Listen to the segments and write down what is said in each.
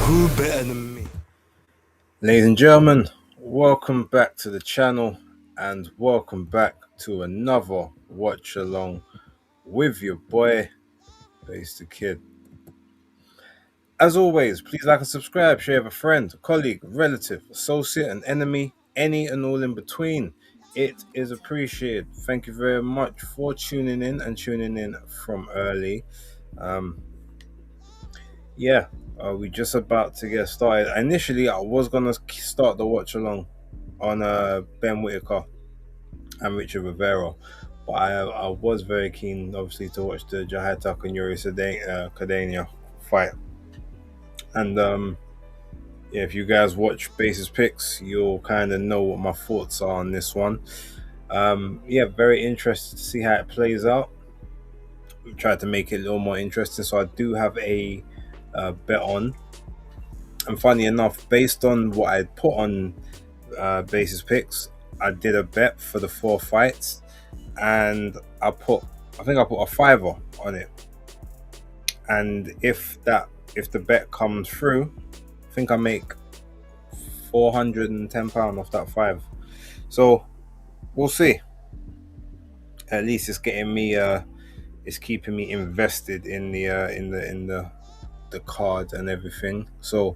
Who better than me? Ladies and gentlemen, welcome back to the channel and welcome back to another watch along with your boy, BaseDaKID. As always, please like and subscribe, share with a friend, colleague, relative, associate, and enemy, any and all in between. It is appreciated. Thank you very much for tuning in and tuning in from early. Um, yeah, we just about to get started. Initially, I was gonna start the watch along on Ben Whitaker and Richard Rivera, but I was very keen, obviously, to watch the Jahata and Yuri Cadena fight. And yeah, if you guys watch Bases Picks, you'll kind of know what my thoughts are on this one. Yeah, very interested to see how it plays out. We tried to make it a little more interesting, so I do have a bet on. And funny enough, based on what I put on Bases Picks, I did a bet for the 4 fights, and I think I put a fiver on it. And if the bet comes through, I think I make £410 off that five. So we'll see. At least it's getting me it's keeping me invested in the card and everything. So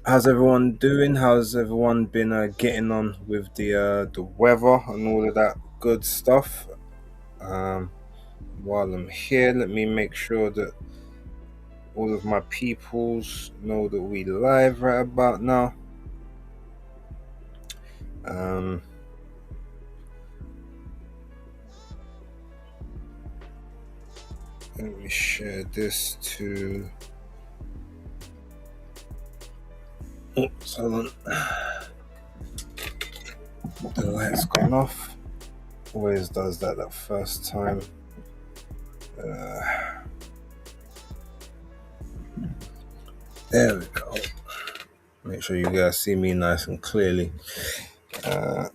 how's everyone doing? How's everyone been getting on with the weather and all of that good stuff? Um, while I'm here, let me make sure that all of my peoples know that we live right about now. Um, let me share this to. Oops, hold on. The light's gone off. Always does that first time. There we go. Make sure you guys see me nice and clearly. Right,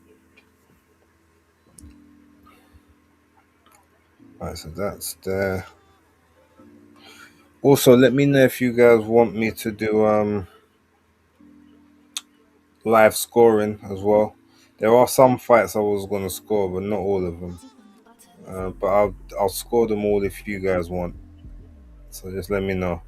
so that's there. Also, let me know if you guys want me to do live scoring as well. There are some fights I was gonna score, but not all of them. But I'll score them all if you guys want. So just let me know.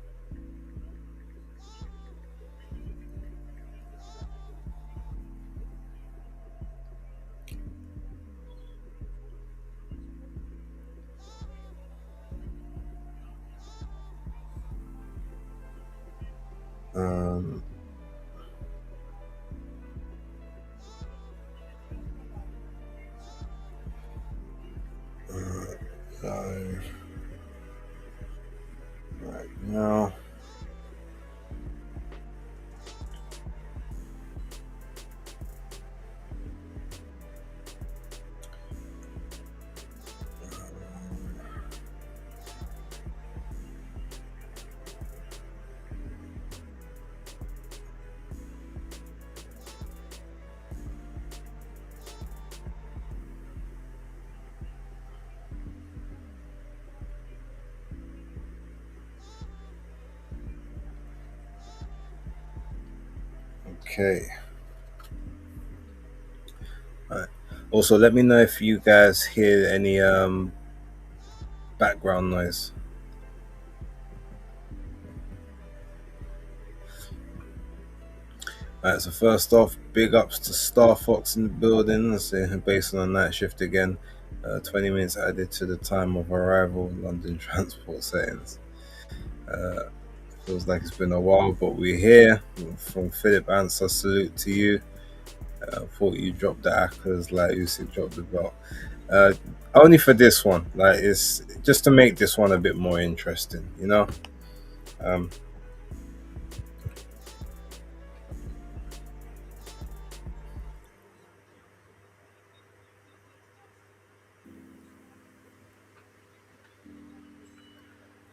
Um, live right now. Okay. Right. Also, let me know if you guys hear any background noise. Alright, so first off, big ups to Star Fox in the building. Let's see, based on a night shift again. 20 minutes added to the time of arrival, London transport settings. Feels like it's been a while, but we're here. From Philip Answer, salute to you. Thought you dropped the Akers like Usyk dropped the belt. Only for this one, like it's just to make this one a bit more interesting, you know. Um,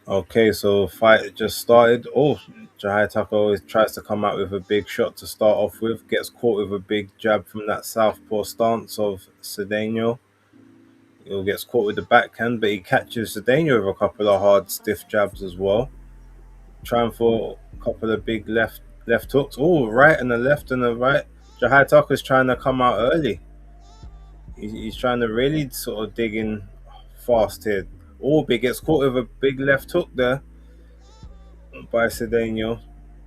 okay, so fight just started. Oh, Jahai Tucker always tries to come out with a big shot to start off with. Gets caught with a big jab from that southpaw stance of Cedeno. He gets caught with the backhand, but he catches Cedeno with a couple of hard, stiff jabs as well. trying for a couple of big left hooks. Oh, right and the left and the right. Jahai Tucker's trying to come out early. He's trying to really sort of dig in fast here. Oh, big gets caught with a big left hook there by Cedeno.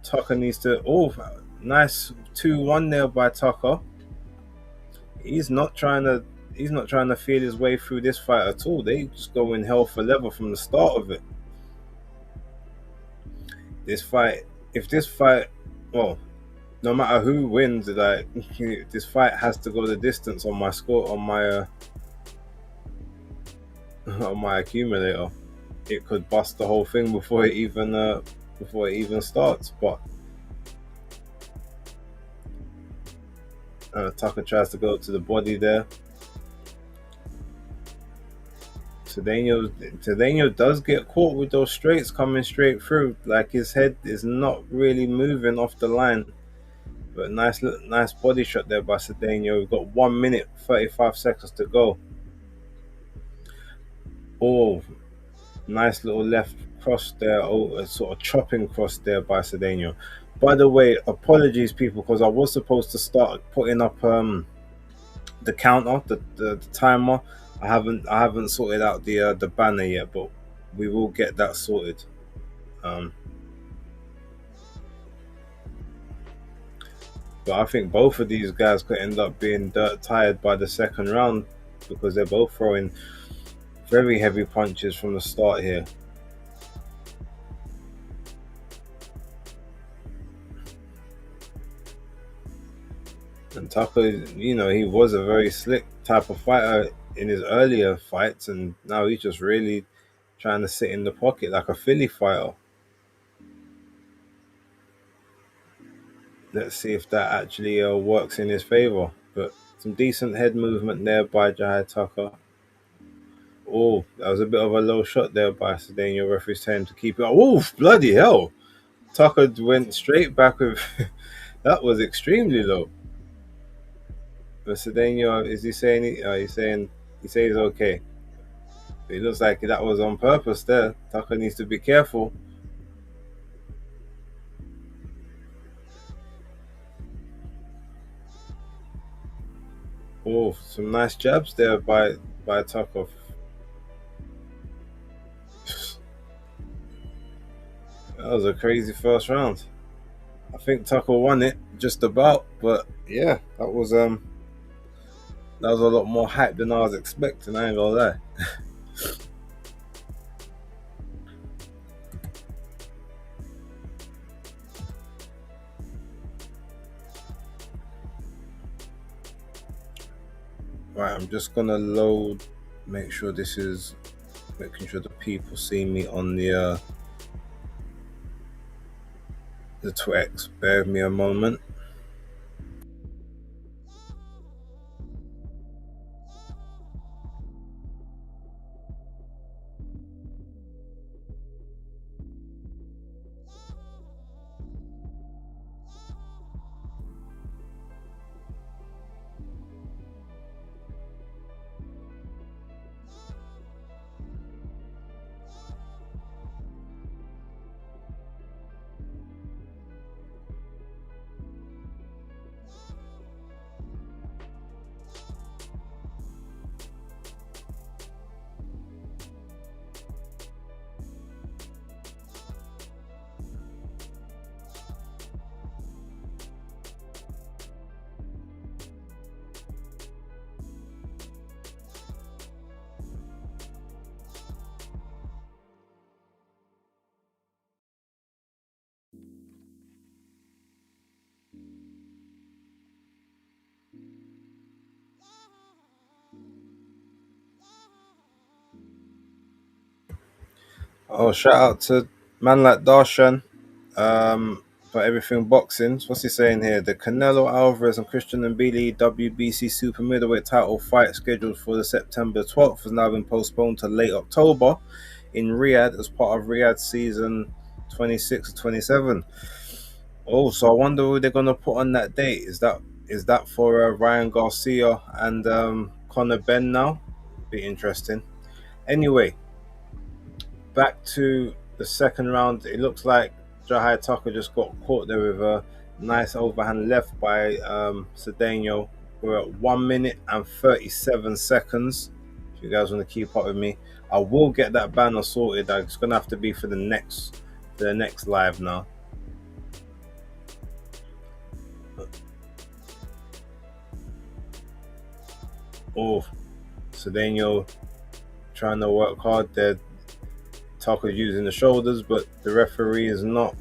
Tucker needs to. Oh, nice 2-1 there by Tucker. He's not trying to. He's not trying to feel his way through this fight at all. They just go in hell for leather from the start of it. This fight, if this fight, well, no matter who wins, like this fight has to go the distance on my score on my accumulator. It could bust the whole thing before it even starts. But Tucker tries to go to the body there. Cedeno does get caught with those straights coming straight through. Like his head is not really moving off the line. But nice body shot there by Cedeno. We've got 1 minute 35 seconds to go. Oh, nice little left cross there. Oh, a sort of chopping cross there by Cedeno. By the way, apologies people, because I was supposed to start putting up the counter, the timer. I haven't sorted out the banner yet, but we will get that sorted. But I think both of these guys could end up being dirt tired by the second round because they're both throwing very heavy punches from the start here. And Tucker, he was a very slick type of fighter in his earlier fights, and now he's just really trying to sit in the pocket like a Philly fighter. Let's see if that actually works in his favor. But some decent head movement there by Jahai Tucker. Oh, that was a bit of a low shot there by Cedeno. Referee's telling him to keep it up. Oh, bloody hell! Tucker went straight back with that was extremely low. But Cedeno, is he saying he says okay. It looks like that was on purpose there. Tucker needs to be careful. Oh, some nice jabs there by Tucker. That was a crazy first round. I think Tucker won it just about, but yeah, that was a lot more hype than I was expecting. I ain't gonna lie. Right, I'm just gonna make sure making sure the people see me on the Twix. Bear with me a moment. Oh, shout out to man like Darshan for everything boxing. What's he saying here? The Canelo Alvarez and Christian Mbili WBC super middleweight title fight scheduled for the September 12th has now been postponed to late October in Riyadh as part of Riyadh season 26 to 27. Oh, so I wonder who they're gonna put on that date. Is that for Ryan Garcia and Conor Ben now? Be interesting. Anyway, back to the second round. It looks like Jahai Tucker just got caught there with a nice overhand left by Cedeno. We're at 1 minute and 37 seconds. If you guys want to keep up with me, I will get that banner sorted. It's gonna have to be for the next live now. Oh, Cedeno trying to work hard there. Tucker's using the shoulders, but the referee is not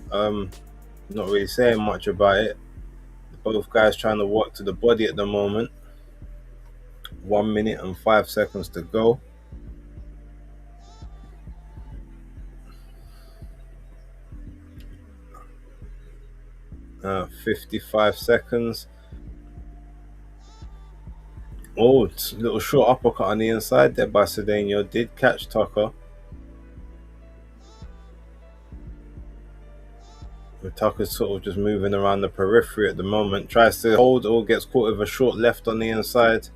really saying much about it. Both guys trying to work to the body at the moment. 1 minute and 5 seconds to go. Uh, 55 seconds. Oh, little short uppercut on the inside there by Cedeno. Did catch Tucker. Tucker's sort of just moving around the periphery at the moment. Tries to hold or gets caught with a short left on the inside.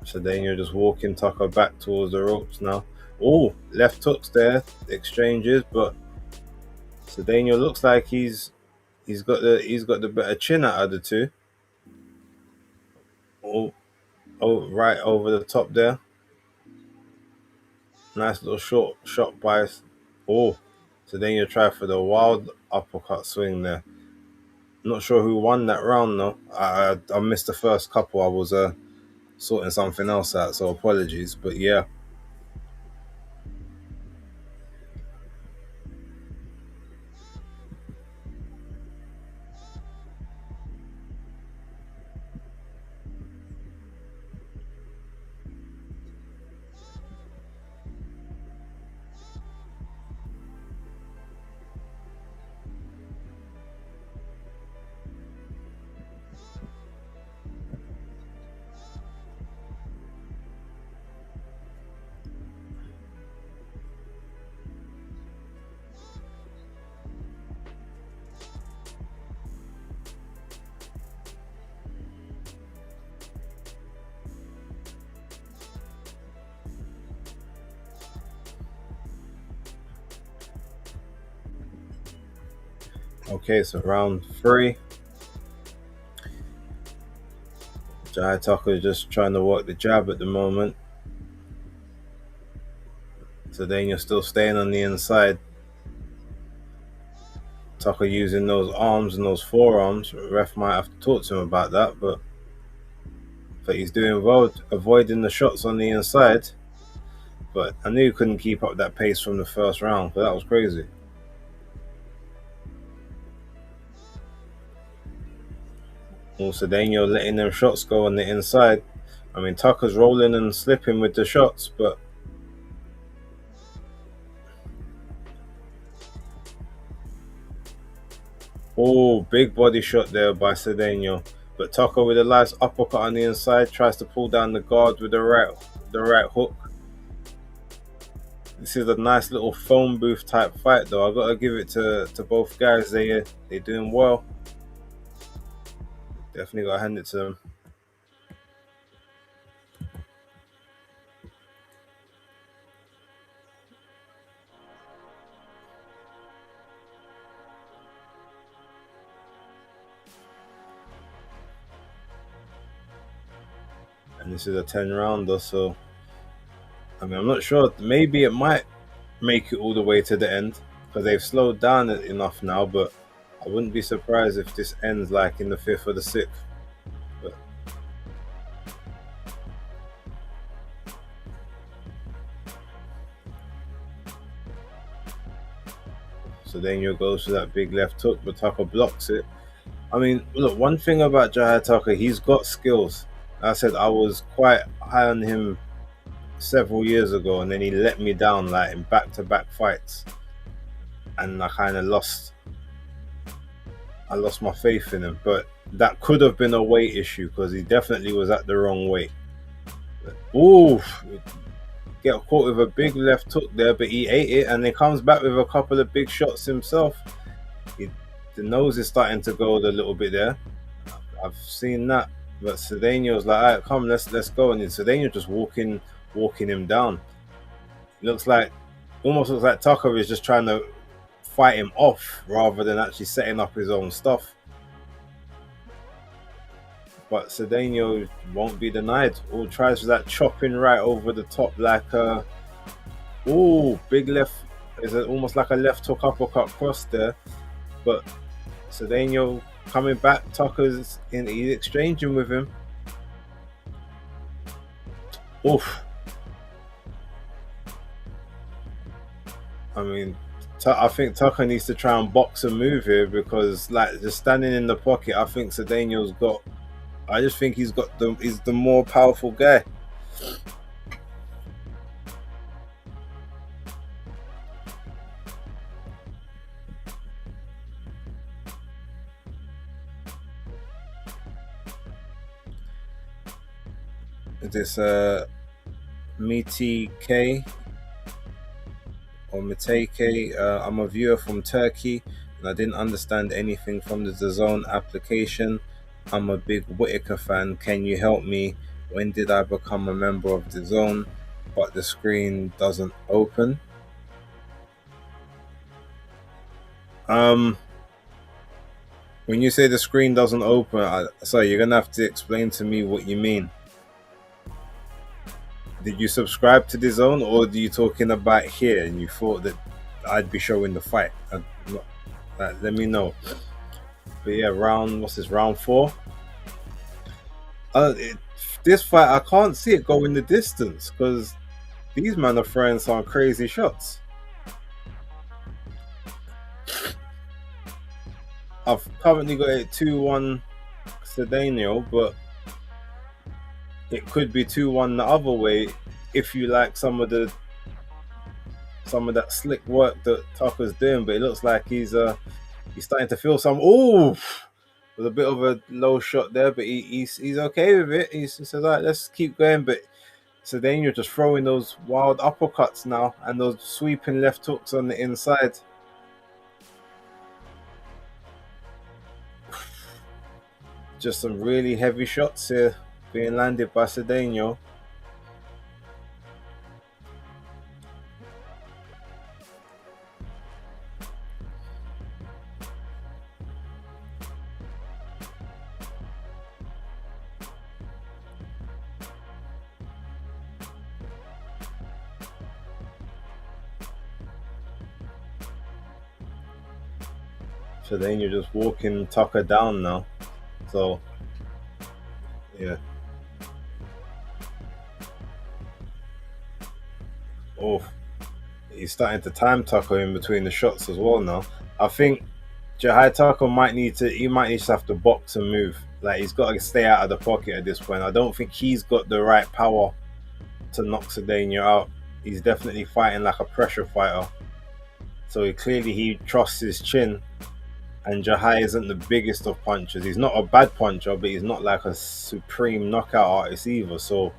Cedeno just walking Tucker back towards the ropes now. Oh, left hooks there, exchanges, but Cedeno looks like he's got the better chin out of the two. Oh, right over the top there. Nice little short shot by. Oh, Cedeno tried for the wild uppercut swing there. Not sure who won that round though. I missed the first couple. I was sorting something else out, so apologies. But yeah. Okay, so round 3. Jai Tucker is just trying to work the jab at the moment. Cedeno still staying on the inside. Tucker using those arms and those forearms. Ref might have to talk to him about that, but he's doing well, avoiding the shots on the inside. But I knew he couldn't keep up that pace from the first round, but that was crazy. Cedeno letting them shots go on the inside. I mean, Tucker's rolling and slipping with the shots, but oh, big body shot there by Cedeno. But Tucker with a nice uppercut on the inside tries to pull down the guard with the right hook. This is a nice little phone booth type fight, though. I gotta give it to both guys. They're doing well. Definitely gotta hand it to them. And this is a 10 rounder, so I mean, I'm not sure. Maybe it might make it all the way to the end because they've slowed down enough now, but I wouldn't be surprised if this ends like in the 5th or the 6th. But Cedeno goes for that big left hook, but Tucker blocks it. I mean, look, one thing about Jai Tucker, he's got skills. I said I was quite high on him several years ago, and then he let me down like in back-to-back fights, and I kind of lost my faith in him. But that could have been a weight issue because he definitely was at the wrong weight. Ooh, get caught with a big left hook there, but he ate it, and he comes back with a couple of big shots himself. He the nose is starting to go a little bit there. I've seen that, but Cedeno's like, all right, come, let's go, and then Cedeno just walking him down. It looks like, almost looks like Tucker is just trying to fight him off rather than actually setting up his own stuff. But Cedeno won't be denied. All tries for that chopping right over the top, like big left. Is it almost like a left hook uppercut cross there? But Cedeno coming back. Tucker's in. He's exchanging with him. Oof. I mean, I think Tucker needs to try and box a move here, because like just standing in the pocket, I think Cedeno's got. I just think he's the more powerful guy. This Miti K or Miteke. I'm a viewer from Turkey, and I didn't understand anything from the DAZN application. I'm a big Whitaker fan. Can you help me? When did I become a member of DAZN? But the screen doesn't open. When you say the screen doesn't open, sorry, you're gonna have to explain to me what you mean. Did you subscribe to DAZN, or are you talking about here and you thought that I'd be showing the fight? Let me know. But yeah, round 4? This fight, I can't see it go in the distance because these men are throwing some crazy shots. I've currently got it 2-1 Cedeno, but it could be 2-1 the other way if you like some of that slick work that Tucker's doing. But it looks like he's starting to feel some. Ooh, with a bit of a low shot there, but he's okay with it. He says, all right, let's keep going. But Cedeno just throwing those wild uppercuts now and those sweeping left hooks on the inside. Just some really heavy shots here being landed by Cedeno. Cedeno just walking Tucker down now. So, yeah. Oh, he's starting to time Tucker in between the shots as well now. I think Jahai Tucker might need to have to box and move. Like, he's got to stay out of the pocket at this point. I don't think he's got the right power to knock Cedeno out. He's definitely fighting like a pressure fighter. So he trusts his chin. And Jahai isn't the biggest of punchers. He's not a bad puncher, but he's not like a supreme knockout artist either. So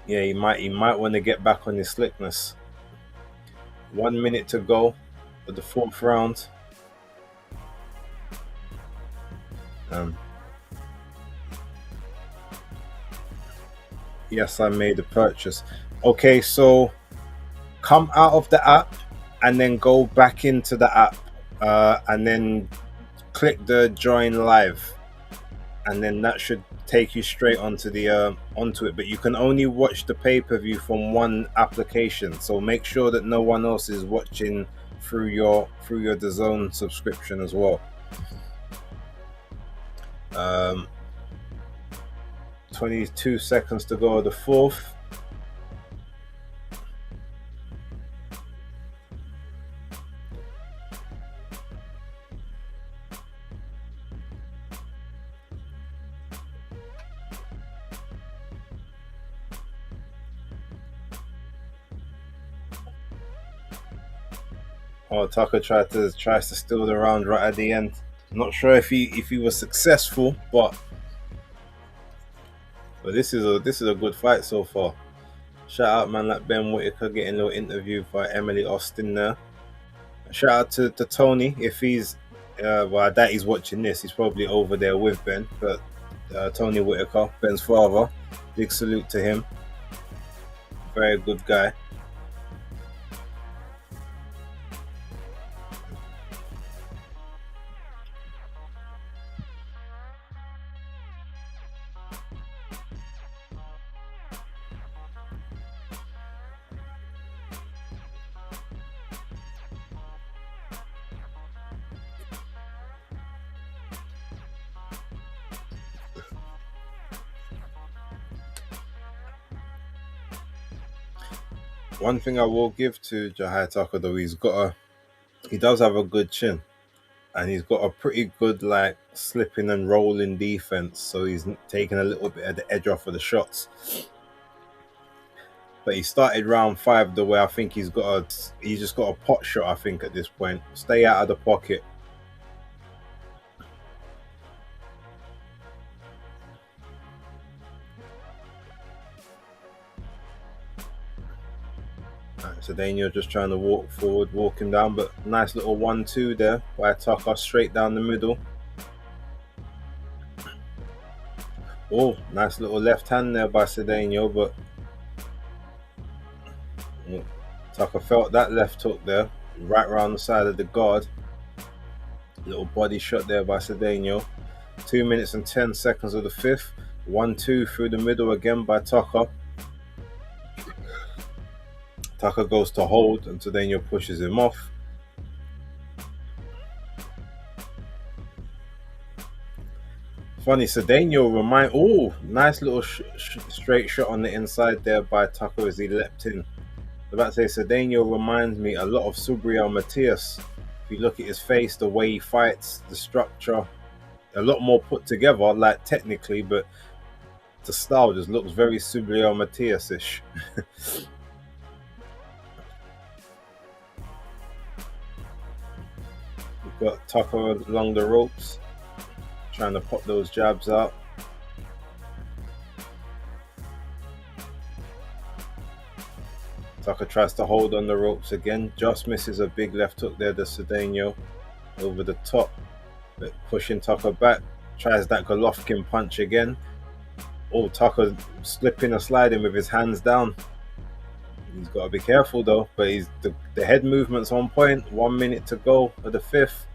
yeah, he might want to get back on his slickness. 1 minute to go for the 4th round. Yes, I made a purchase. Okay, so come out of the app and then go back into the app. And then click the join live, and then that should take you straight onto it. But you can only watch the pay-per-view from one application, so make sure that no one else is watching through your DAZN subscription as well. 22 seconds to go, the 4th. Oh, Tucker tries to steal the round right at the end. Not sure if he was successful, but this is a good fight so far. Shout out man like Ben Whitaker getting a little interview by Emily Austin there. Shout out to Tony. If he's, well, I doubt he's watching this. He's probably over there with Ben. But Tony Whitaker, Ben's father, big salute to him. Very good guy. One thing I will give to Jahai Tucker though, he does have a good chin, and he's got a pretty good like slipping and rolling defense. So he's taking a little bit of the edge off of the shots. But he started round 5 the way I think he's just got a pot shot. I think at this point, stay out of the pocket. So Daniel just trying to walk forward, walk him down, but nice little 1-2 there by Tucker straight down the middle. Oh, nice little left hand there by Cedeno, but Tucker felt that left hook there, right around the side of the guard. Little body shot there by Cedeno. 2 minutes and 10 seconds of the 5th. 1-2 through the middle again by Tucker. Tucker goes to hold and Cedeno pushes him off. Funny, Cedeno nice little straight shot on the inside there by Tucker as he leapt in. I was about to say, Cedeno reminds me a lot of Subriel Matias. If you look at his face, the way he fights, the structure, a lot more put together, like technically, but the style just looks very Subriel Matias-ish. We've got Tucker along the ropes, trying to pop those jabs out. Tucker tries to hold on the ropes again, just misses a big left hook there to Cedeno over the top, but pushing Tucker back, tries that Golovkin punch again. Oh, Tucker slipping and sliding with his hands down. He's got to be careful though, but the head movement's on point. 1 minute to go for the 5th.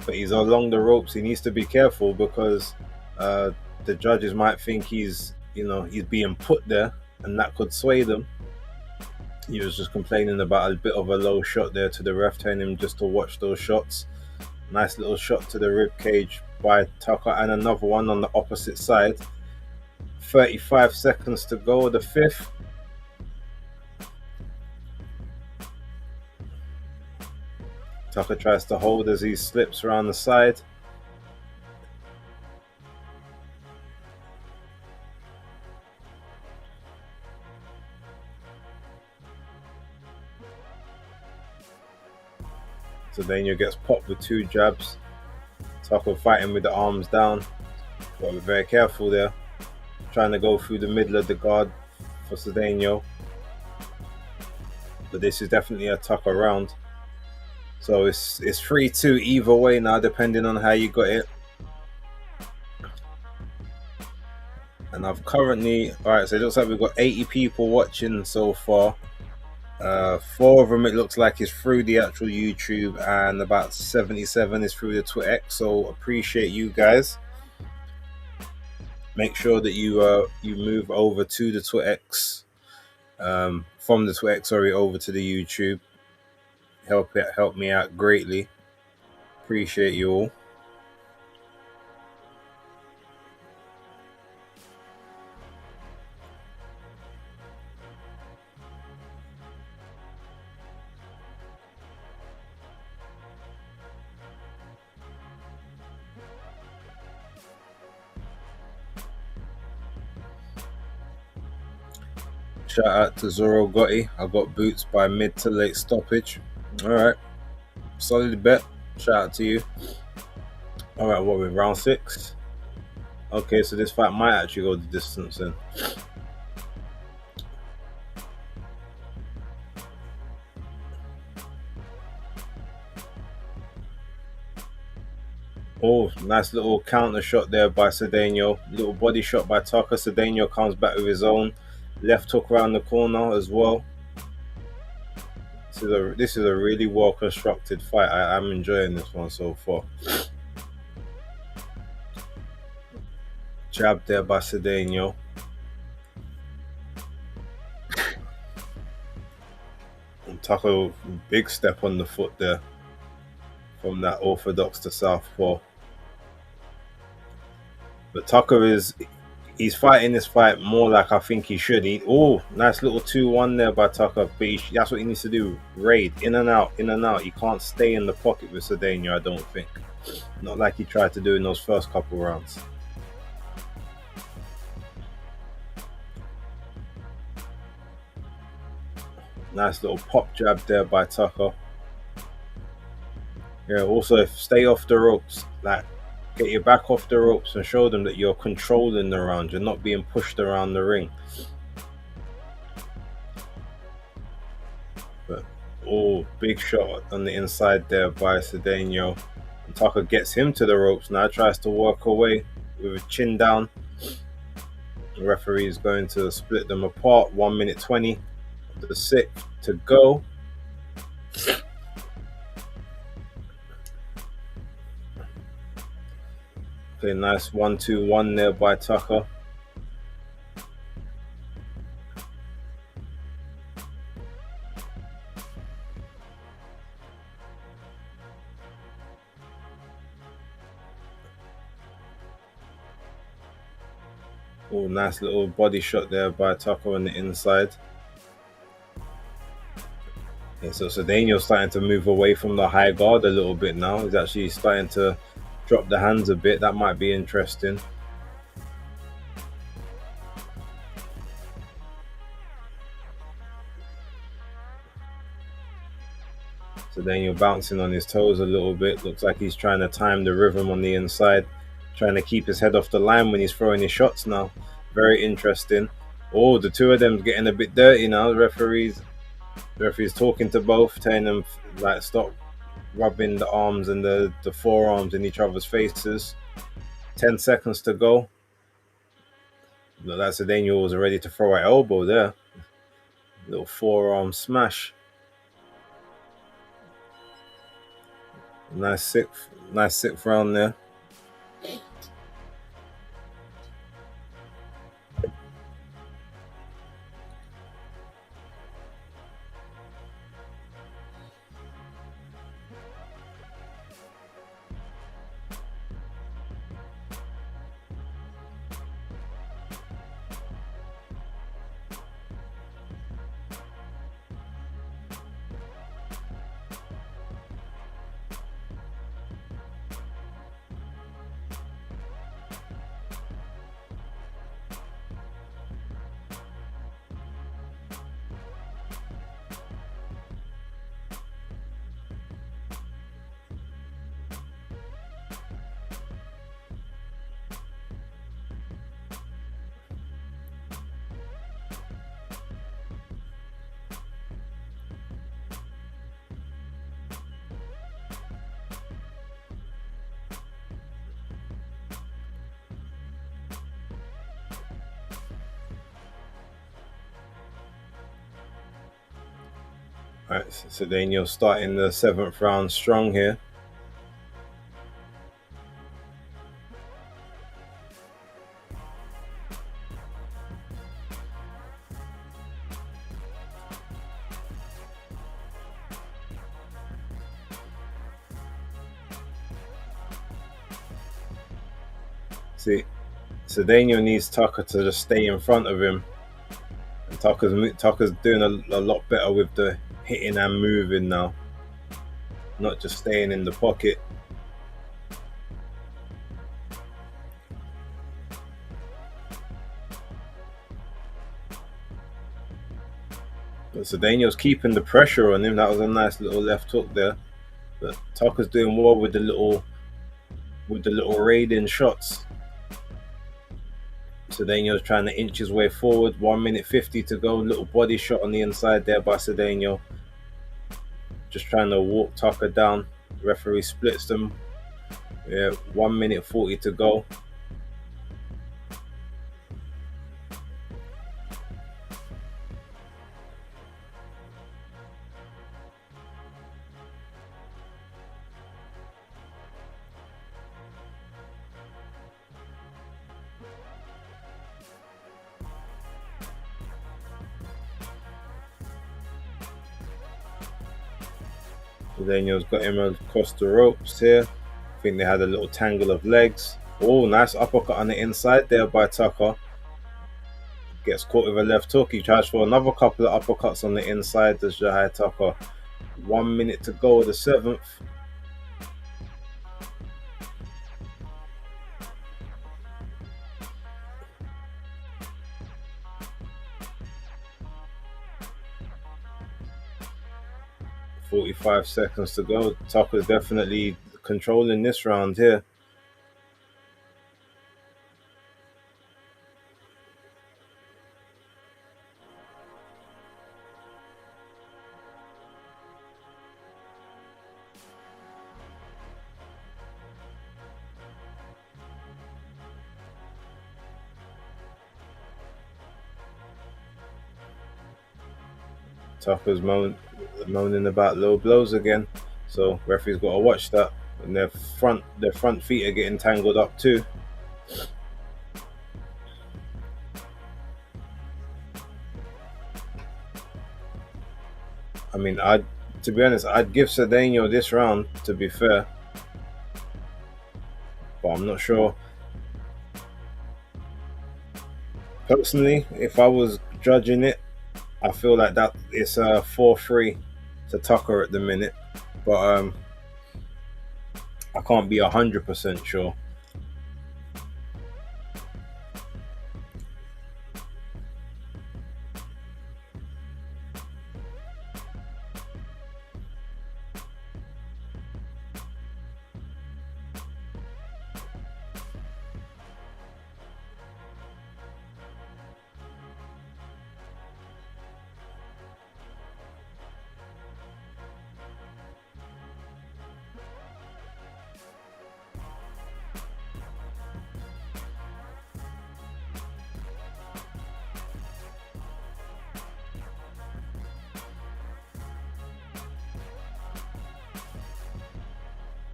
But he's along the ropes. He needs to be careful because the judges might think he's being put there, and that could sway them. He was just complaining about a bit of a low shot there to the ref, telling him just to watch those shots. Nice little shot to the rib cage by Tucker, and another one on the opposite side. 35 seconds to go, the 5th. Tucker tries to hold as he slips around the side. Cedeno gets popped with 2 jabs. Tucker fighting with the arms down. Got to be very careful there. Trying to go through the middle of the guard for Cedeno. But this is definitely a Tucker round. So it's 3-2 either way now, depending on how you got it. And I've currently, alright, so it looks like we've got 80 people watching so far. 4 of them it looks like is through the actual YouTube, and about 77 is through the Twitter. So appreciate you guys. Make sure that you move over to the Twitter, from the Twitter, over to the YouTube. Help me out greatly. Appreciate you all. Shout out to Zoro Gotti. I got boots by mid to late stoppage. Alright. Solid bet. Shout out to you. Alright, what we're round 6? Okay, so this fight might actually go the distance then. Oh, nice little counter shot there by Cedeno. Little body shot by Tucker. Cedeno comes back with his own left hook around the corner as well. This is a really well constructed fight. I'm enjoying this one so far. Jab there by Cedeno. And Tucker, big step on the foot there from that orthodox to southpaw. But he's fighting this fight more like I think he should. Nice little 2-1 there by Tucker. But that's what he needs to do. Raid, in and out, in and out. He can't stay in the pocket with Cedeno, I don't think. Not like he tried to do in those first couple rounds. Nice little pop jab there by Tucker. Yeah, also stay off the ropes. Like, get your back off the ropes and show them that you're controlling the round. You're not being pushed around the ring. But big shot on the inside there by Cedeno. And Tucker gets him to the ropes now. Tries to work away with a chin down. The referee is going to split them apart. 1 minute 20 of the 6th to go. Okay, nice 1-2-1 there by Tucker. Oh, nice little body shot there by Tucker on the inside. Okay, so Cedeno's starting to move away from the high guard a little bit now. He's actually starting to drop the hands a bit. That might be interesting. Cedeno bouncing on his toes a little bit. Looks like he's trying to time the rhythm on the inside. Trying to keep his head off the line when he's throwing his shots now. Very interesting. Oh, the two of them getting a bit dirty now. The referee's talking to both, telling them like stop rubbing the arms and the forearms in each other's faces. 10 seconds to go. Look, that Cedeno was ready to throw an elbow there. Little forearm smash. Nice sixth round there. Alright, so Cedeno starting the 7th round strong here. See, Cedeno needs Tucker to just stay in front of him. And Tucker's doing a lot better with the hitting and moving now, not just staying in the pocket. But Cedeno's keeping the pressure on him. That was a nice little left hook there. But Tucker's doing well with the little raiding shots. Cedeno's trying to inch his way forward. 1 minute 50 to go. Little body shot on the inside there by Cedeno. Just trying to walk Tucker down. The referee splits them. Yeah, 1 minute 40 to go. Daniel's got him across the ropes here. I think they had a little tangle of legs. Oh, nice uppercut on the inside there by Tucker. Gets caught with a left hook. He tries for another couple of uppercuts on the inside. Does Jahai Tucker? 1 minute to go, the seventh. 45 seconds to go. Tucker's definitely controlling this round here. Tucker's moaning about low blows again, so referee's got to watch that. And their front feet are getting tangled up too. I mean, to be honest, I'd give Cedeno this round, to be fair, but I'm not sure. Personally, if I was judging it, I feel like that it's a 4-3 to Tucker at the minute, but I can't be 100% sure.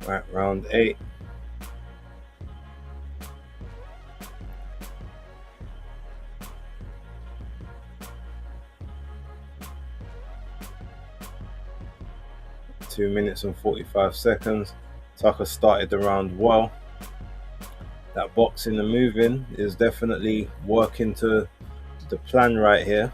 Right, round 8. Two minutes and 45 seconds. Tucker started the round well. That boxing and moving is definitely working to the plan right here.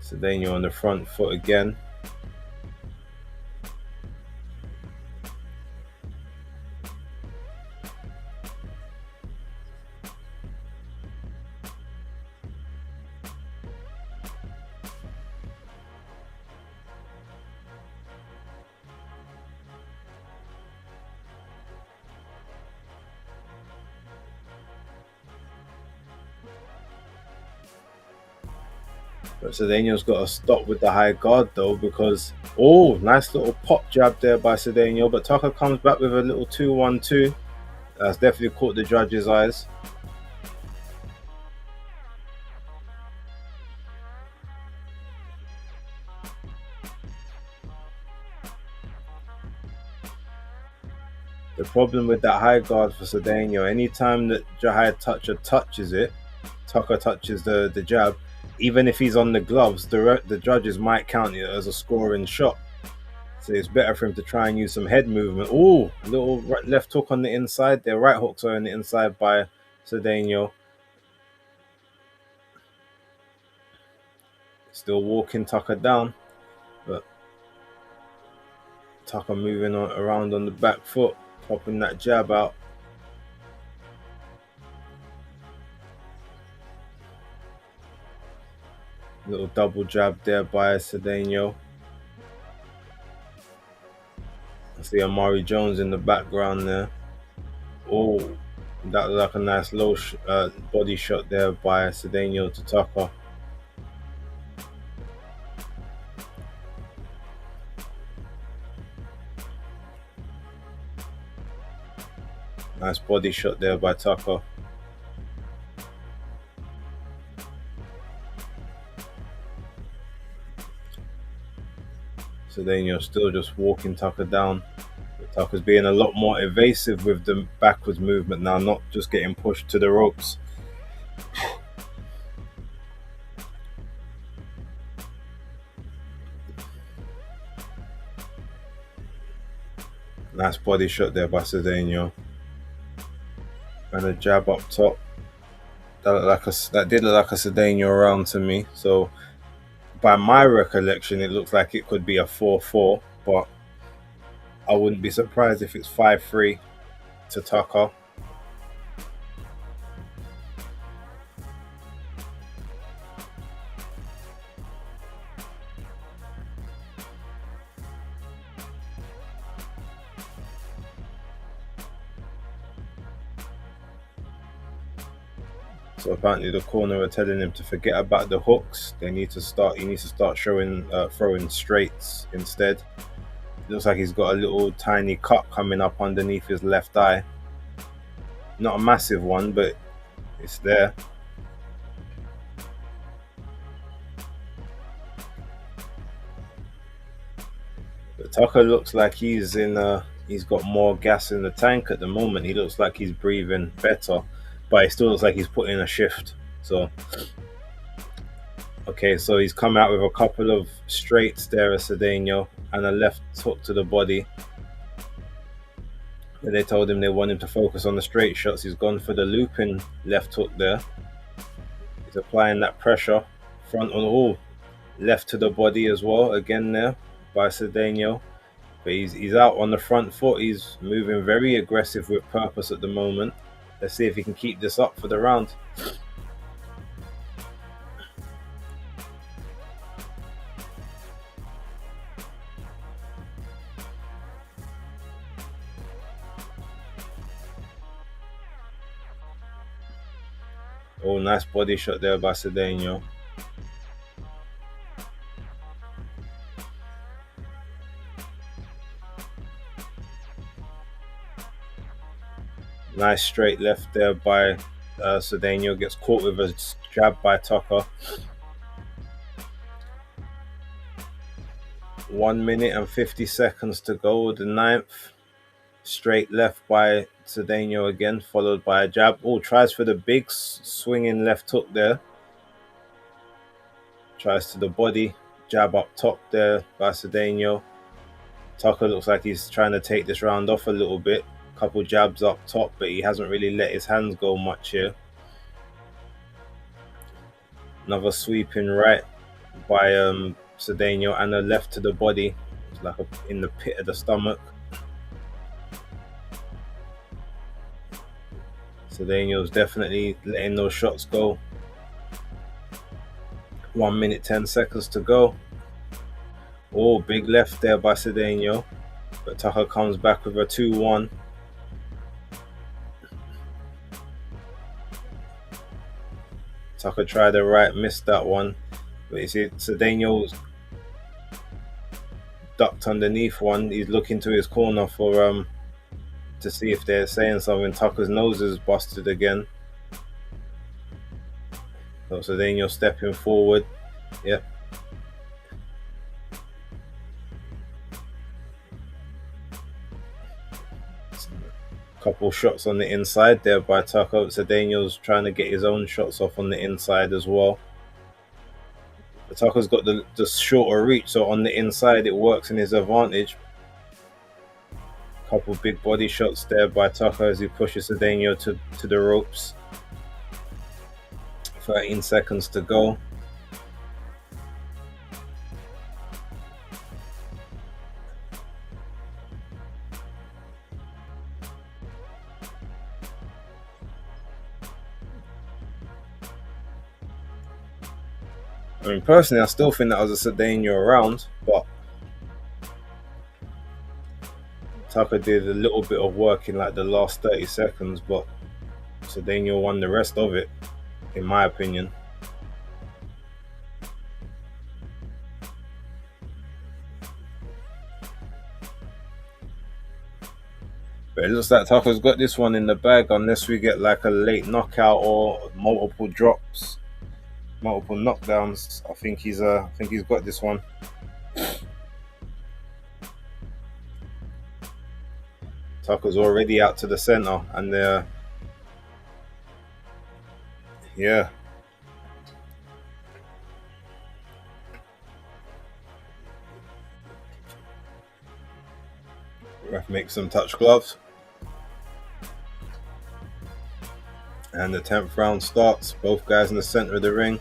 Cedeno on the front foot again. But Cedeno's got to stop with the high guard though, because nice little pop jab there by Cedeno, but Tucker comes back with a little 2-1-2. That's definitely caught the judge's eyes. The problem with that high guard for Cedeno, anytime that Jahai touches it, Tucker touches the jab, even if he's on the gloves, the judges might count it as a scoring shot. So it's better for him to try and use some head movement. A little left hook on the inside. Their right hooks are on the inside by Cedeno. Still walking Tucker down, but Tucker moving around on the back foot, popping that jab out. Little double jab there by Cedeno. I see Amari Jones in the background there. That was like a nice low body shot there by Cedeno to Tucker. Nice body shot there by Tucker. Cedeno still just walking Tucker down. Tucker's being a lot more evasive with the backwards movement now, not just getting pushed to the ropes. Nice body shot there by Cedeno. And a jab up top. That did look like a Cedeno round to me. So by my recollection, it looks like it could be a 4-4, but I wouldn't be surprised if it's 5-3 to Tucker. So apparently the corner are telling him to forget about the hooks. He needs to start throwing straights instead. It looks like he's got a little tiny cut coming up underneath his left eye. Not a massive one, but it's there. But Tucker looks like he's got more gas in the tank at the moment. He looks like he's breathing better, but it still looks like he's putting a shift. So okay, so he's come out with a couple of straights there at Cedeno and a left hook to the body. But they told him they want him to focus on the straight shots. He's gone for the looping left hook there. He's applying that pressure. Front on all. Left to the body as well, again there by Cedeno. But he's out on the front foot. He's moving very aggressive with purpose at the moment. Let's see if he can keep this up for the round. Oh, nice body shot there by Cedeno. Nice straight left there by Cedeno. Gets caught with a jab by Tucker. 1 minute and 50 seconds to go. The ninth. Straight left by Cedeno again, followed by a jab. Oh, tries for the big swinging left hook there. Tries to the body. Jab up top there by Cedeno. Tucker looks like he's trying to take this round off a little bit. Couple jabs up top, but he hasn't really let his hands go much here. Another sweeping right by Cedeno and a left to the body. It's like in the pit of the stomach. Cedeno's definitely letting those shots go. 1 minute 10 seconds to go. Oh, big left there by Cedeno, but Tucker comes back with a 2-1. Tucker tried the right, missed that one. But you see, Cedeno's ducked underneath one. He's looking to his corner for to see if they're saying something. Tucker's nose is busted again. So Cedeno stepping forward. Yep. Couple shots on the inside there by Tucker. Cedeno's trying to get his own shots off on the inside as well. But Tucker's got the shorter reach, so on the inside it works in his advantage. Couple big body shots there by Tucker as he pushes Cedeno to the ropes. 13 seconds to go. I mean, personally, I still think that was a Cedeno round, but Tucker did a little bit of work in like the last 30 seconds, but Daniel won the rest of it, in my opinion. But it looks like Tucker's got this one in the bag unless we get like a late knockout or multiple drops, multiple knockdowns. I think he's got this one. Tucker's already out to the center, and yeah. Ref makes some touch gloves. And the 10th round starts. Both guys in the center of the ring.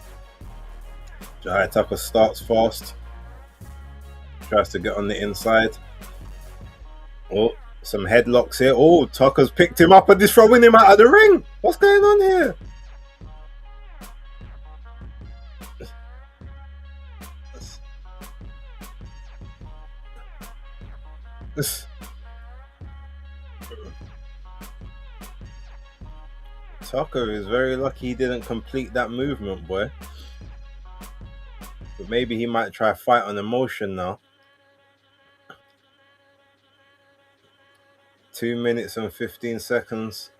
Jai Tucker starts fast. Tries to get on the inside. Oh, some headlocks here. Oh, Tucker's picked him up and he's throwing him out of the ring. What's going on here? Tucker is very lucky he didn't complete that movement, boy. But maybe he might try fight on emotion now. 2 minutes and 15 seconds.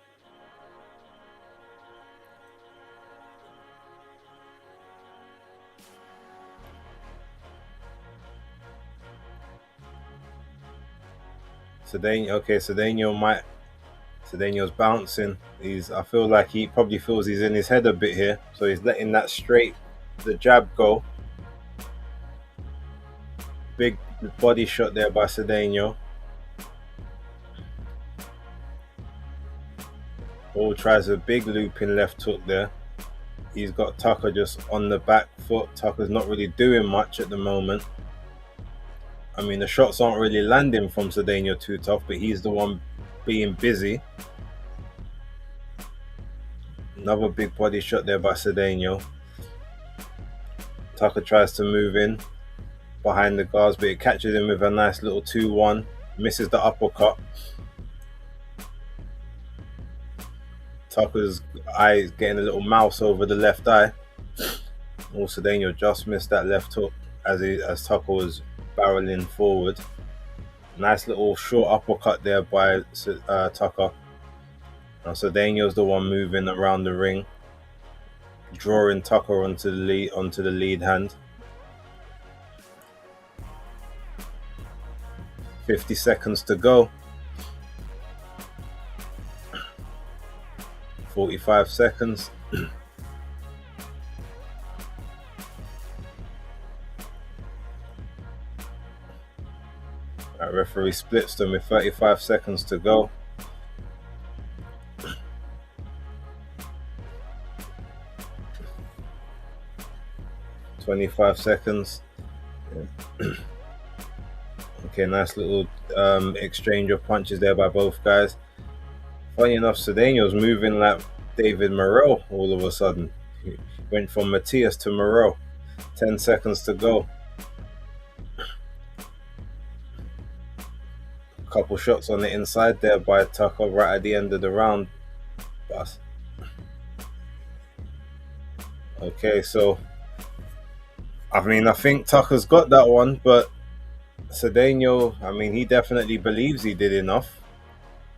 Daniel's bouncing. I feel like he probably feels he's in his head a bit here, so he's letting the jab go. Big body shot there by Cedeno. Oh, tries a big looping left hook there. He's got Tucker just on the back foot. Tucker's not really doing much at the moment. I mean, the shots aren't really landing from Cedeno too tough, but he's the one being busy. Another big body shot there by Cedeno. Tucker tries to move in behind the guards, but it catches him with a nice little 2-1. Misses the uppercut. Tucker's eye is getting a little mouse over the left eye. Also, Cedeno just missed that left hook as Tucker was barreling forward. Nice little short uppercut there by Tucker. Now Cedeno's the one moving around the ring, drawing Tucker onto the lead hand. 50 seconds to go. 45 seconds. That referee splits them with 35 seconds to go. $25 seconds. Yeah. Okay, nice little exchange of punches there by both guys. Funny enough, Cedeno's moving like David Moreau all of a sudden. He went from Matias to Moreau. 10 seconds to go. A couple shots on the inside there by Tucker right at the end of the round. Okay, so I think Tucker's got that one, but Cedeno, he definitely believes he did enough.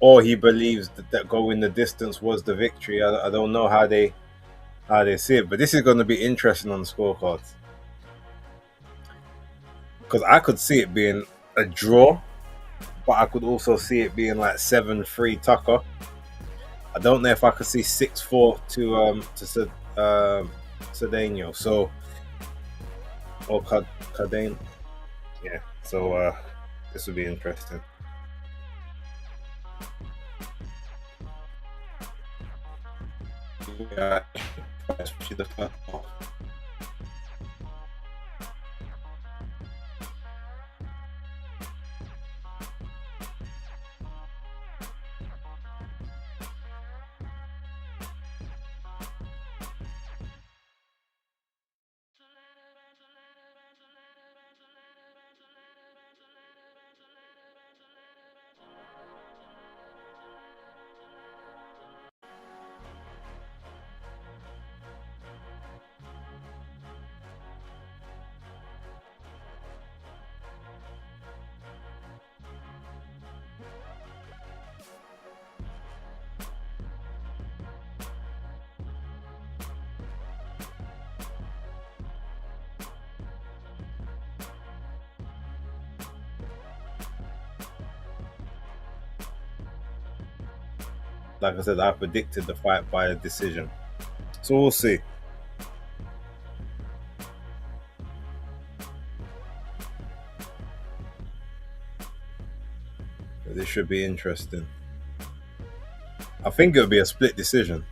Or he believes that going the distance was the victory. I don't know how they see it, but this is going to be interesting on the scorecards, because I could see it being a draw, but I could also see it being like 7-3 Tucker. I don't know if I could see 6-4 to Cedeno. So or Cardane. Yeah. So this would be interesting. Yeah, especially the first half. Like I said, I predicted the fight by a decision. So we'll see. This should be interesting. I think it'll be a split decision.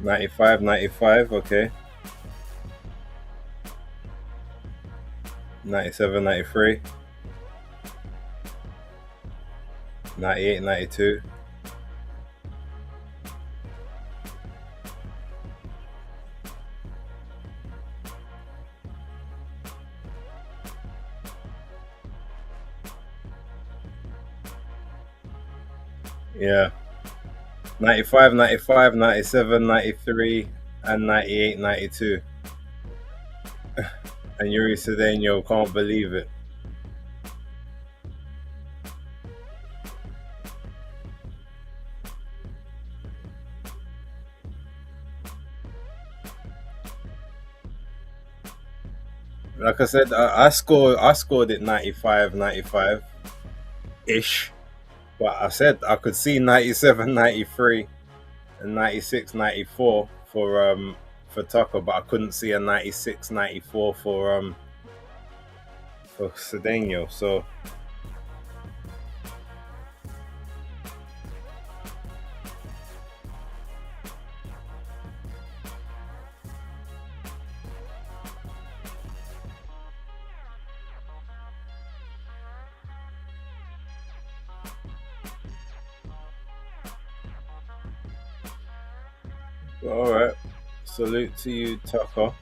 '95, '95, okay. '97, '93, '98, '92. Yeah. 95, 95, 97, 93, and 98, 92. And Yuri Cedeno can't believe it. Like I said, I scored it 95, 95 ish. But I said I could see 97, 93, and 96, 94 for Tucker, but I couldn't see a 96, 94 for Cedeno. So all right. Salute to you, Tucker.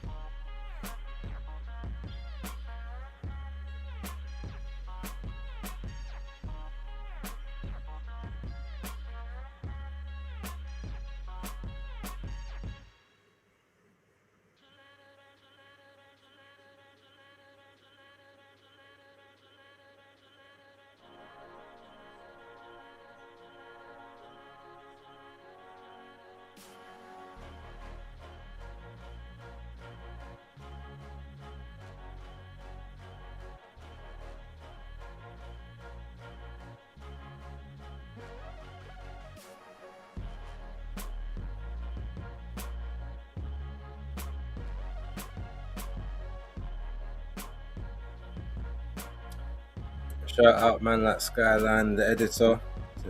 Shout out, man, like Skyline, the editor. So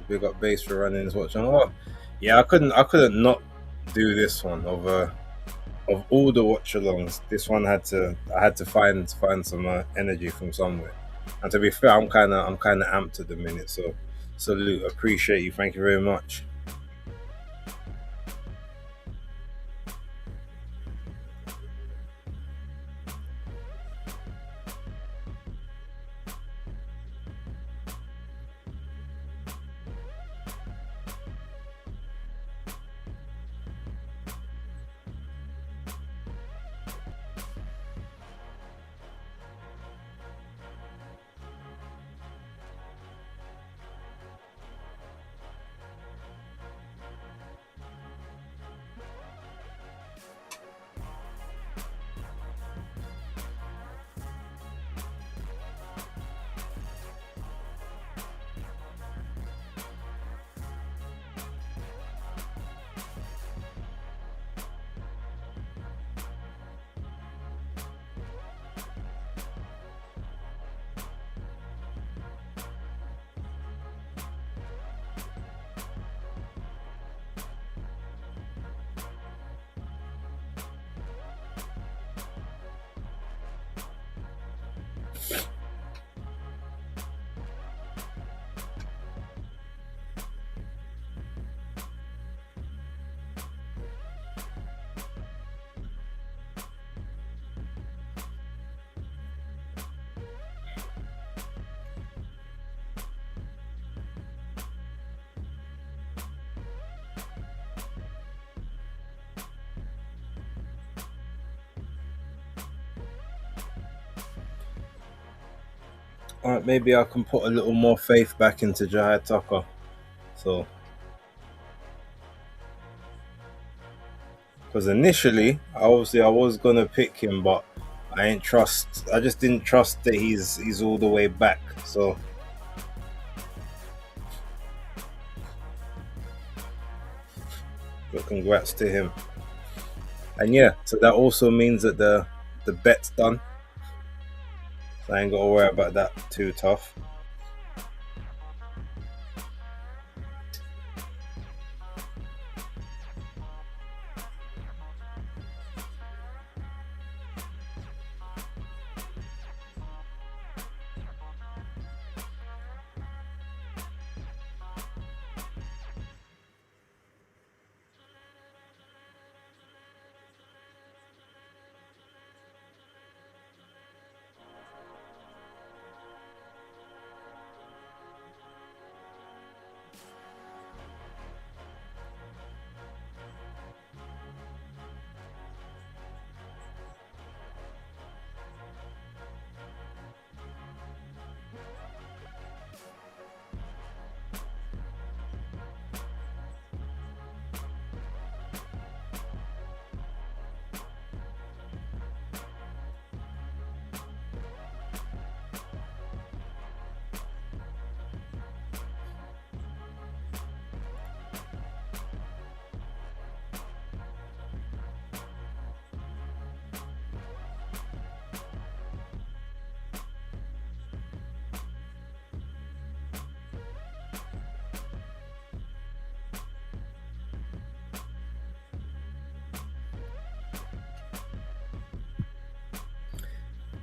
big up Base for running his watch on. Oh, yeah, I couldn't not do this one of all the watch alongs. This one I had to find some energy from somewhere. And to be fair, I'm kind of amped at the minute. So salute, appreciate you, thank you very much. Alright, maybe I can put a little more faith back into Jahai Tucker. So, because initially, I was gonna pick him, but I ain't trust. I just didn't trust that he's all the way back. So, but congrats to him. And yeah, so that also means that the bet's done. So I ain't gotta worry about that too tough.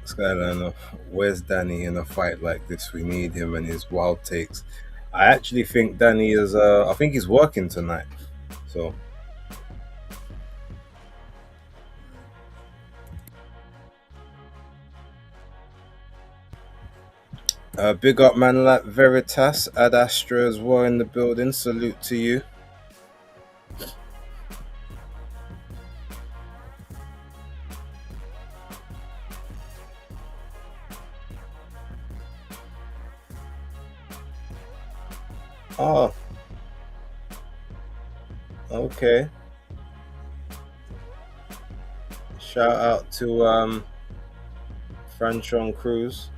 Skyliner, where's Danny in a fight like this? We need him and his wild takes. I actually think Danny is. I think he's working tonight. So big up man like Veritas, Ad Astra as well in the building. Salute to you. Oh, okay. Shout out to Franchon Cruz.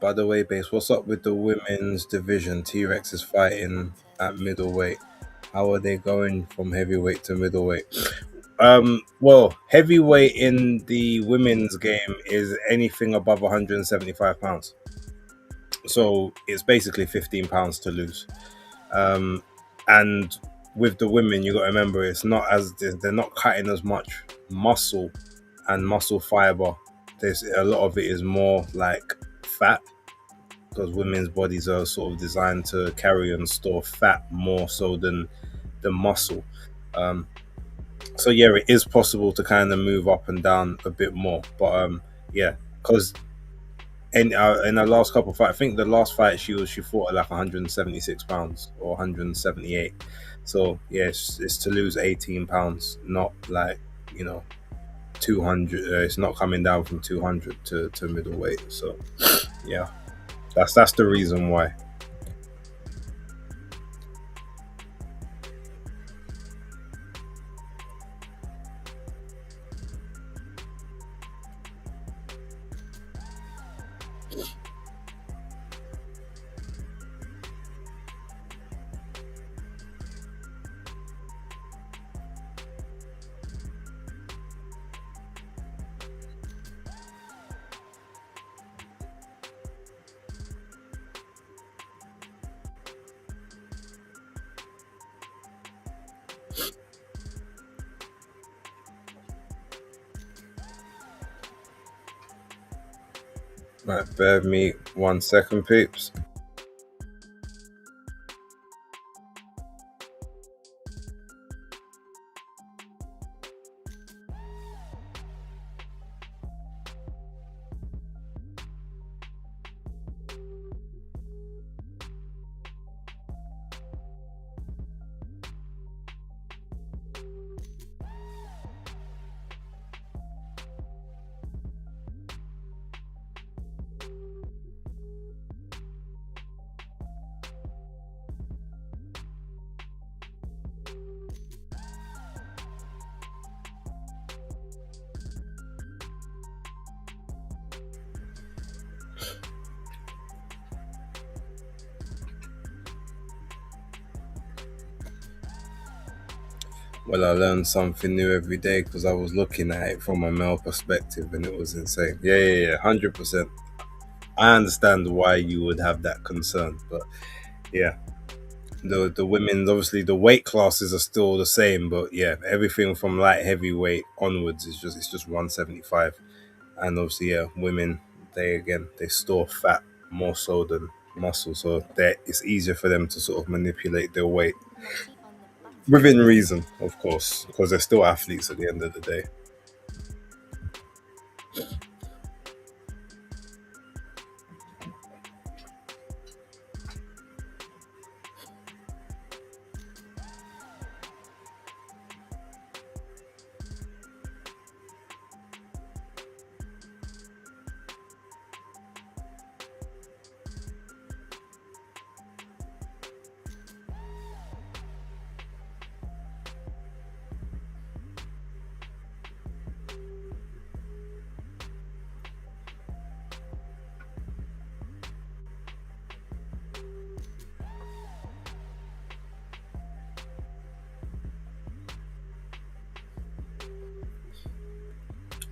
By the way, base, what's up with the women's division? T Rex is fighting at middleweight. How are they going from heavyweight to middleweight? Well, heavyweight in the women's game is anything above 175 pounds. So it's basically 15 pounds to lose. And with the women, you got to remember it's not as they're not cutting as much muscle and muscle fiber. There's a lot of it is more like fat. because women's bodies are sort of designed to carry and store fat more so than the muscle. Um, so yeah, it is possible to kind of move up and down a bit more, but yeah, because in her last couple of fights, I think the last fight she fought at like 176 pounds or 178. So yeah, it's to lose 18 pounds, not like, you know, 200. It's not coming down from 200 to middleweight. So yeah, that's the reason why. Right, bear with me 1 second, peeps. Well, I learned something new every day because I was looking at it from a male perspective, and it was insane. Yeah, yeah, yeah, 100%. I understand why you would have that concern, but yeah, the women, obviously the weight classes are still the same, but yeah, everything from light heavyweight onwards is just 175. And obviously, yeah, women, they store fat more so than muscle, so that it's easier for them to sort of manipulate their weight within reason, of course, because they're still athletes at the end of the day.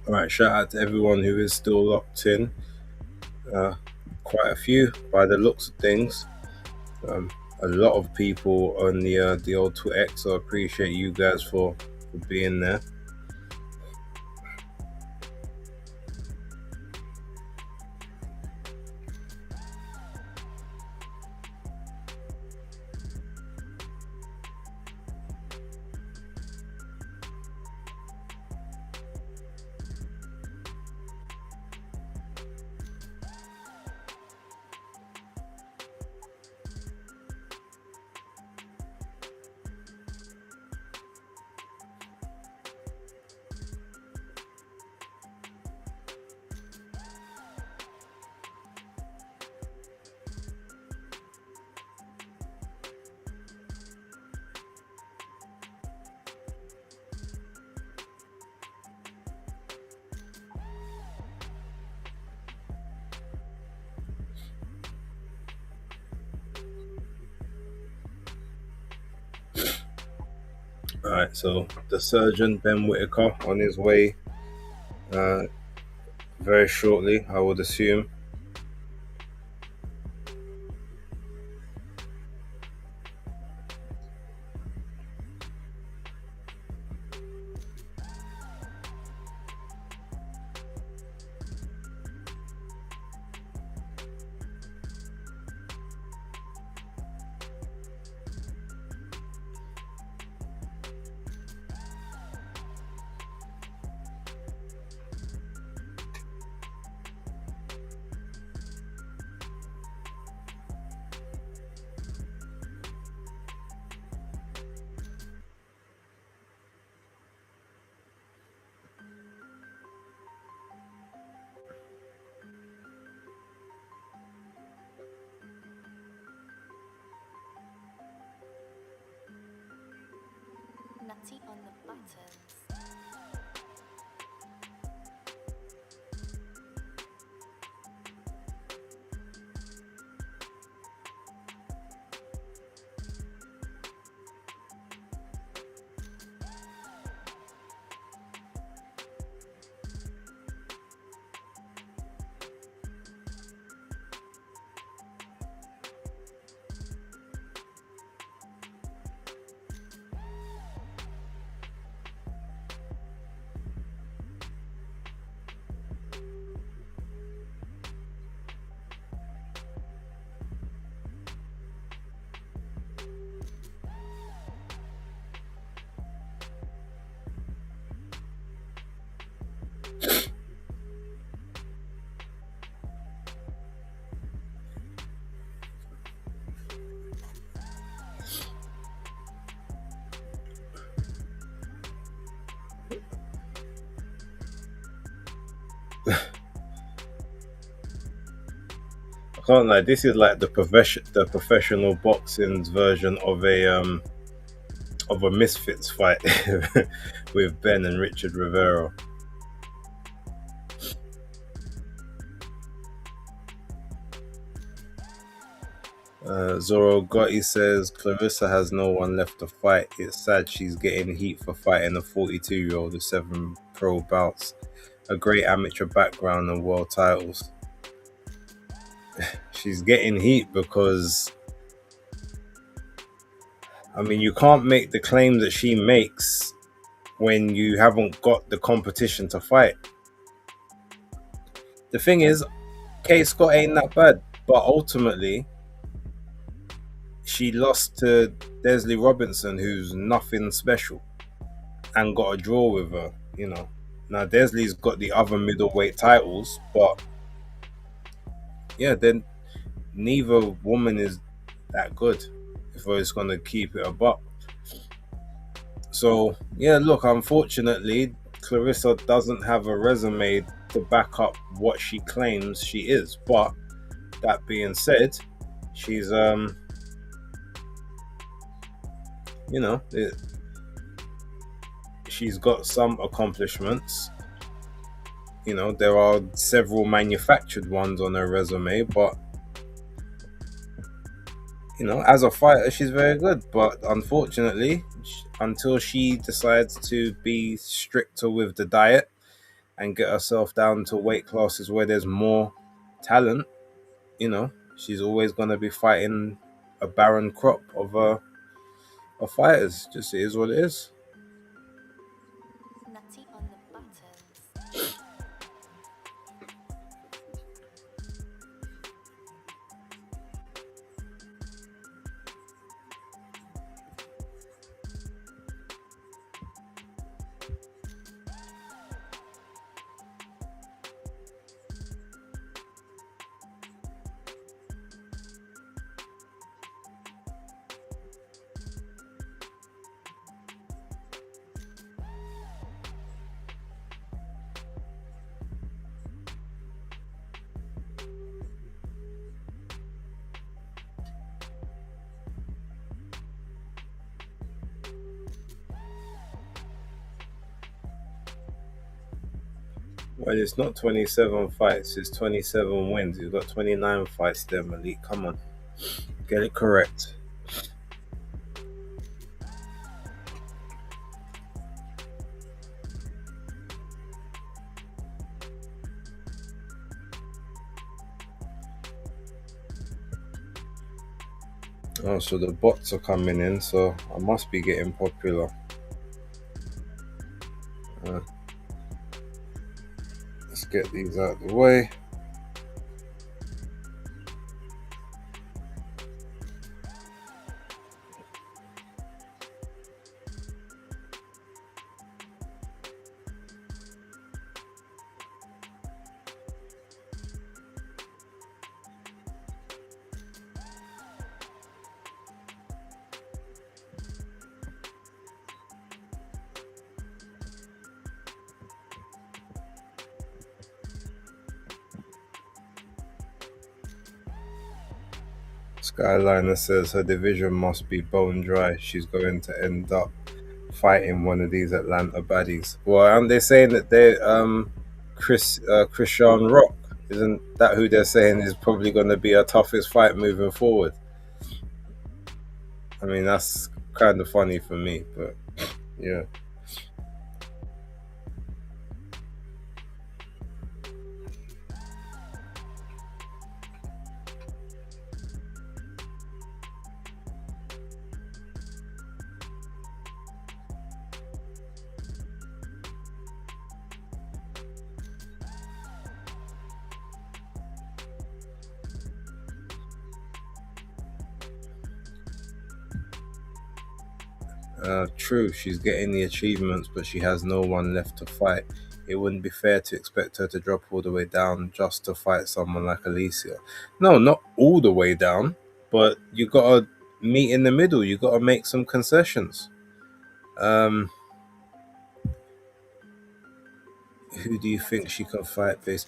All right, shout out to everyone who is still locked in. Uh, Quite a few by the looks of things. Um, a lot of people on the old Twitter, so I appreciate you guys for being there. All right, so the surgeon Ben Whitaker on his way uh, very shortly, I would assume. I can't lie. This is like the professional boxing's version of a misfits fight with Ben and Richard Rivero. Zoro Gotti says Clarissa has no one left to fight. It's sad she's getting heat for fighting a 42-year-old with 7 pro bouts, a great amateur background, and world titles. She's getting heat because, I mean, you can't make the claim that she makes when you haven't got the competition to fight. The thing is, Kay Scott ain't that bad, but ultimately, she lost to Desley Robinson, who's nothing special, and got a draw with her. Now Desley's got the other middleweight titles, but yeah, then neither woman is that good if we're just gonna keep it a buck. So yeah, look, unfortunately, Clarissa doesn't have a resume to back up what she claims she is. But that being said, she's she's got some accomplishments. There are several manufactured ones on her resume, but as a fighter, she's very good. But unfortunately, until she decides to be stricter with the diet and get herself down to weight classes where there's more talent, she's always going to be fighting a barren crop of fighters. Just it is what it is. Well, it's not 27 fights, it's 27 wins. You've got 29 fights there, Malik. Come on. Get it correct. Oh, so the bots are coming in, so I must be getting popular. Let's get these out of the way. Skyliner says her division must be bone dry. She's going to end up fighting one of these Atlanta baddies. Well, and they're saying that they Christian Rock, isn't that who they're saying is probably going to be our toughest fight moving forward? I mean, that's kind of funny for me, but yeah. True, she's getting the achievements, but she has no one left to fight. It wouldn't be fair to expect her to drop all the way down just to fight someone like Alicia. No, not all the way down, but you gotta meet in the middle. You gotta make some concessions. Um, who do you think she can fight this?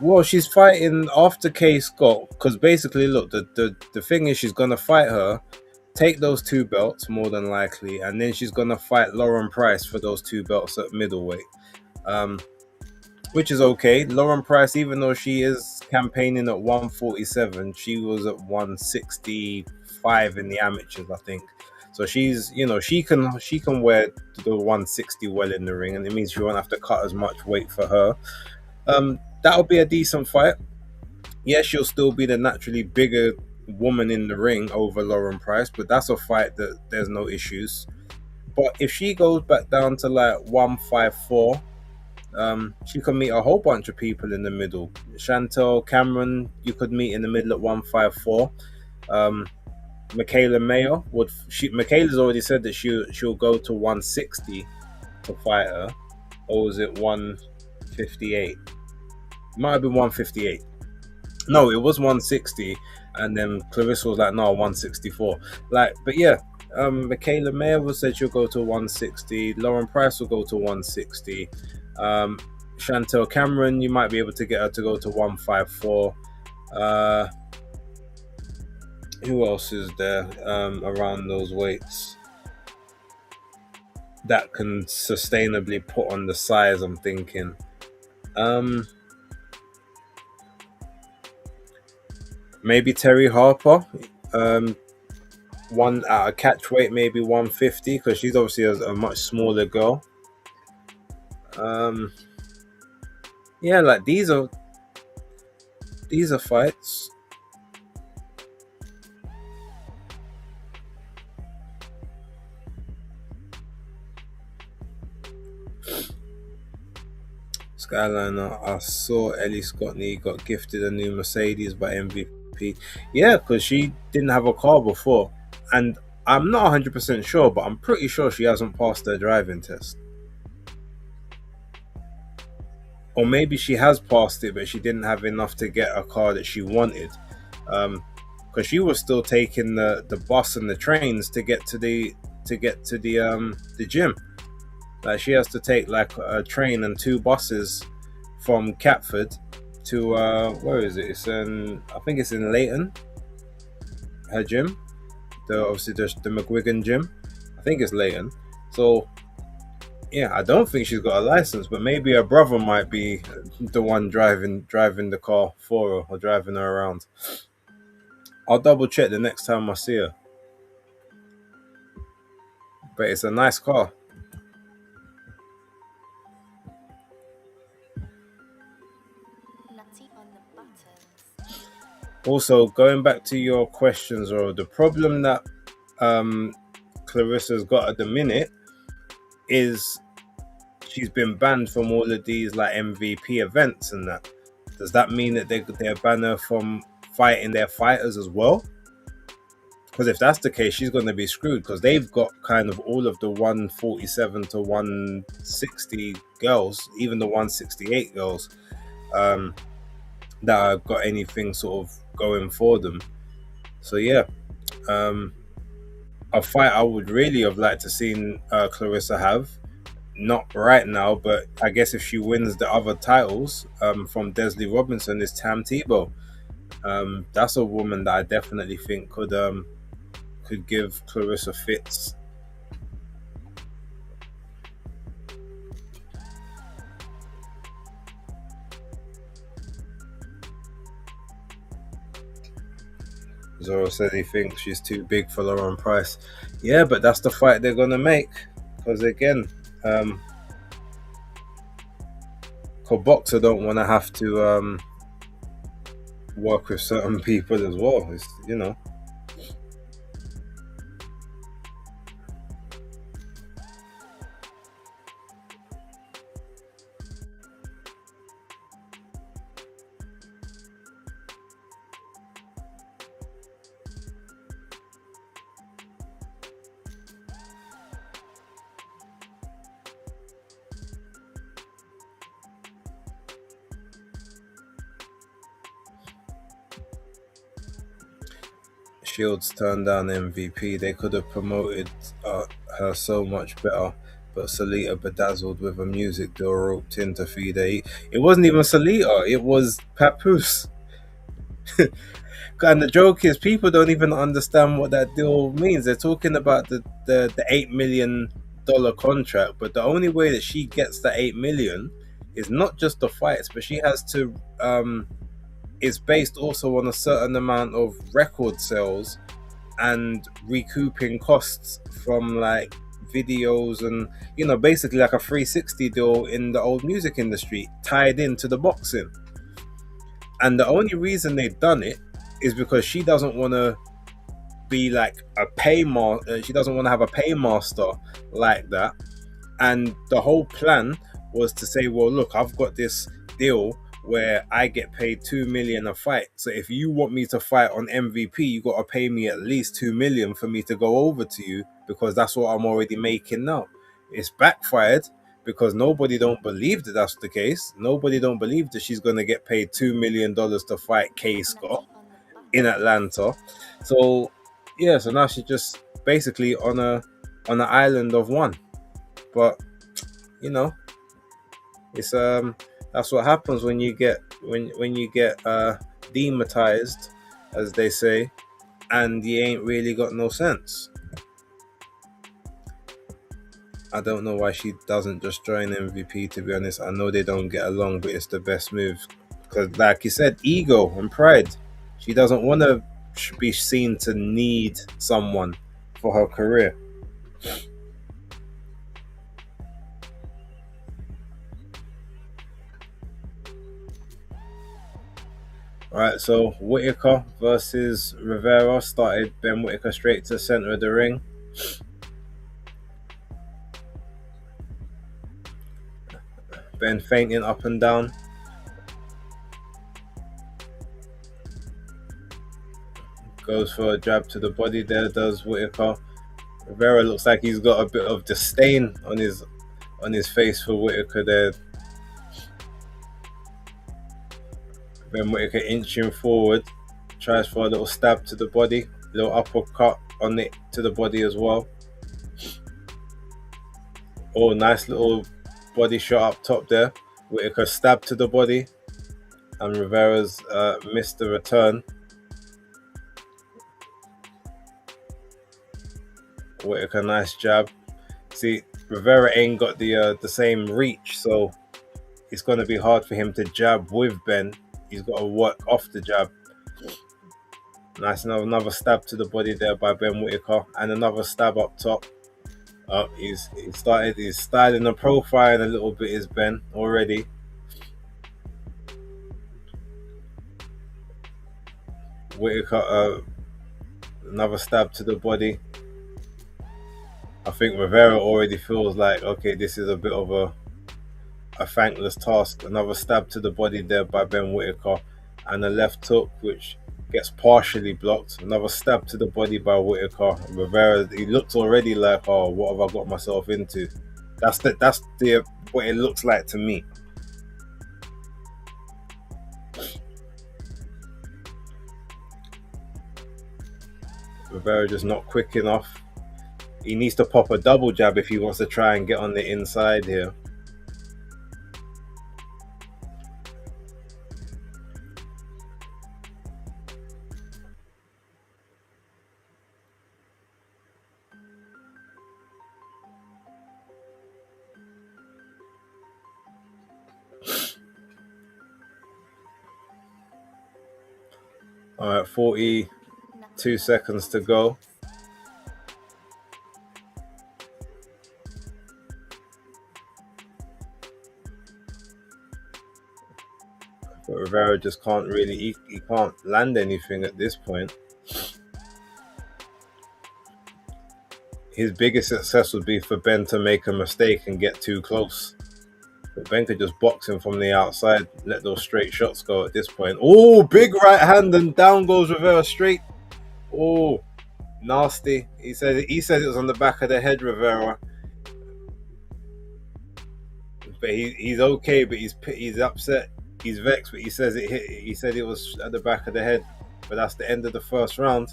Well, she's fighting after Kay Scott because basically, look, the thing is, she's gonna fight her, take those two belts more than likely, and then she's gonna fight Lauren Price for those two belts at middleweight. Um, which is okay. Lauren Price, even though she is campaigning at 147, she was at 165 in the amateurs, I think. So she's, she can wear the 160 well in the ring, and it means she won't have to cut as much weight for her. That'll be a decent fight. Yeah, she'll still be the naturally bigger woman in the ring over Lauren Price, but that's a fight that there's no issues. But if she goes back down to like 154, she could meet a whole bunch of people in the middle. Chantel Cameron, you could meet in the middle at 154. Michaela Mayer Michaela's already said that she'll go to 160 to fight her, or was it 158? Might have been 158. No, it was 160, and then Clarissa was like, no, 164. Like, but yeah, Michaela Mayer was said she'll go to 160. Lauren Price will go to 160. Chantel Cameron, you might be able to get her to go to 154. Who else is there around those weights that can sustainably put on the size? I'm thinking. Maybe Terry Harper. One at a catch weight, maybe 150, because she's obviously a much smaller girl. Yeah, like these are fights. Skyliner, I saw Ellie Scottney got gifted a new Mercedes by MVP. Yeah, because she didn't have a car before, and I'm not 100% sure, but I'm pretty sure she hasn't passed her driving test. Or maybe she has passed it, but she didn't have enough to get a car that she wanted. Because she was still taking the bus and the trains to get to the gym. Like, she has to take like a train and two buses from Catford to where is it? It's I think it's in Leighton. Her gym, obviously the McGuigan gym. I think it's Leighton. So yeah, I don't think she's got a license, but maybe her brother might be the one driving the car for her or driving her around. I'll double check the next time I see her. But it's a nice car. Also, going back to your questions, or the problem that Clarissa's got at the minute is she's been banned from all of these like MVP events and that. Does that mean that they're banned her from fighting their fighters as well? Because if that's the case, she's going to be screwed, because they've got kind of all of the 147 to 160 girls, even the 168 girls, that have got anything sort of going for them. So yeah, a fight I would really have liked to seen Clarissa have, not right now, but I guess if she wins the other titles from Desley Robinson, is Tam Tebow. That's a woman that I definitely think could give Clarissa fits. Zoro said he thinks she's too big for Lauren Price. Yeah, but that's the fight they're gonna make. Because again, um, boxer don't want to have to work with certain people as well. It's, you know. Shields turned down MVP. They could have promoted her so much better. But Salita bedazzled with a music deal roped in to feed her. It wasn't even Salita, it was Papoose. And the joke is, people don't even understand what that deal means. They're talking about the $8 million contract, but the only way that she gets the 8 million is not just the fights, but she has to. It's based also on a certain amount of record sales and recouping costs from like videos and basically like a 360 deal in the old music industry tied into the boxing. And the only reason they've done it is because she doesn't want to be like a she doesn't want to have a paymaster like that. And the whole plan was to say, well, look, I've got this deal where I get paid 2 million a fight. So if you want me to fight on MVP, you got to pay me at least 2 million for me to go over to you, because that's what I'm already making now. It's backfired because nobody don't believe that that's the case. Nobody don't believe that she's going to get paid $2 million to fight K Scott in Atlanta. So yeah, so now she's just basically on an island of one. But you know, it's that's what happens when you get dematized, as they say, and you ain't really got no sense. I don't know why she doesn't just join MVP, to be honest. I know they don't get along, but it's the best move. Because, like you said, ego and pride. She doesn't want to be seen to need someone for her career. All right, so Whitaker versus Rivera started Ben Whitaker straight to the center of the ring. Ben fainting up and down. Goes for a jab to the body there, does Whitaker. Rivera looks like he's got a bit of disdain on his face for Whitaker there. Ben Whitaker inching forward, tries for a little stab to the body, little uppercut on it to the body as well. Oh, nice little body shot up top there. Whitaker stab to the body, and Rivera's missed the return. Whitaker, nice jab. See, Rivera ain't got the same reach, so it's going to be hard for him to jab with Ben. He's got to work off the jab. Nice, another stab to the body there by Ben Whitaker, and another stab up top. He's styling the profile a little bit, is Ben already. Whitaker, another stab to the body. I think Rivera already feels like, okay, this is a bit of a thankless task. Another stab to the body there by Ben Whitaker, and a left hook which gets partially blocked. Another stab to the body by Whitaker. Rivera, he looks already like, oh, what have I got myself into? That's the what it looks like to me. Rivera just not quick enough. He needs to pop a double jab if he wants to try and get on the inside here. All right, 42 2 seconds to go. But Rivera just can't really, he can't land anything at this point. His biggest success would be for Ben to make a mistake and get too close. But Ben could just box him from the outside, let those straight shots go at this point. Oh, big right hand, and down goes Rivera straight. Oh, nasty. He said it was on the back of the head, Rivera. But he's okay, but he's upset. He's vexed, but he says it hit. He said it was at the back of the head. But that's the end of the first round.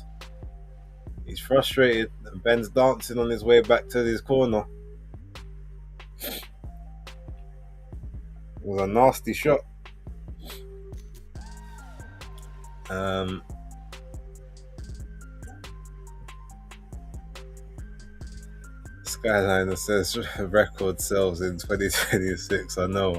He's frustrated, and Ben's dancing on his way back to his corner. It was a nasty shot. Skyliner says record sales in 2026. I know.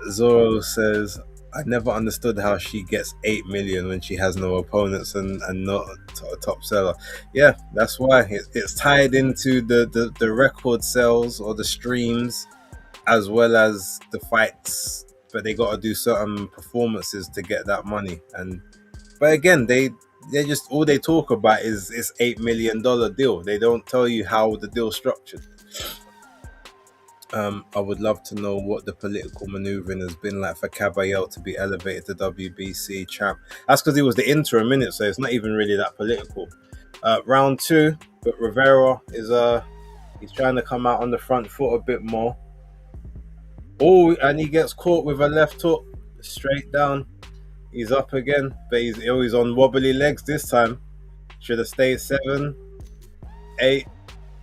Zoro says, I never understood how she gets 8 million when she has no opponents and not a top seller. Yeah, that's why it's tied into the record sales or the streams as well as the fights, but they got to do certain performances to get that money. But again, they just, all they talk about is this $8 million deal. They don't tell you how the deal's structured. I would love to know what the political maneuvering has been like for Caballero to be elevated to WBC champ. That's because he was the interim minute, so it's not even really that political. Round 2, but Rivera is he's trying to come out on the front foot a bit more. Oh, and he gets caught with a left hook straight down. He's up again, but he's on wobbly legs this time. Should have stayed 7, 8.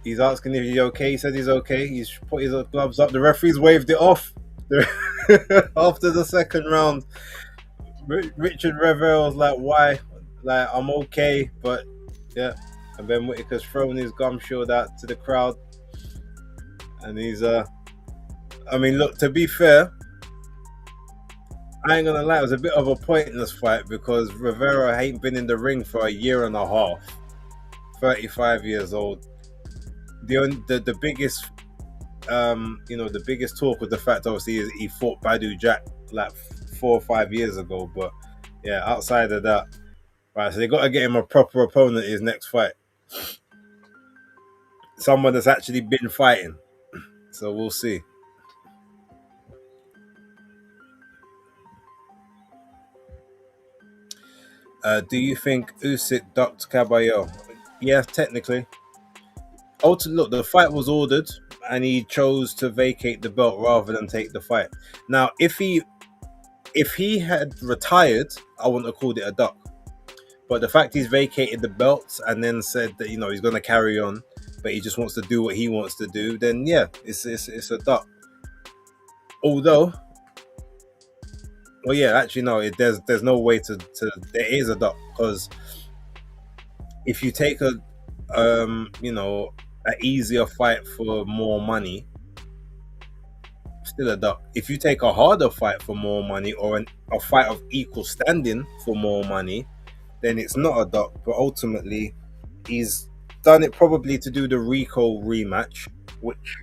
He's asking if he's okay. He said he's okay. He's put his gloves up. The referee's waved it off after the second round. Richard Rivera was like, "Why? Like, I'm okay, but yeah." And Ben Whitaker's throwing his gum shield out to the crowd, and he's I mean, look, to be fair, I ain't gonna lie, it was a bit of a pointless fight because Rivera ain't been in the ring for a year and a half. 35 years old. The biggest the biggest talk was the fact, obviously, is he fought Badu Jack like 4 or 5 years ago. But yeah, outside of that, right, so they got to get him a proper opponent in his next fight, someone that's actually been fighting. So we'll see. Do you think Usyk ducked Caballero? Yeah, technically. Look, the fight was ordered, and he chose to vacate the belt rather than take the fight. Now, if he had retired, I wouldn't have called it a duck. But the fact he's vacated the belts and then said that he's going to carry on, but he just wants to do what he wants to do, then yeah, it's a duck. Although, well, yeah, actually no, there's no way to there is a duck, because if you take an easier fight for more money, still a duck. If you take a harder fight for more money, or a fight of equal standing for more money, then it's not a duck. But ultimately, he's done it probably to do the Rico rematch, which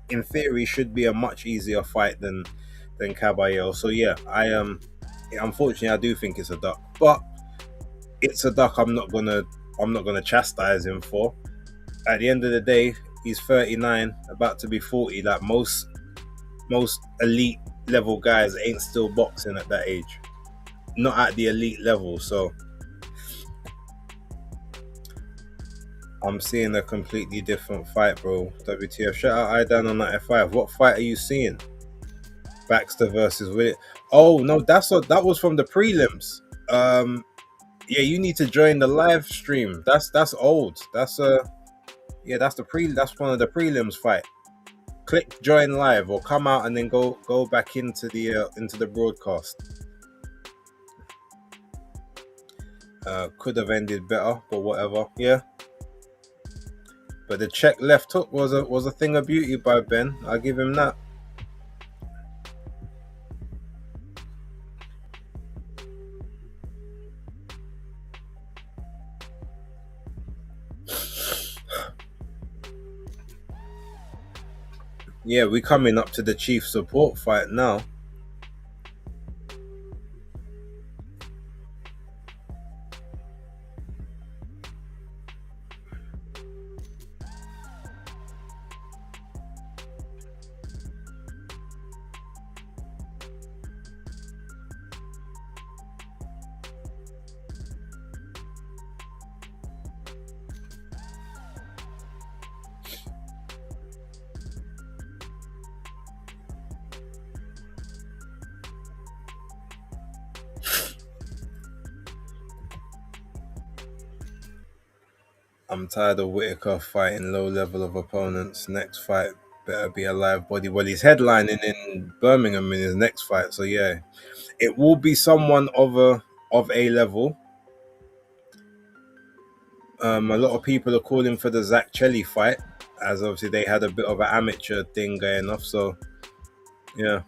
in theory should be a much easier fight than Caballero. So yeah, unfortunately I do think it's a duck, but it's a duck I'm not gonna chastise him for. At the end of the day, he's 39, about to be 40. Like most elite level guys ain't still boxing at that age, not at the elite level. So I'm seeing a completely different fight, bro. WTF. Shout out Idan on 95. What fight are you seeing? Baxter versus William. Oh no, that was from the prelims. Yeah, you need to join the live stream. That's old. That's one of the prelims fight. Click join live or come out and then go back into the broadcast. Could have ended better, but whatever. Yeah. But the check left hook was a thing of beauty by Ben. I'll give him that. Yeah, we're coming up to the chief support fight now. I'm tired of Whitaker fighting low level of opponents. Next fight better be a live body. Well, he's headlining in Birmingham in his next fight, so yeah, it will be someone of a level. A lot of people are calling for the Zach Chelly fight, as obviously they had a bit of an amateur thing going off. So yeah,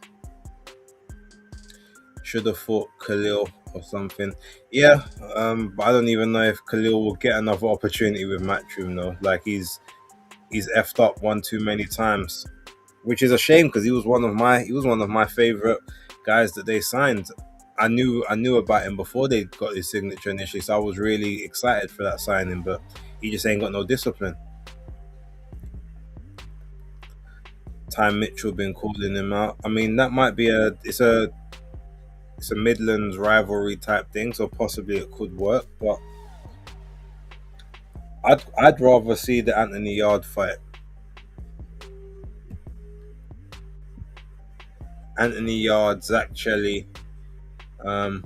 should have fought Khalil or something. Yeah, but I don't even know if Khalil will get another opportunity with Matchroom though. Like he's effed up one too many times, which is a shame because he was one of my favorite guys that they signed. I knew about him before they got his signature initially, so I was really excited for that signing. But he just ain't got no discipline. Ty Mitchell been calling him out. I mean, that might be it's a Midlands rivalry type thing, so possibly it could work. But I'd rather see the Anthony Yard fight. Anthony Yard, Zach Chelly. Um,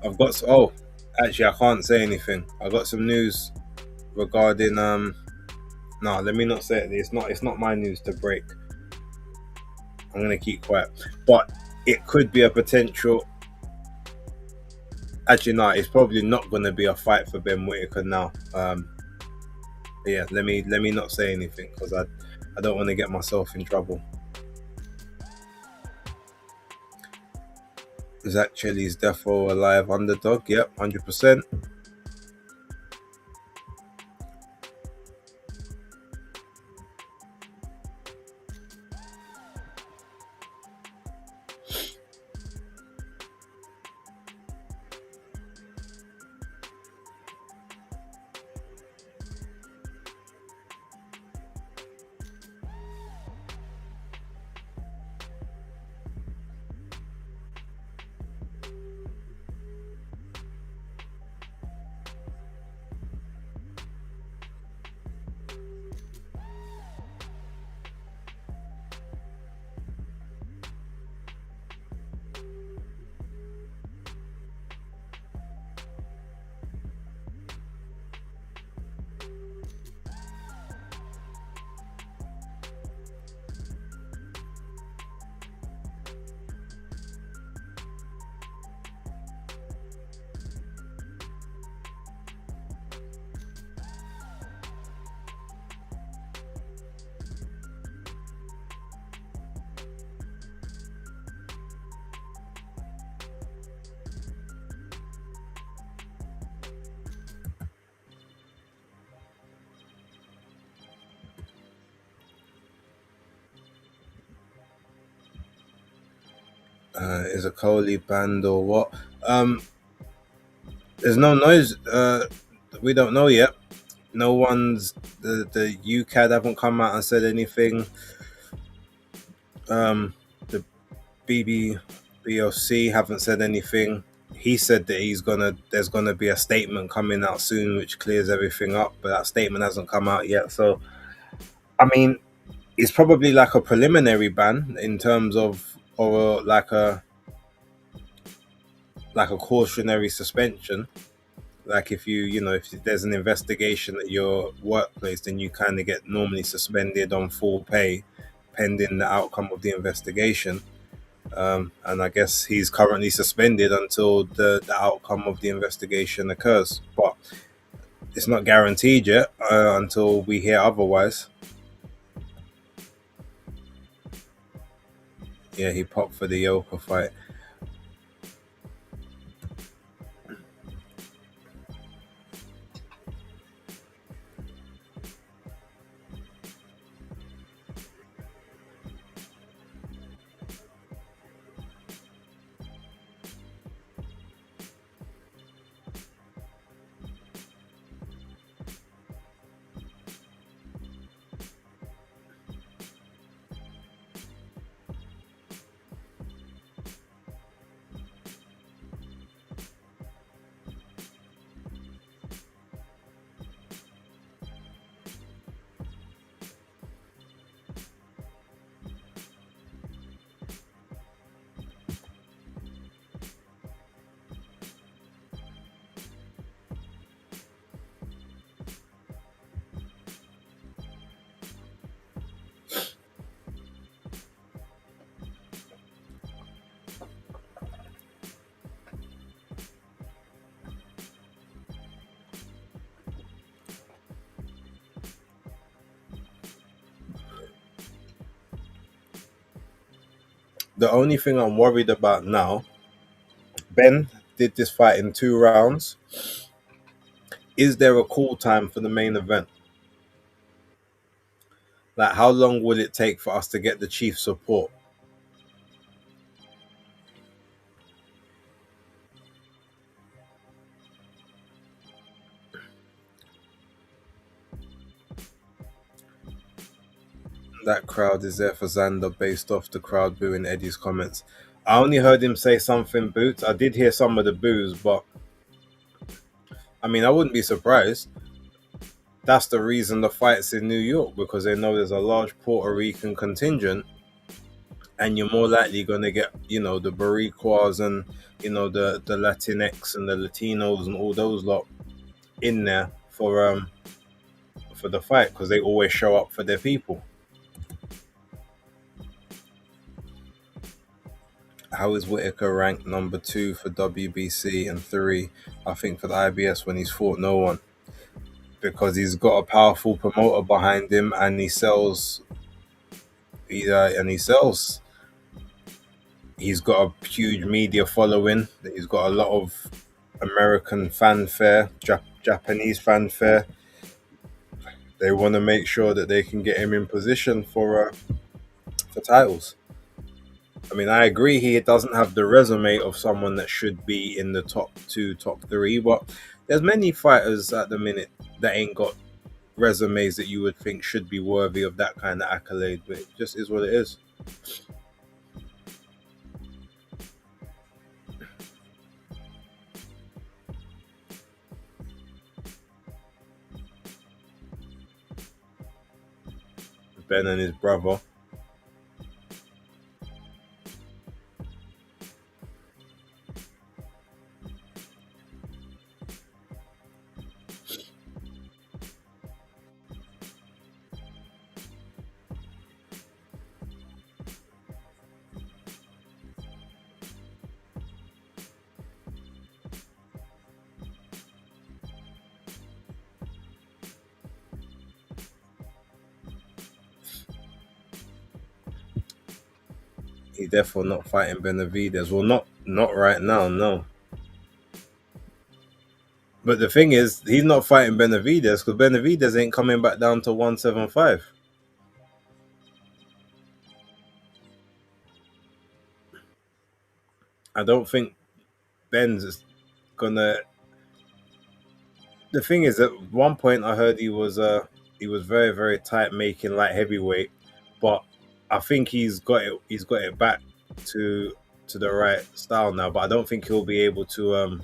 oh, actually I can't say anything. I got some news regarding no, let me not say it. It's not my news to break. I'm gonna keep quiet. But it could be a potential. Actually, no, it's probably not gonna be a fight for Ben Whitaker now. But yeah, let me not say anything because I don't want to get myself in trouble. Is actually his defo a live underdog? Yep, 100%. Is a Coley band or what? There's no noise. We don't know yet. No one's the UCAD haven't come out and said anything. The BBOC haven't said anything. He said that there's gonna be a statement coming out soon which clears everything up, but that statement hasn't come out yet. So I mean, it's probably like a preliminary ban in terms of or like a cautionary suspension. Like if if there's an investigation at your workplace, then you kind of get normally suspended on full pay pending the outcome of the investigation. And I guess he's currently suspended until the outcome of the investigation occurs. But it's not guaranteed yet until we hear otherwise. Yeah, he popped for the Yoka fight. The only thing I'm worried about now, Ben did this fight in 2 rounds. Is there a call time for the main event? Like, how long will it take for us to get the chief support? That crowd is there for Xander based off the crowd booing Eddie's comments. I only heard him say something boots. I did hear some of the boos, but I mean, I wouldn't be surprised. That's the reason the fight's in New York, because they know there's a large Puerto Rican contingent, and you're more likely going to get, the Boricuas and, the Latinx and the Latinos and all those lot in there for the fight, because they always show up for their people. How is Whitaker ranked number 2 for WBC and 3, I think, for the IBS when he's fought no one? Because he's got a powerful promoter behind him, and he sells. He sells. He's got a huge media following. He's got a lot of American fanfare, Japanese fanfare. They want to make sure that they can get him in position for titles. I mean, I agree he doesn't have the resume of someone that should be in the top 2, top 3, but there's many fighters at the minute that ain't got resumes that you would think should be worthy of that kind of accolade, but it just is what it is. Ben and his brother. He's definitely not fighting Benavidez. Well, not right now, no. But the thing is, he's not fighting Benavidez because Benavidez ain't coming back down to 175. I don't think Ben's is gonna. The thing is, at one point I heard he was very very tight making light heavyweight, but I think he's got it. He's got it back to the right style now. But I don't think he'll be able to.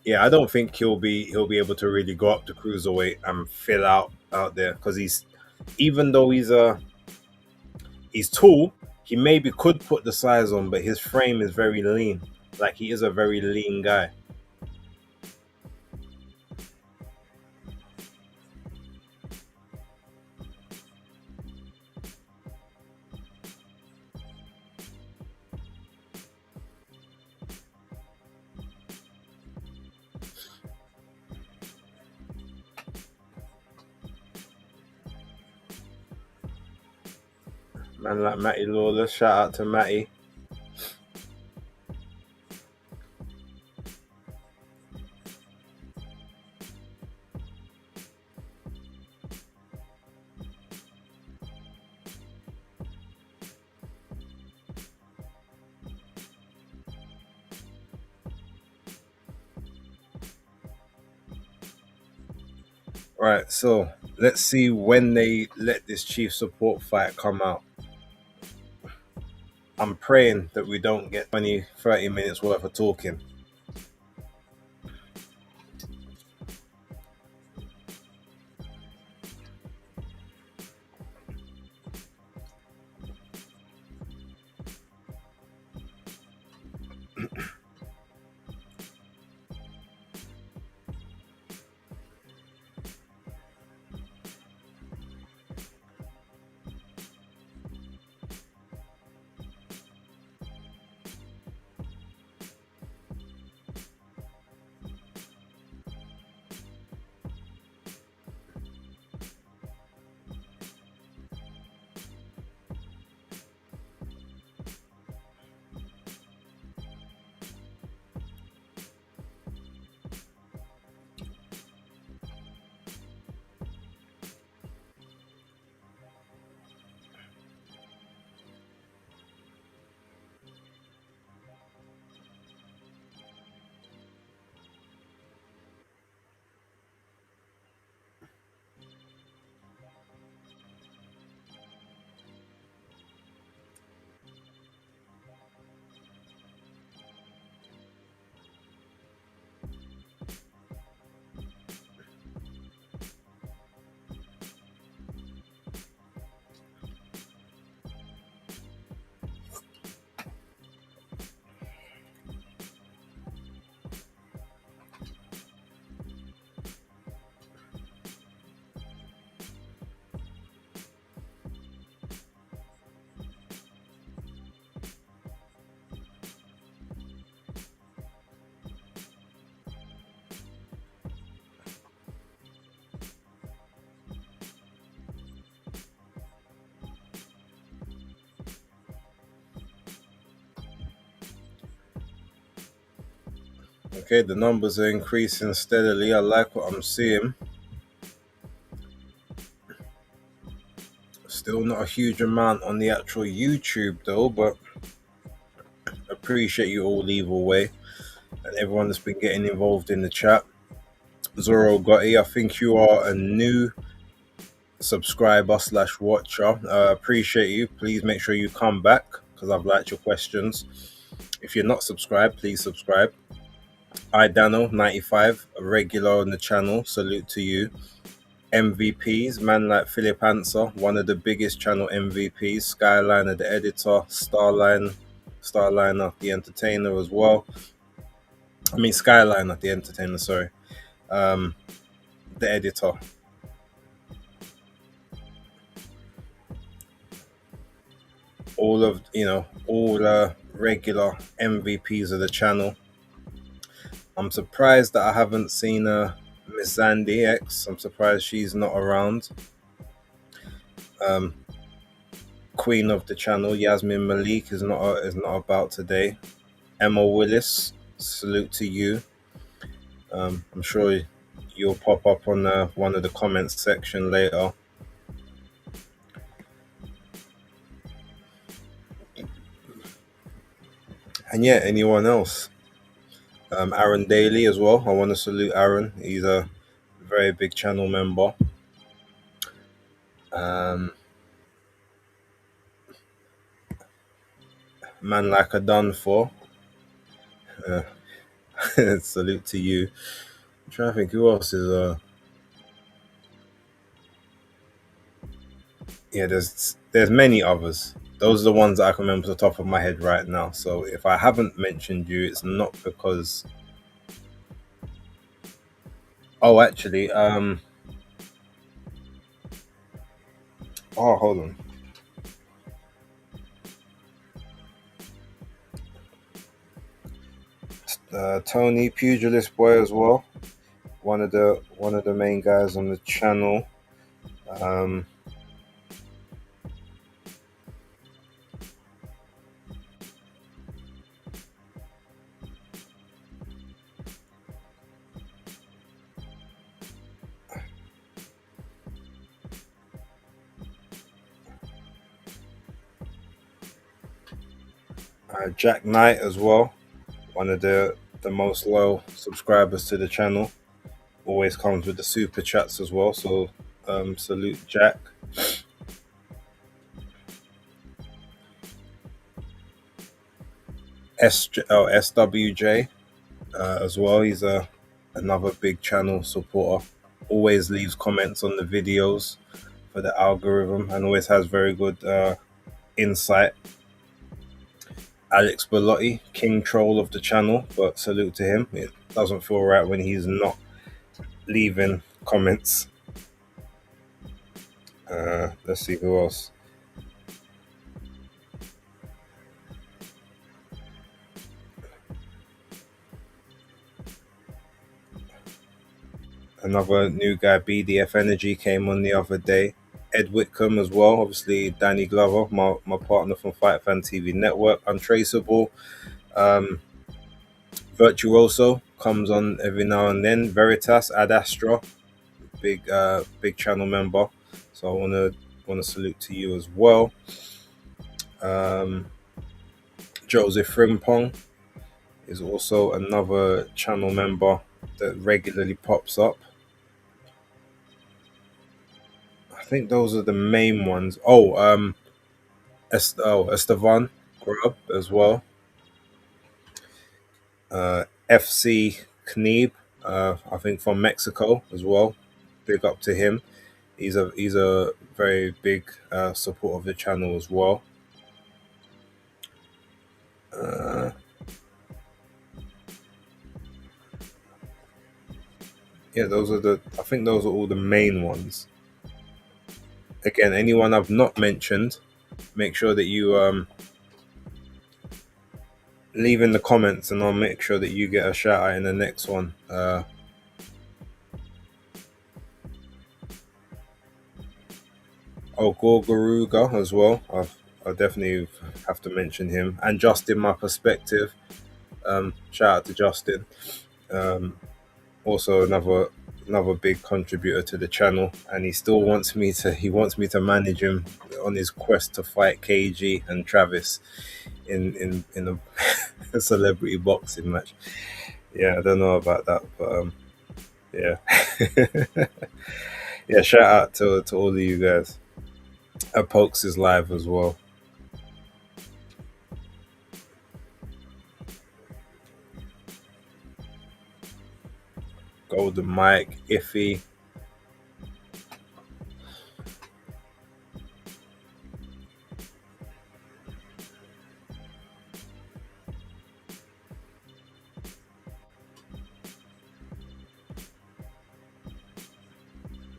Yeah, I don't think he'll be able to really go up to cruiserweight and fill out there, because even though he's tall, he maybe could put the size on, but his frame is very lean. Like, he is a very lean guy. Man like Matty Lawler, shout out to Matty. Right, so let's see when they let this chief support fight come out. I'm praying that we don't get 20-30 minutes worth of talking. Okay, the numbers are increasing steadily. I like what I'm seeing. Still not a huge amount on the actual YouTube though, but appreciate you all either way, and everyone that's been getting involved in the chat. Zoro Gotti, I think you are a new subscriber slash watcher. Appreciate you. Please make sure you come back because I've liked your questions. If you're not subscribed, please subscribe. Dano95, a regular on the channel. Salute to you. MVPs, man like Philip Answer, one of the biggest channel MVPs. Skyliner, the editor. Starliner, the entertainer as well. I mean Skyliner, the entertainer. Sorry, the editor. All of all regular MVPs of the channel. I'm surprised that I haven't seen Miss Zandy X. I'm surprised she's not around. Queen of the channel, Yasmin Malik is not about today. Emma Willis, salute to you. I'm sure you'll pop up on one of the comments section later. And yeah, anyone else? Aaron Daly as well. I want to salute Aaron. He's a very big channel member. Man like a done for. Salute to you. I'm trying to think who else is yeah, there's many others. Those are the ones that I can remember off the top of my head right now. So if I haven't mentioned you, it's not because actually hold on. Tony Pugilist Boy as well. One of the main guys on the channel. Jack Knight as well, one of the most loyal subscribers to the channel. Always comes with the super chats as well. So salute Jack. SWJ as well. He's another big channel supporter. Always leaves comments on the videos for the algorithm and always has very good insight. Alex Bellotti, king troll of the channel, but salute to him. It doesn't feel right when he's not leaving comments. Let's see who else. Another new guy, BDF Energy, came on the other day. Ed Whitcomb as well. Obviously, Danny Glover, my partner from Fight Fan TV Network. Untraceable. Virtuoso comes on every now and then. Veritas, Ad Astra, big channel member. So I wanna salute to you as well. Joseph Frimpong is also another channel member that regularly pops up. I think those are the main ones. Estevan Grub as well. FC Knieb, I think from Mexico as well. Big up to him. He's a very big support of the channel as well. Yeah, I think those are all the main ones. Again, anyone I've not mentioned, make sure that you leave in the comments and I'll make sure that you get a shout out in the next one. Gorgaruga as well. I definitely have to mention him. And Justin, my perspective. Shout out to Justin. Um, Also another big contributor to the channel, and he wants me to manage him on his quest to fight KG and Travis in a, a celebrity boxing match. Yeah, I don't know about that, but yeah. Yeah, shout out to all of you guys. Pokes is live as well. Golden Mike, Iffy,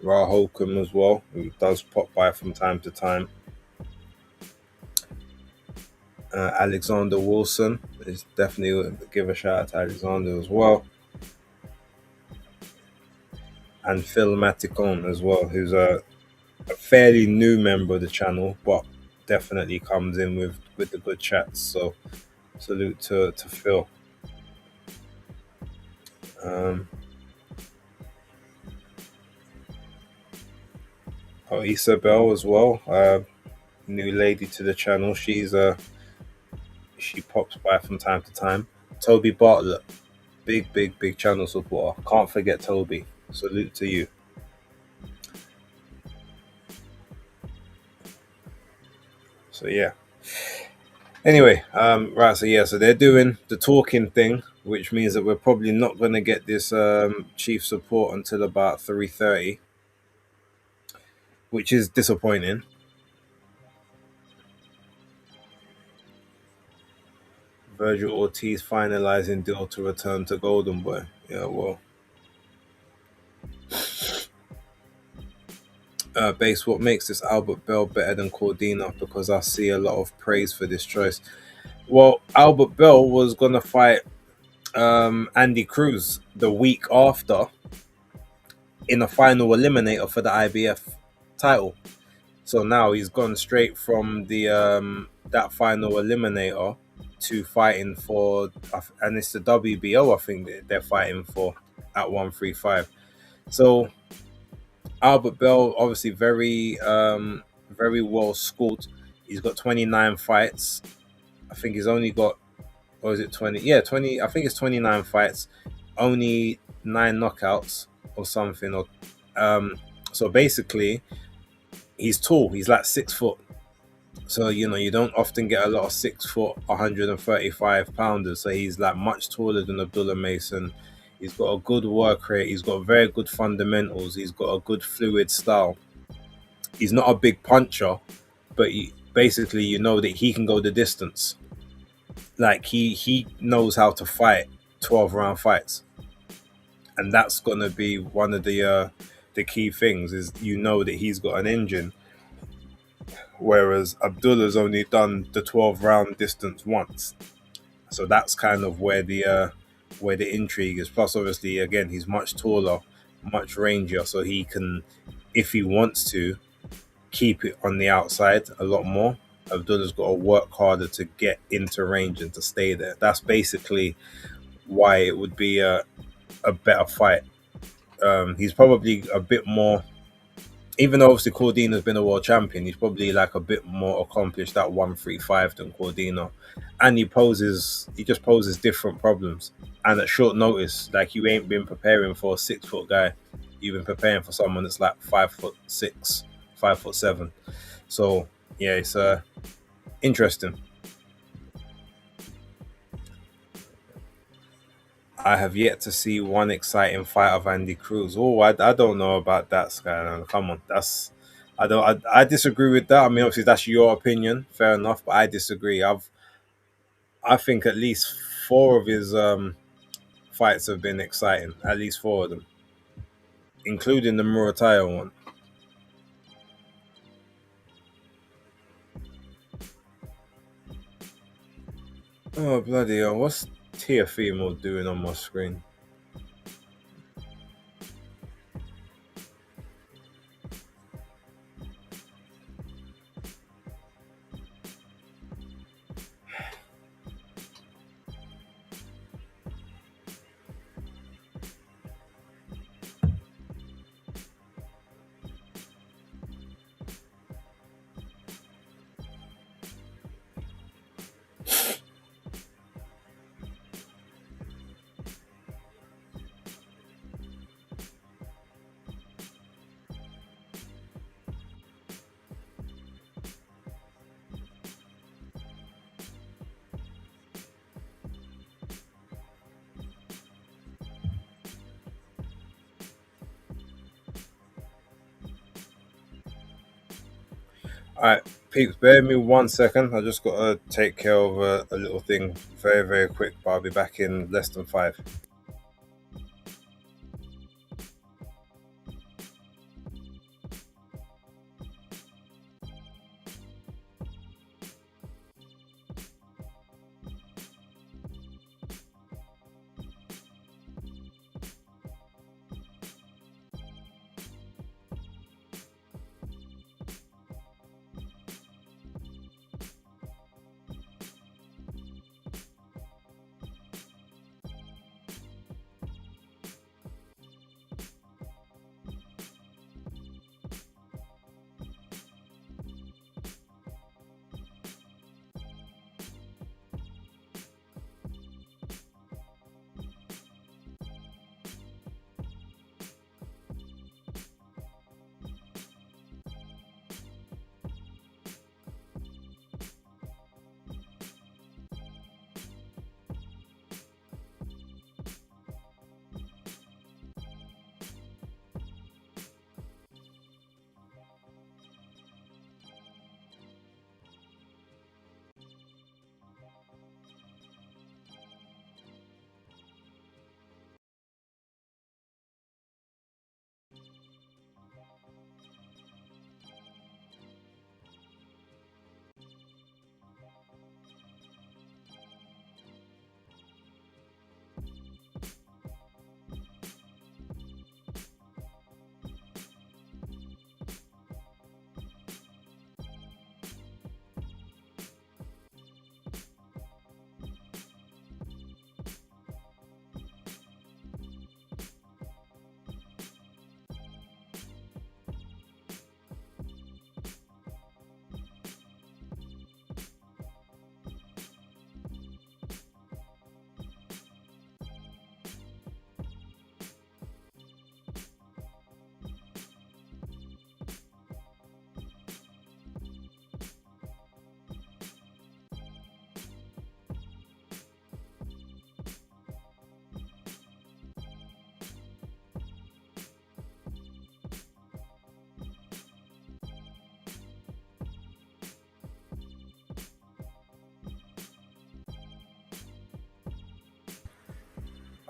Ra Holcomb as well, who does pop by from time to time. Alexander Wilson is definitely give a shout out to Alexander as well, and Phil Maticon as well, who's a fairly new member of the channel, but definitely comes in with the good chats. So salute to Phil. Um, oh, Isabel as well, new lady to the channel. She pops by from time to time. Toby Bartlett, big channel supporter. Can't forget Toby. Salute to you. So yeah. Anyway, right. So yeah. So they're doing the talking thing, which means that we're probably not going to get this chief support until about 3:30, which is disappointing. Virgil Ortiz finalizing deal to return to Golden Boy. Yeah, well, base. What makes this Albert Bell better than Cordina? Because I see a lot of praise for this choice. Well, Albert Bell was gonna fight Andy Cruz the week after in a final eliminator for the IBF title. So now he's gone straight from the that final eliminator to fighting for, and it's the WBO. I think they're fighting for at 135. So Albert Bell, obviously very well schooled. He's got 29 fights. I think he's only got, or is it 20? Yeah, 20. I think it's 29 fights, only 9 knockouts or something. Or so basically, he's tall. He's like 6 foot. So you don't often get a lot of 6 foot, 135 pounders. So he's like much taller than Abdullah Mason. He's got a good work rate. He's got very good fundamentals. He's got a good fluid style. He's not a big puncher, but basically you know that he can go the distance. Like he knows how to fight 12 round fights, and that's gonna be one of the key things. Is that he's got an engine, whereas Abdullah's only done the 12 round distance once. So that's kind of where the intrigue is. Plus, obviously, again, he's much taller, much rangier, so he can, if he wants to, keep it on the outside a lot more. Abdullah's got to work harder to get into range and to stay there. That's basically why it would be a better fight. He's probably a bit more, even though obviously Cordina's been a world champion, he's probably like a bit more accomplished at 135 than Cordina. And he just poses different problems. And at short notice, like you ain't been preparing for a 6 foot guy. You've been preparing for someone that's like 5'6", 5'7". So yeah, it's interesting. I have yet to see one exciting fight of Andy Cruz. Oh, I don't know about that, Sky. Come on, that's I disagree with that. I mean, obviously that's your opinion, fair enough, but I disagree. I think at least four of his fights have been exciting. At least four of them, including the Murataya one. Oh bloody hell! What's Tiafimo doing on my screen? Alright, peeps, bear me 1 second. I just gotta take care of a little thing very, very quick, but I'll be back in less than 5.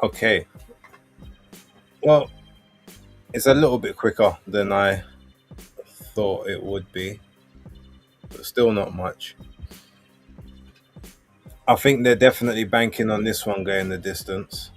Okay, well, it's a little bit quicker than I thought it would be, but still not much. I think they're definitely banking on this one going the distance.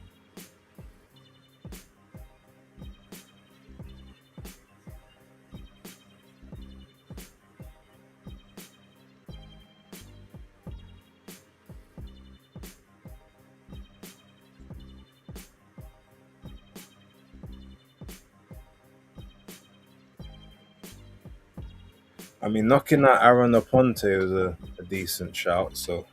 I mean, knocking out Aaron Aponte was a decent shout, so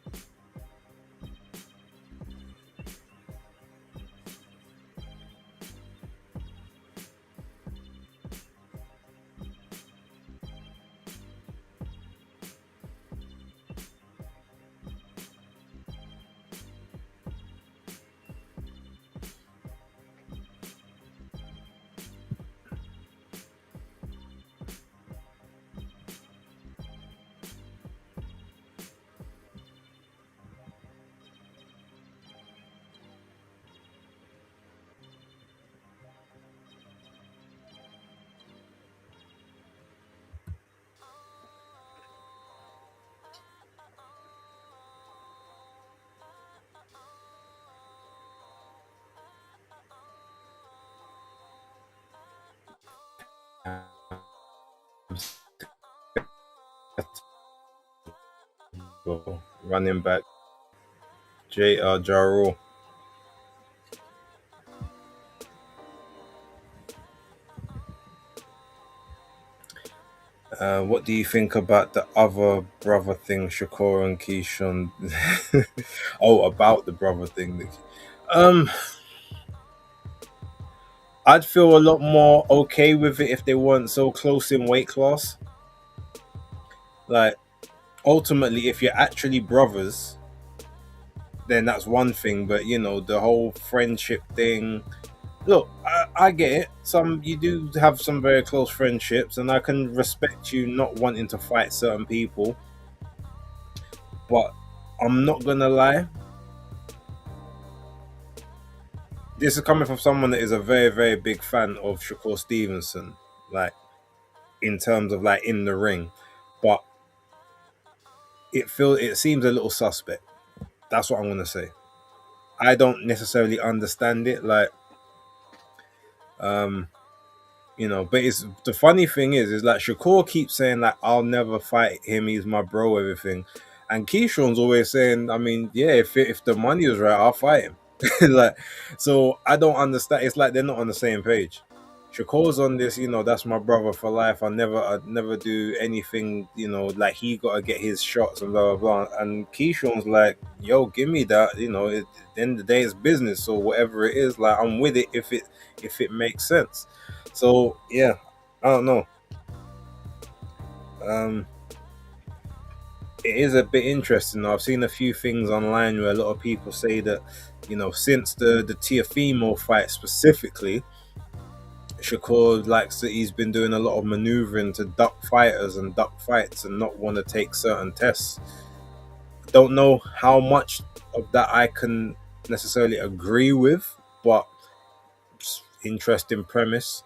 running back Jaron. What do you think about the other brother thing, Shakur and Keyshawn? Oh, about the brother thing. Um, I'd feel a lot more okay with it if they weren't so close in weight class. Like, ultimately, if you're actually brothers, then that's one thing. But the whole friendship thing. Look, I get it. Some you do have some very close friendships, and I can respect you not wanting to fight certain people. But I'm not gonna lie, this is coming from someone that is a very, very big fan of Shakur Stevenson, like in terms of like in the ring. But it seems a little suspect. That's what I'm gonna say. I don't necessarily understand it, like um, but it's the funny thing is like Shakur keeps saying like I'll never fight him, he's my bro, everything. And Keyshawn's always saying, I mean, yeah, if the money was right, I'll fight him. Like, so I don't understand. It's like they're not on the same page. Shakur's on this, that's my brother for life. I'd never do anything, like he gotta get his shots and blah blah blah. And Keyshawn's like, yo, give me that, at the end of the day it's business. So whatever it is, like I'm with it if it makes sense. So yeah, I don't know. Um it is a bit interesting. I've seen a few things online where a lot of people say that, since the Tiafimo fight specifically, Shakur likes that he's been doing a lot of maneuvering to duck fighters and duck fights and not want to take certain tests. Don't know how much of that I can necessarily agree with, but interesting premise.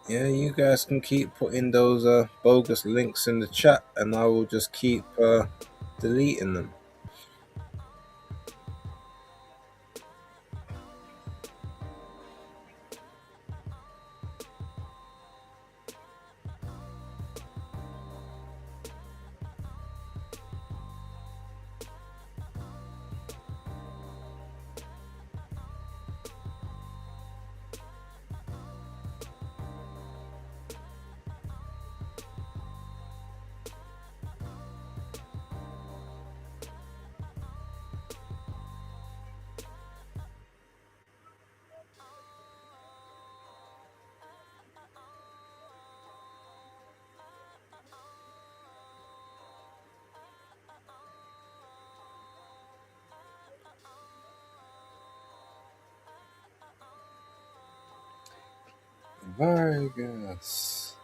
Yeah, you guys can keep putting those bogus links in the chat, and I will just keep deleting them. Vargas.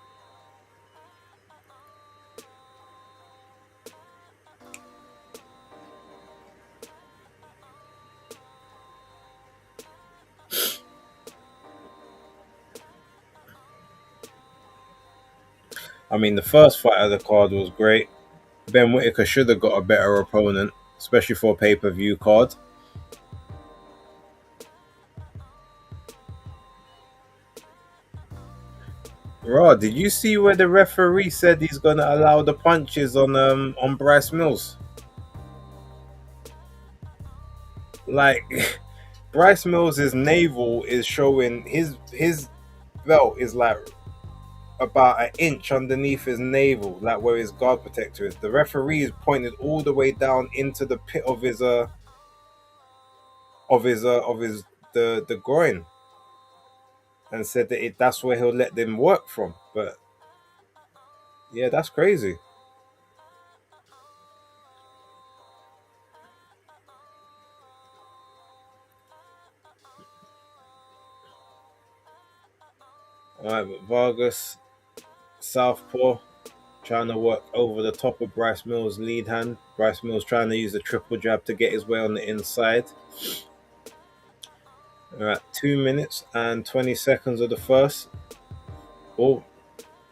I mean, the first fight of the card was great. Ben Whitaker should have got a better opponent, especially for a pay-per-view card. Raw, did you see where the referee said he's gonna allow the punches on Bryce Mills? Like Bryce Mills' navel is showing his belt is like about an inch underneath his navel, like where his guard protector is. The referee is pointed all the way down into the pit of his the groin, and said that that's where he'll let them work from. But yeah, that's crazy. All right, but Vargas Southpaw trying to work over the top of Bryce Mills' lead hand. Bryce Mills trying to use the triple jab to get his way on the inside. All right, 2 minutes and 20 seconds of the first. Oh,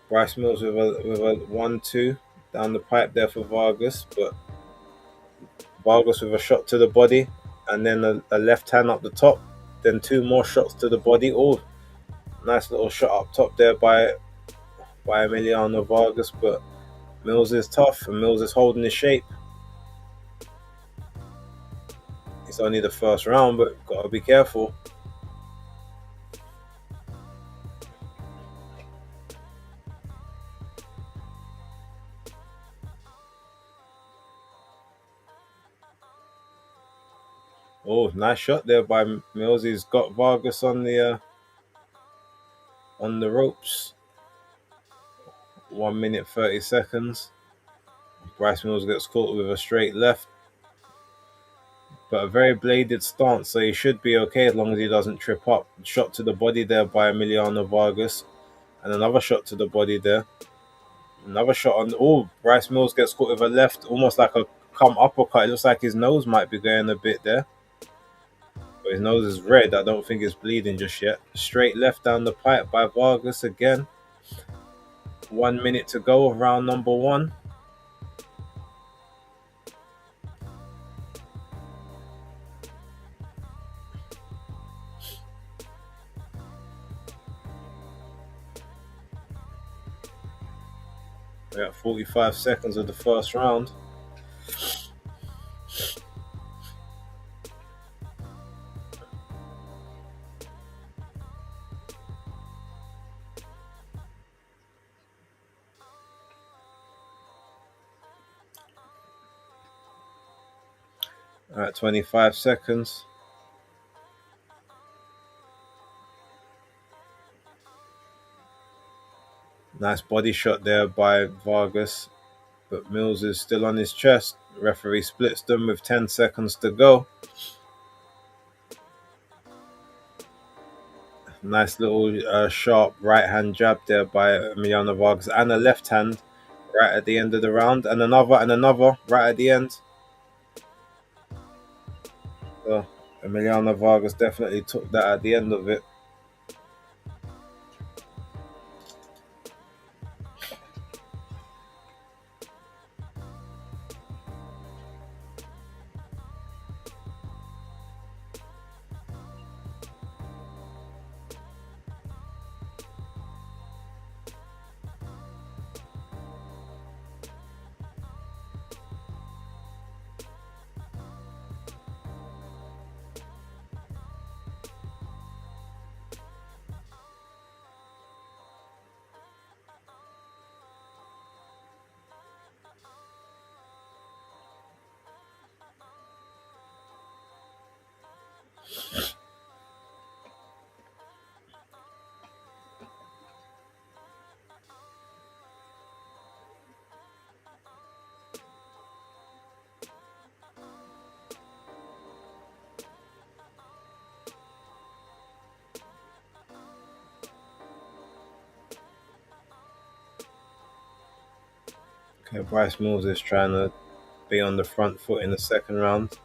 Bryce Mills with a 1-2 down the pipe there for Vargas, but Vargas with a shot to the body, and then a left hand up the top, then two more shots to the body. Oh, nice little shot up top there by Emiliano Vargas, but Mills is tough and Mills is holding his shape. It's only the first round, but gotta be careful. Oh, nice shot there by Mills. He's got Vargas on the ropes. 1 minute 30 seconds. Bryce Mills gets caught with a straight left, but a very bladed stance, so he should be okay as long as he doesn't trip up. Shot to the body there by Emiliano Vargas, and another shot to the body there. Another shot on. Oh, Bryce Mills gets caught with a left, almost like a come uppercut. It looks like his nose might be going a bit there. But his nose is red. I don't think it's bleeding just yet. Straight left down the pipe by Vargas again. 1 minute to go of round number one. We're at 45 seconds of the first round. At 25 seconds. Nice body shot there by Vargas, but Mills is still on his chest. Referee splits them with 10 seconds to go. Nice little sharp right hand jab there by Emiliano Vargas, and a left hand right at the end of the round, and another right at the end. So Emiliano Vargas definitely took that at the end of it. Okay, Bryce Mills is trying to be on the front foot in the second round.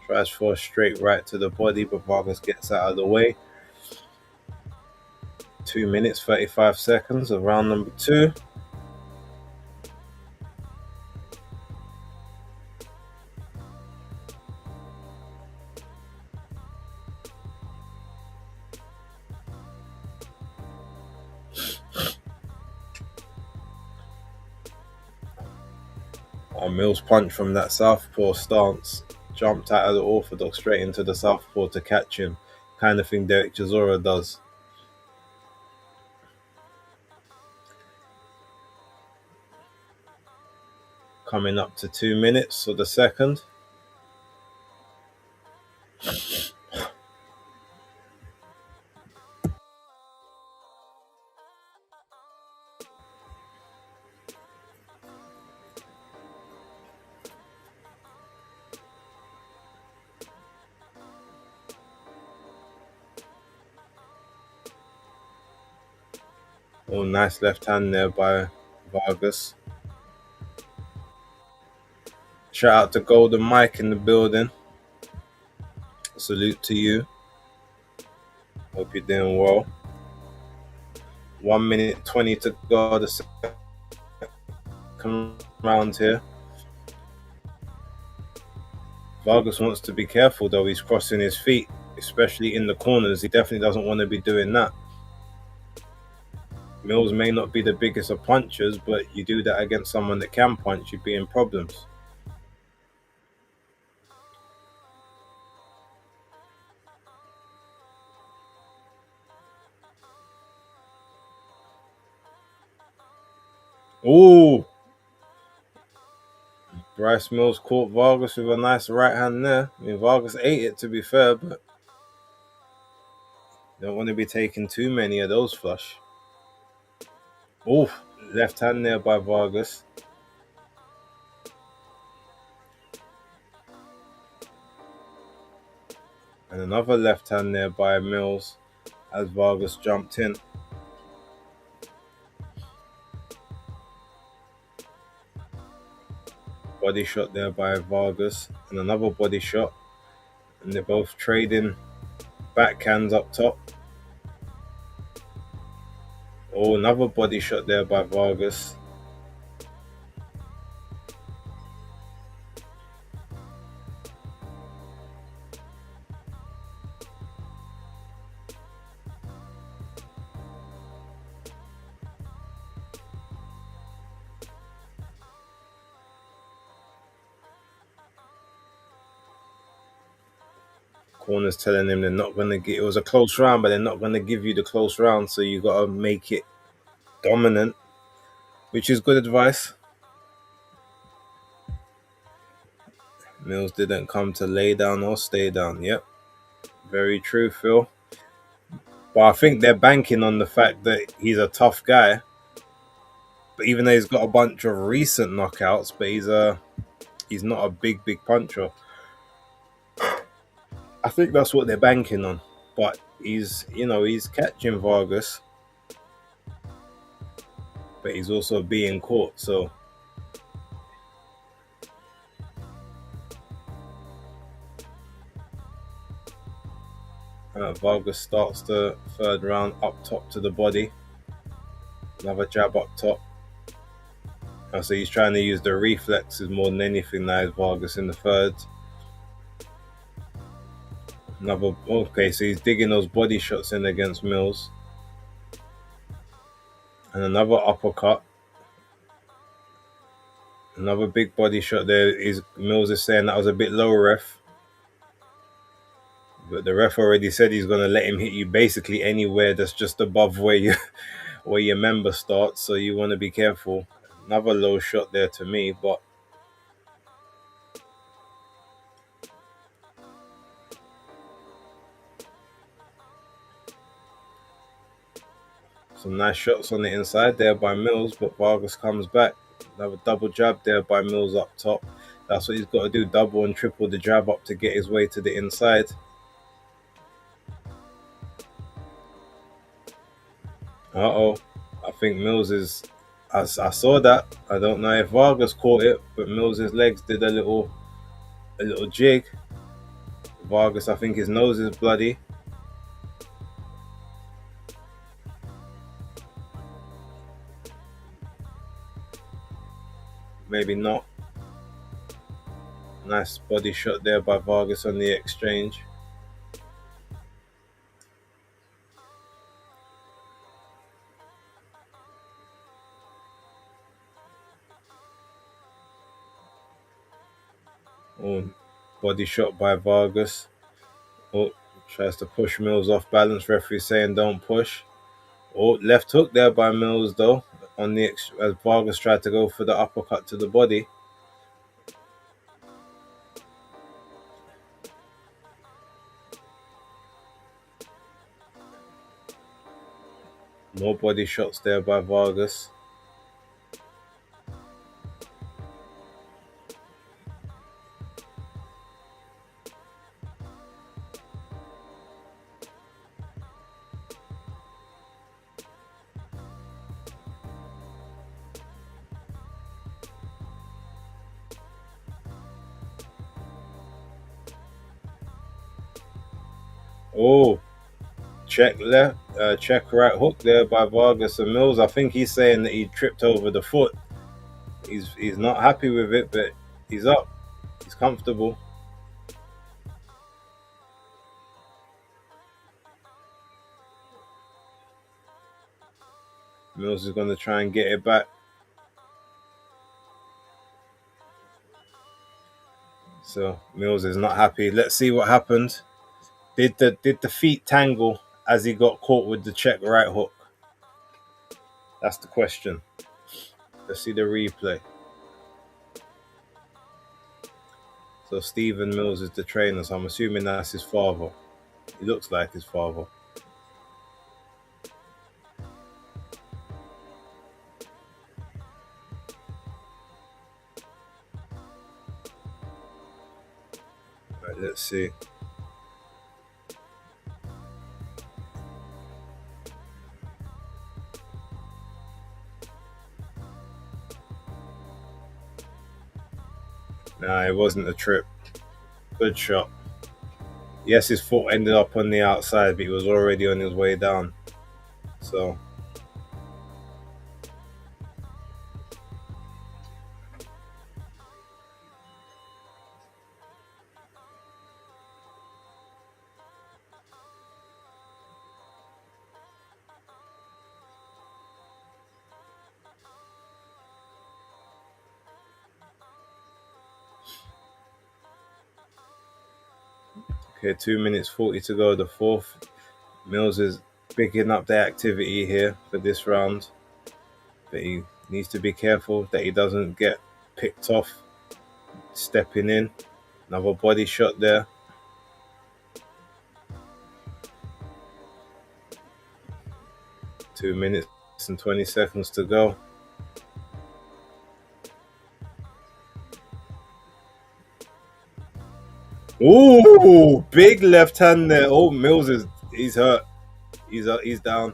Tries for a straight right to the body, but Vargas gets out of the way. 2 minutes 35 seconds of round number two. Mills punch from that southpaw stance, jumped out of the orthodox straight into the southpaw to catch him. Kind of thing Derek Chisora does. Coming up to 2 minutes for the second. Oh, nice left hand there by Vargas. Shout out to Golden Mike in the building. Salute to you. Hope you're doing well. 1 minute 20 to go. The second round here. Vargas wants to be careful though. He's crossing his feet, especially in the corners. He definitely doesn't want to be doing that. Mills may not be the biggest of punchers, but you do that against someone that can punch, you'd be in problems. Ooh! Bryce Mills caught Vargas with a nice right hand there. I mean, Vargas ate it, to be fair, but don't want to be taking too many of those flush. Oof, left hand there by Vargas. And another left hand there by Mills as Vargas jumped in. Body shot there by Vargas and another body shot. And they're both trading backhands up top. Oh, another body shot there by Vargas. Corner's telling him they're not going to get. It was a close round, but they're not going to give you the close round, so you got to make it dominant, which is good advice. Mills didn't come to lay down or stay down. Yep, very true, Phil. But I think they're banking on the fact that he's a tough guy. But even though he's got a bunch of recent knockouts, but he's not a big puncher. I think that's what they're banking on. But he's catching Vargas, but he's also being caught. So Vargas starts the third round up top to the body. Another jab up top. So he's trying to use the reflexes more than anything now, is Vargas in the third. Okay, so he's digging those body shots in against Mills. And another uppercut. Another big body shot there. Mills is saying that was a bit low, ref. But the ref already said he's going to let him hit you basically anywhere that's just above where your member starts. So you want to be careful. Another low shot there to me, but some nice shots on the inside there by Mills, but Vargas comes back. Another double jab there by Mills up top. That's what he's got to do, double and triple the jab up to get his way to the inside. Uh-oh. I think Mills is... I saw that. I don't know if Vargas caught it, but Mills' legs did a little jig. Vargas, I think his nose is bloody. Maybe not. Nice body shot there by Vargas on the exchange. Oh, body shot by Vargas. Oh, tries to push Mills off balance. Referee saying don't push. Oh, left hook there by Mills though. As Vargas tried to go for the uppercut to the body. More body shots there by Vargas. Oh, check right hook there by Vargas and Mills. I think he's saying that he tripped over the foot. He's not happy with it, but he's up. He's comfortable. Mills is going to try and get it back. So Mills is not happy. Let's see what happened. Did the feet tangle as he got caught with the check right hook? That's the question. Let's see the replay. So Stephen Mills is the trainer. So I'm assuming that's his father. He looks like his father. Right, let's see. Nah, it wasn't a trip. Good shot. Yes, his foot ended up on the outside, but he was already on his way down. So, okay, 2 minutes 40 to go, the fourth. Mills is picking up the activity here for this round, but he needs to be careful that he doesn't get picked off stepping in. Another body shot there. 2 minutes and 20 seconds to go. Ooh, big left hand there. Oh, he's hurt. He's down.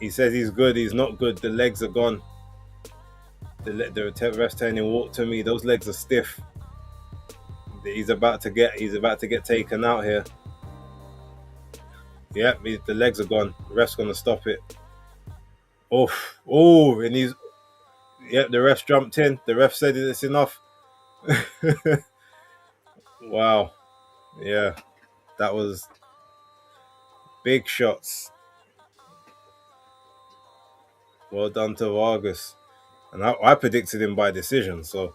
He says he's good. He's not good. The legs are gone. The ref's telling him, walk to me. Those legs are stiff. He's about to get taken out here. Yep, the legs are gone. The ref's gonna stop it. Oh, and yep. The ref jumped in. The ref said it's enough. Wow. Yeah, that was big shots. Well done to Vargas. And I predicted him by decision, so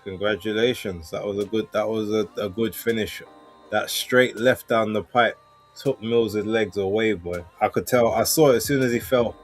congratulations. That was a good finish. That straight left down the pipe took Mills' legs away, boy. I could tell. I saw it as soon as he fell.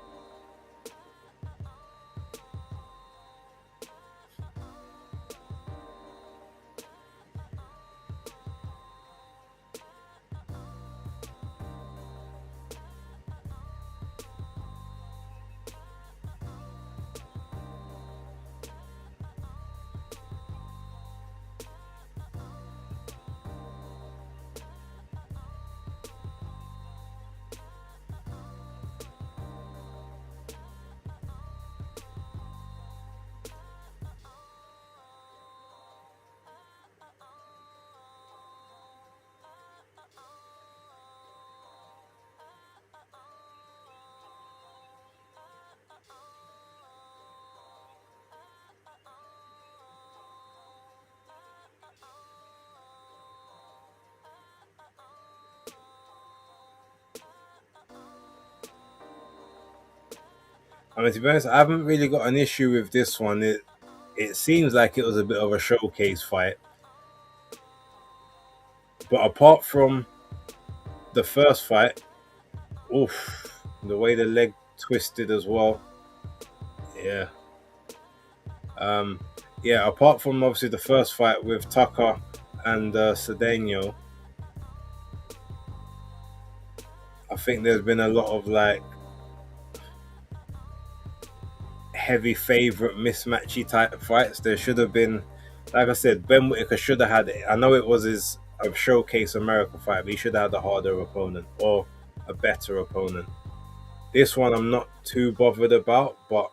I mean, to be honest, I haven't really got an issue with this one. It seems like it was a bit of a showcase fight, but apart from the first fight, oof, the way the leg twisted as well. Yeah. Um, yeah. Apart from obviously the first fight with Tucker and Cedeno, I think there's been a lot of like heavy favorite mismatchy type fights. There should have been, like I said, Ben Whitaker should have had it. I know it was his a showcase America fight, but he should have had a harder opponent or a better opponent. This one I'm not too bothered about, but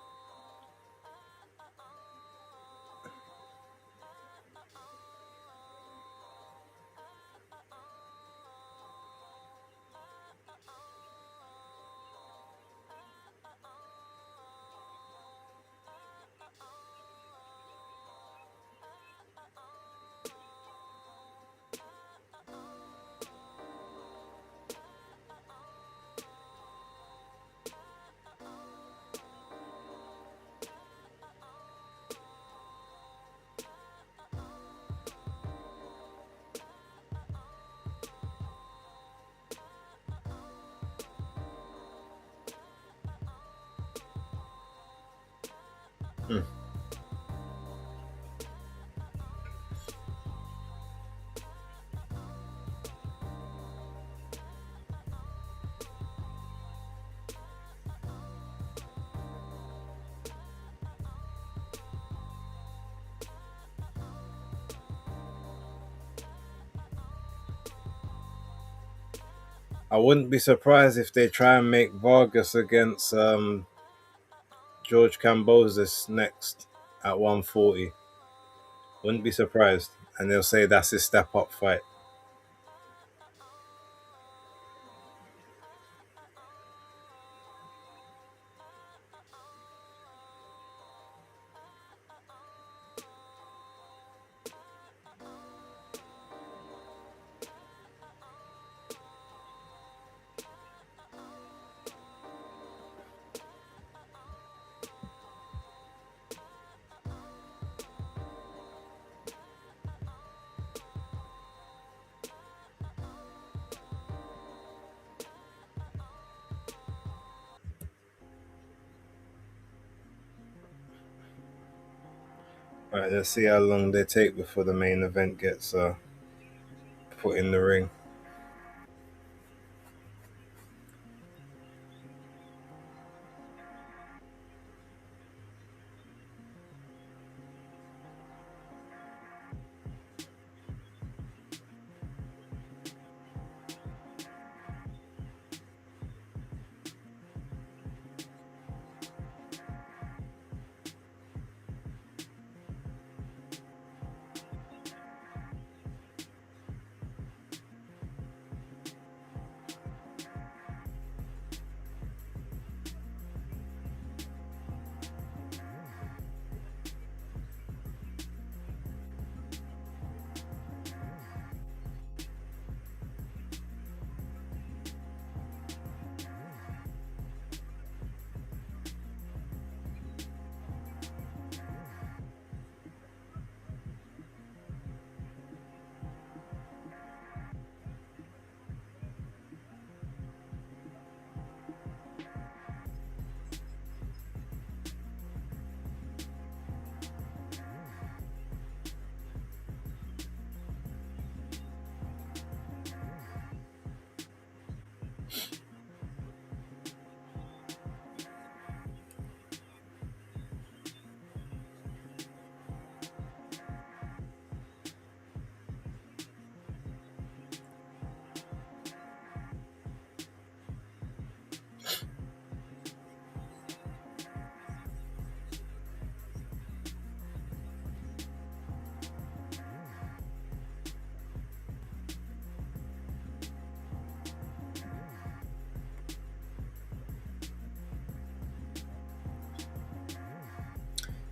Hmm. I wouldn't be surprised if they try and make Vargas against George Cambosis next at 140. Wouldn't be surprised. And they'll say that's his step up fight. Right, let's see how long they take before the main event gets put in the ring.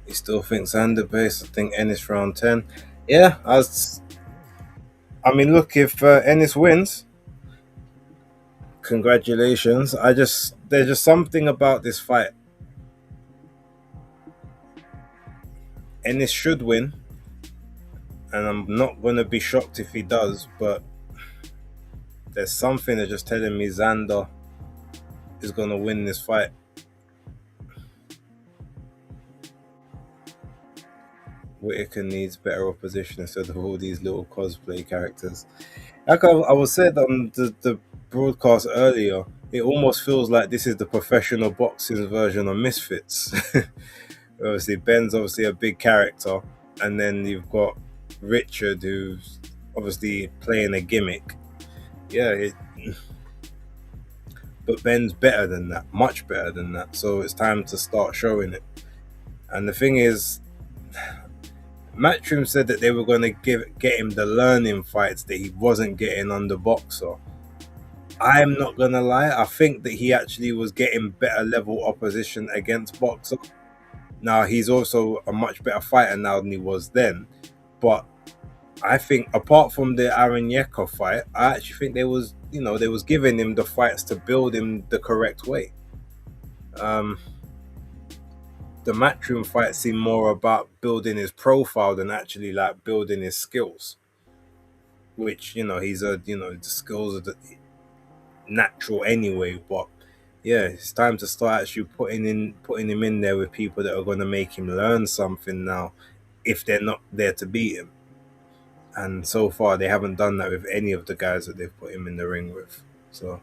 You still think Xander base? I think Ennis round 10. Yeah, I mean, look, if Ennis wins, congratulations. There's just something about this fight. Ennis should win, and I'm not gonna be shocked if he does. But there's something that's just telling me Xander is gonna win this fight. Whitaker needs better opposition instead of all these little cosplay characters. Like I was said on the broadcast earlier, it almost feels like this is the professional boxing version of Misfits. Obviously, Ben's obviously a big character, and then you've got Richard, who's obviously playing a gimmick. Yeah, but Ben's better than that, much better than that. So it's time to start showing it. And the thing is, Matchroom said that they were going to get him the learning fights that he wasn't getting on the Boxer. I'm not gonna lie, I think that he actually was getting better level opposition against Boxer. Now he's also a much better fighter now than he was then, but I think apart from the Aaron Yeka fight, I actually think they was giving him the fights to build him the correct way. Um, the Matchroom fight seemed more about building his profile than actually like building his skills. Which he's the skills are natural anyway, but Yeah, it's time to start actually putting him in there with people that are going to make him learn something now, if they're not there to beat him. And so far, they haven't done that with any of the guys that they've put him in the ring with. So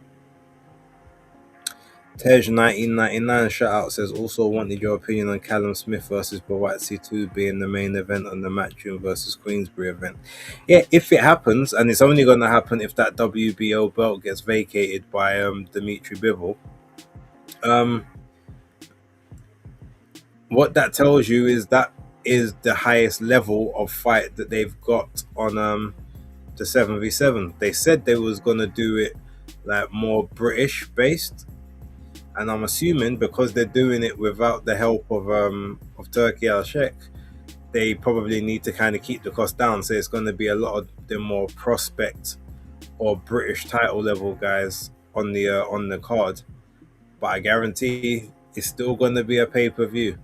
Tej 1999 shout out says also wanted your opinion on Callum Smith versus Bawatsi 2 being the main event on the Matchroom versus Queensbury event. Yeah, if it happens, and it's only going to happen if that WBO belt gets vacated by Dimitri Bivol. Um, what that tells you is that is the highest level of fight that they've got on the 7v7. They said they was going to do it like more British based, and I'm assuming because they're doing it without the help of Turkey Al Sheikh, they probably need to kind of keep the cost down. So it's going to be a lot of the more prospect or British title level guys on the card. But I guarantee it's still going to be a pay-per-view,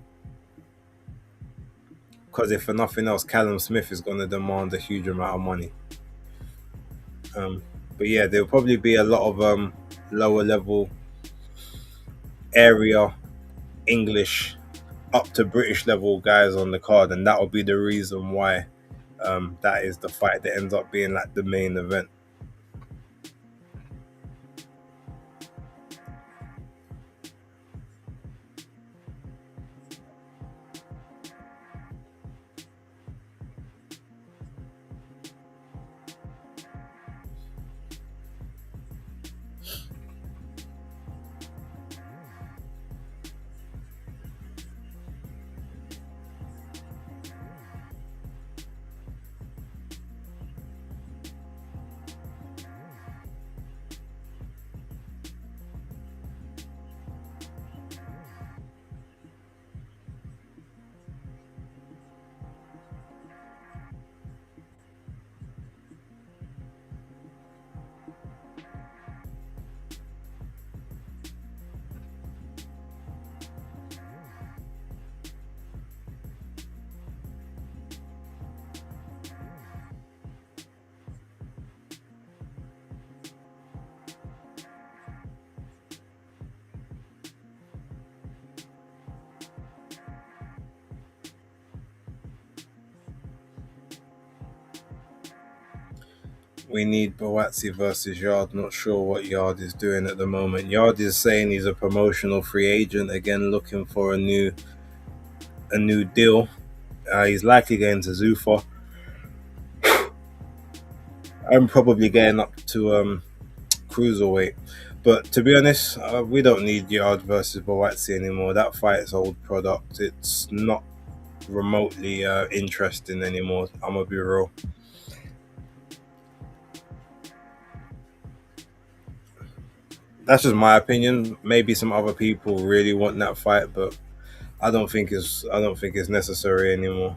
because if for nothing else, Callum Smith is going to demand a huge amount of money. Um, but yeah, there'll probably be a lot of lower level area English up to British level guys on the card, and that will be the reason why that is the fight that ends up being like the main event. We need Bawatsi versus Yard. Not sure what Yard is doing at the moment. Yard is saying he's a promotional free agent again, looking for a new deal. He's likely going to Zuffa. I'm probably getting up to cruiserweight. But to be honest, we don't need Yard versus Bawatsi anymore. That fight's old product. It's not remotely interesting anymore. I'm gonna be real. That's just my opinion. Maybe some other people really want that fight, but I don't think it's necessary anymore.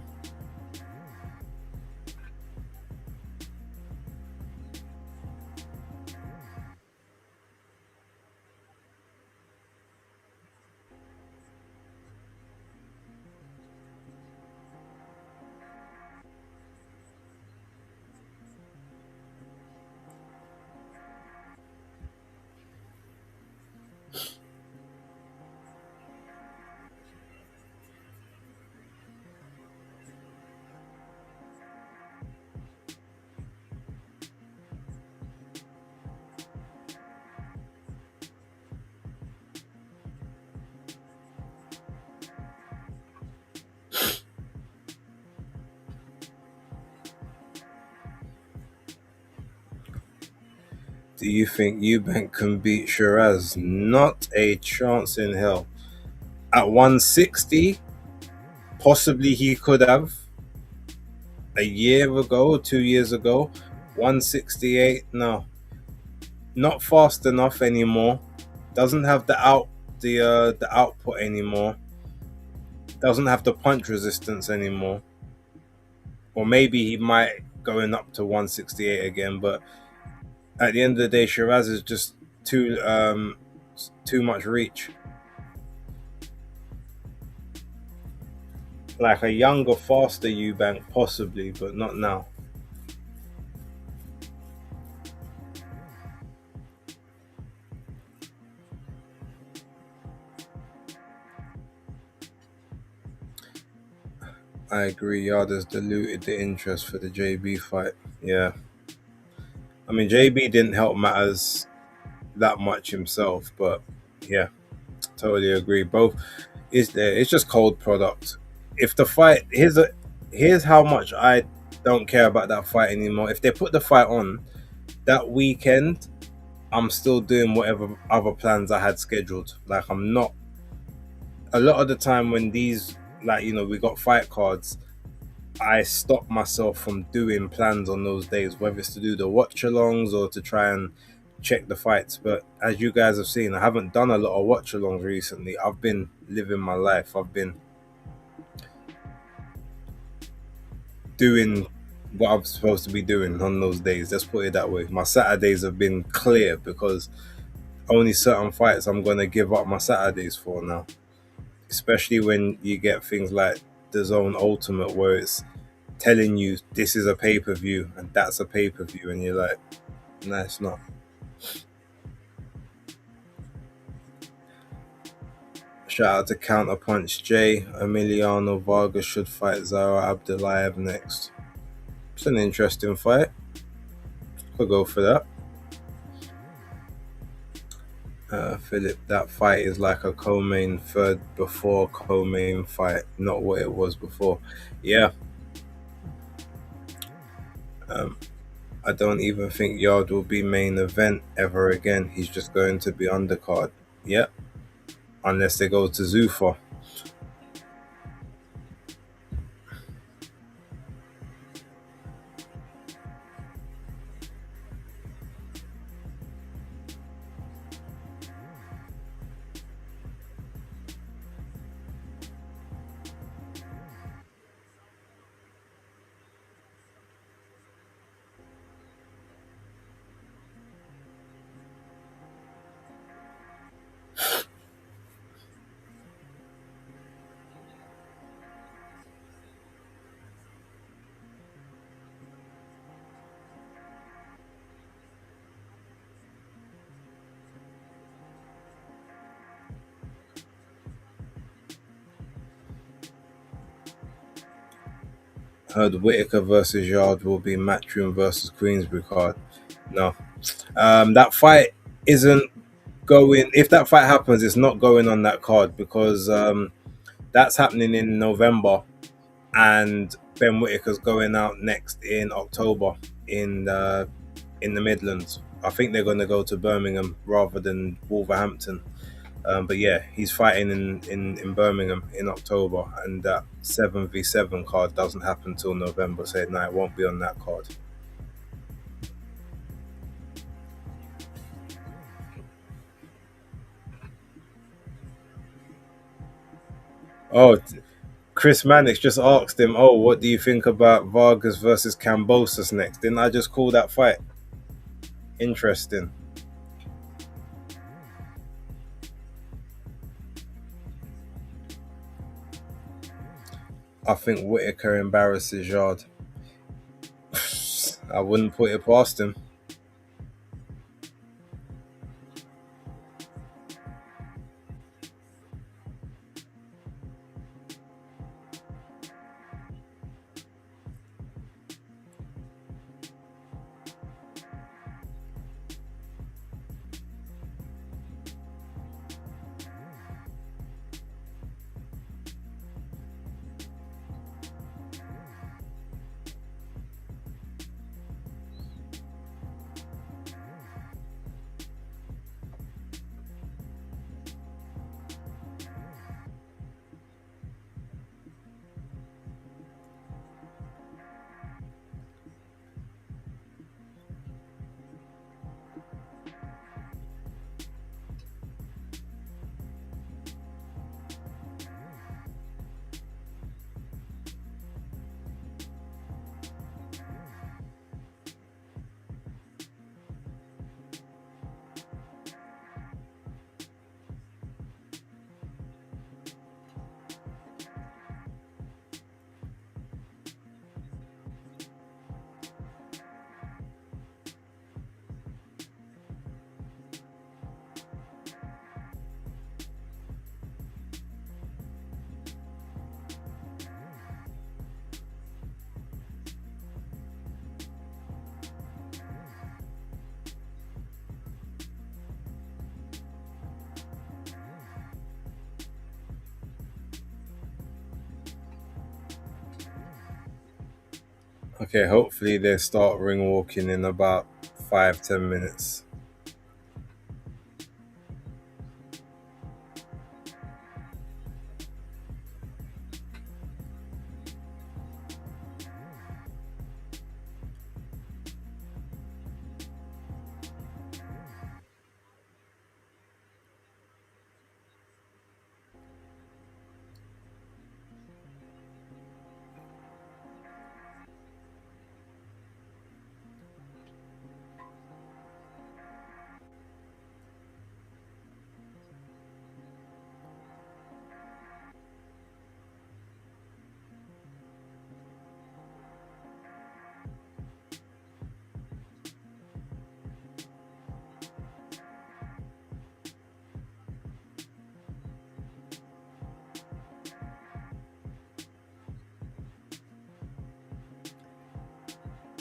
Do you think Eubank can beat Shiraz? Not a chance in hell. At 160, possibly he could have a year ago, 2 years ago. 168, no, not fast enough anymore. Doesn't have the output anymore. Doesn't have the punch resistance anymore. Or maybe he might going up to 168 again, but at the end of the day, Shiraz is just too much reach. Like a younger, faster Eubank, possibly, but not now. I agree. Yada's diluted the interest for the JB fight. Yeah, I mean JB didn't help matters that much himself, but yeah, totally agree. Both is there. It's just cold product. If the fight here's how much I don't care about that fight anymore. If they put the fight on that weekend, I'm still doing whatever other plans I had scheduled. Like I'm not. A lot of the time when these, like, we got fight cards, I stop myself from doing plans on those days, whether it's to do the watch-alongs or to try and check the fights. But as you guys have seen, I haven't done a lot of watch-alongs recently. I've been living my life. I've been doing what I'm supposed to be doing on those days. Let's put it that way. My Saturdays have been clear because only certain fights I'm going to give up my Saturdays for now. Especially when you get things like the Zone Ultimate, where it's telling you this is a pay-per-view and that's a pay-per-view, and you're like, no, it's not. Shout out to Counterpunch J. Emiliano Vargas should fight Zara Abdulayev next. It's an interesting fight. Could go for that. Philip, that fight is like a co-main third before co-main fight, not what it was before. Yeah. I don't even think Yard will be main event ever again. He's just going to be undercard. Yep. Unless they go to Zuffa. Heard Whitaker versus Yard will be Matchroom versus Queensbury card. No. That fight isn't going. If that fight happens, it's not going on that card because that's happening in November, and Ben Whitaker's going out next in October in the Midlands. I think they're going to go to Birmingham rather than Wolverhampton. But yeah, he's fighting in Birmingham in October, and that 7v7 card doesn't happen till November, so no, it won't be on that card. Oh, Chris Mannix just asked him, "Oh, what do you think about Vargas versus Cambosos next?" Didn't I just call that fight? Interesting. I think Whitaker embarrasses Yard. I wouldn't put it past him. Okay, hopefully they start ring walking in about 5-10 minutes.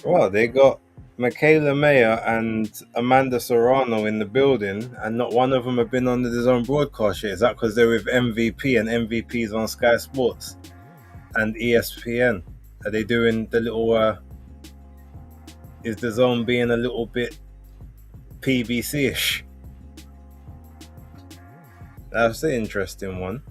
Well, they got Michaela Mayer and Amanda Serrano in the building, and not one of them have been on the zone broadcast yet. Is that because they're with MVP and MVP's on Sky Sports and ESPN? Are they doing the little? Is the zone being a little bit PBC-ish? That's the interesting one.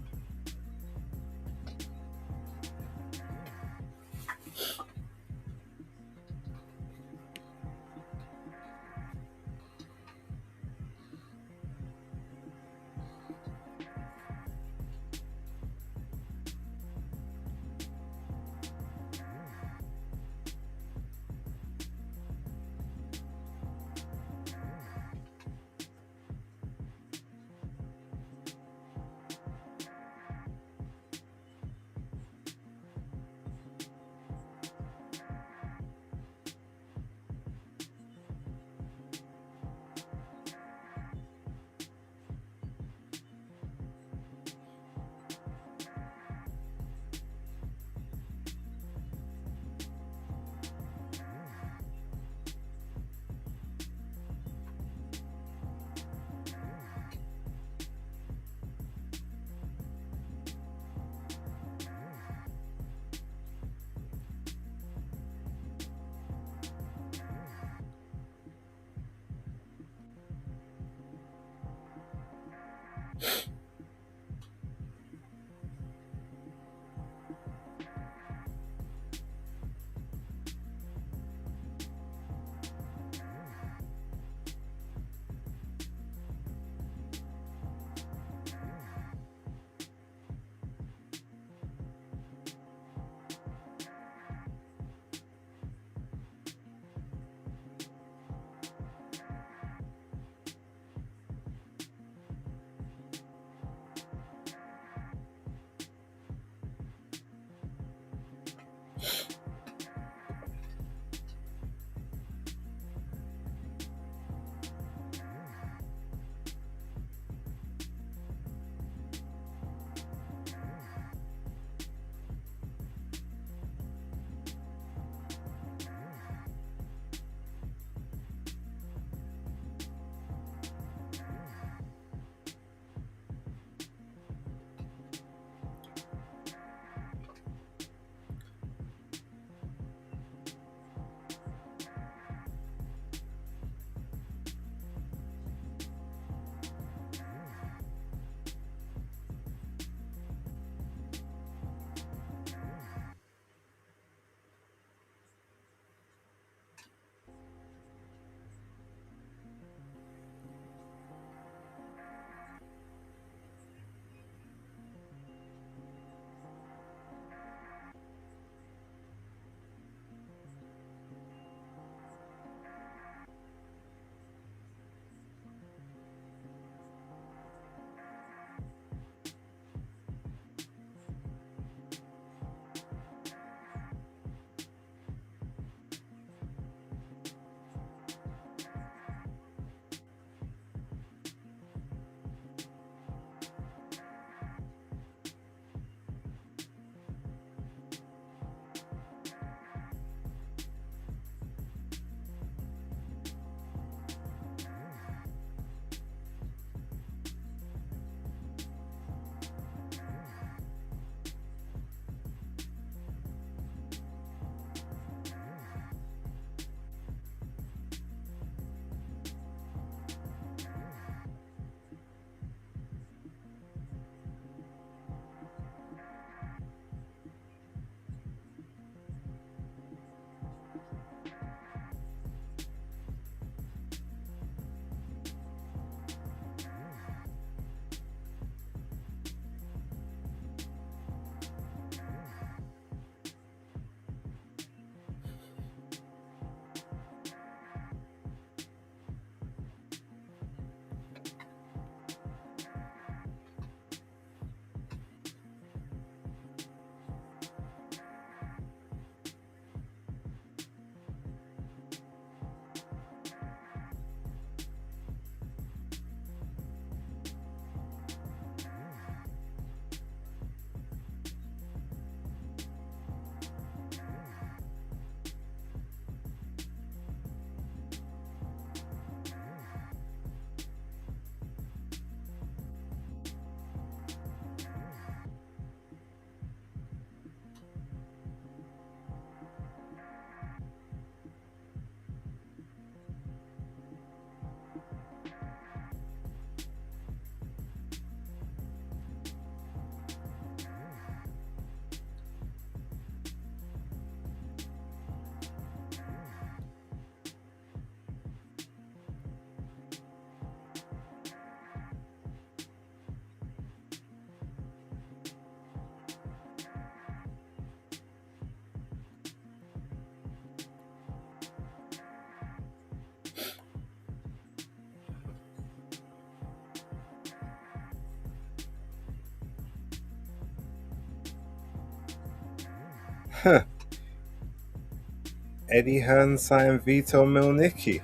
Eddie Hearn signed Vito Milnicki.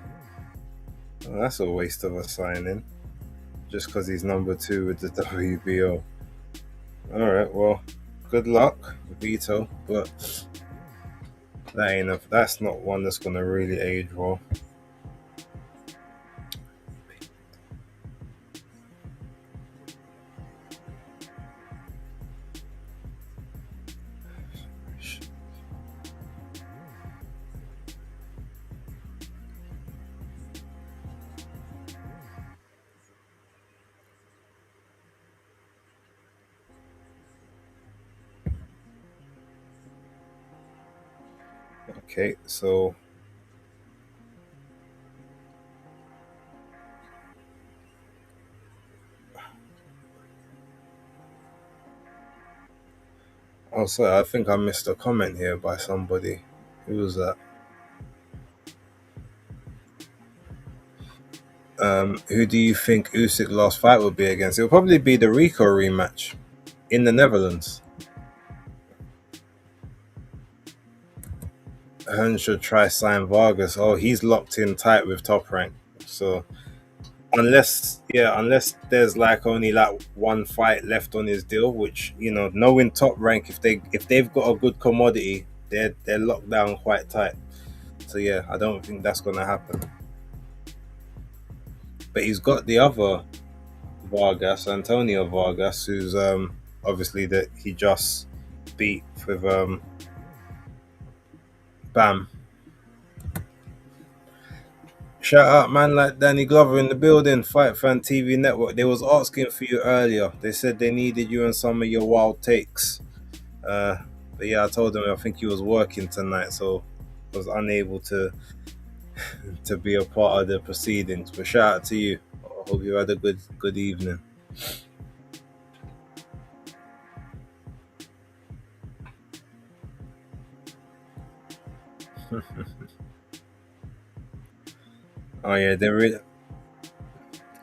Well, that's a waste of a signing. Just because he's number 2 with the WBO. Alright, well, good luck, Vito, but that's not one that's gonna really age well. Okay, so oh sorry, I think I missed a comment here by somebody. Who was that? Who do you think Usyk's last fight will be against? It'll probably be the Rico rematch in the Netherlands. Hearn should try sign Vargas. Oh, he's locked in tight with Top Rank. So unless there's like only like one fight left on his deal, which knowing Top Rank, if they've got a good commodity, they're locked down quite tight. So yeah, I don't think that's gonna happen. But he's got the other Vargas, Antonio Vargas, who's obviously that he just beat with Bam. Shout out man like Danny Glover in the building, Fight Fan TV Network. They was asking for you earlier. They said they needed you and some of your wild takes. But yeah, I told them I think he was working tonight, so I was unable to be a part of the proceedings. But shout out to you. I hope you had a good evening. Oh yeah,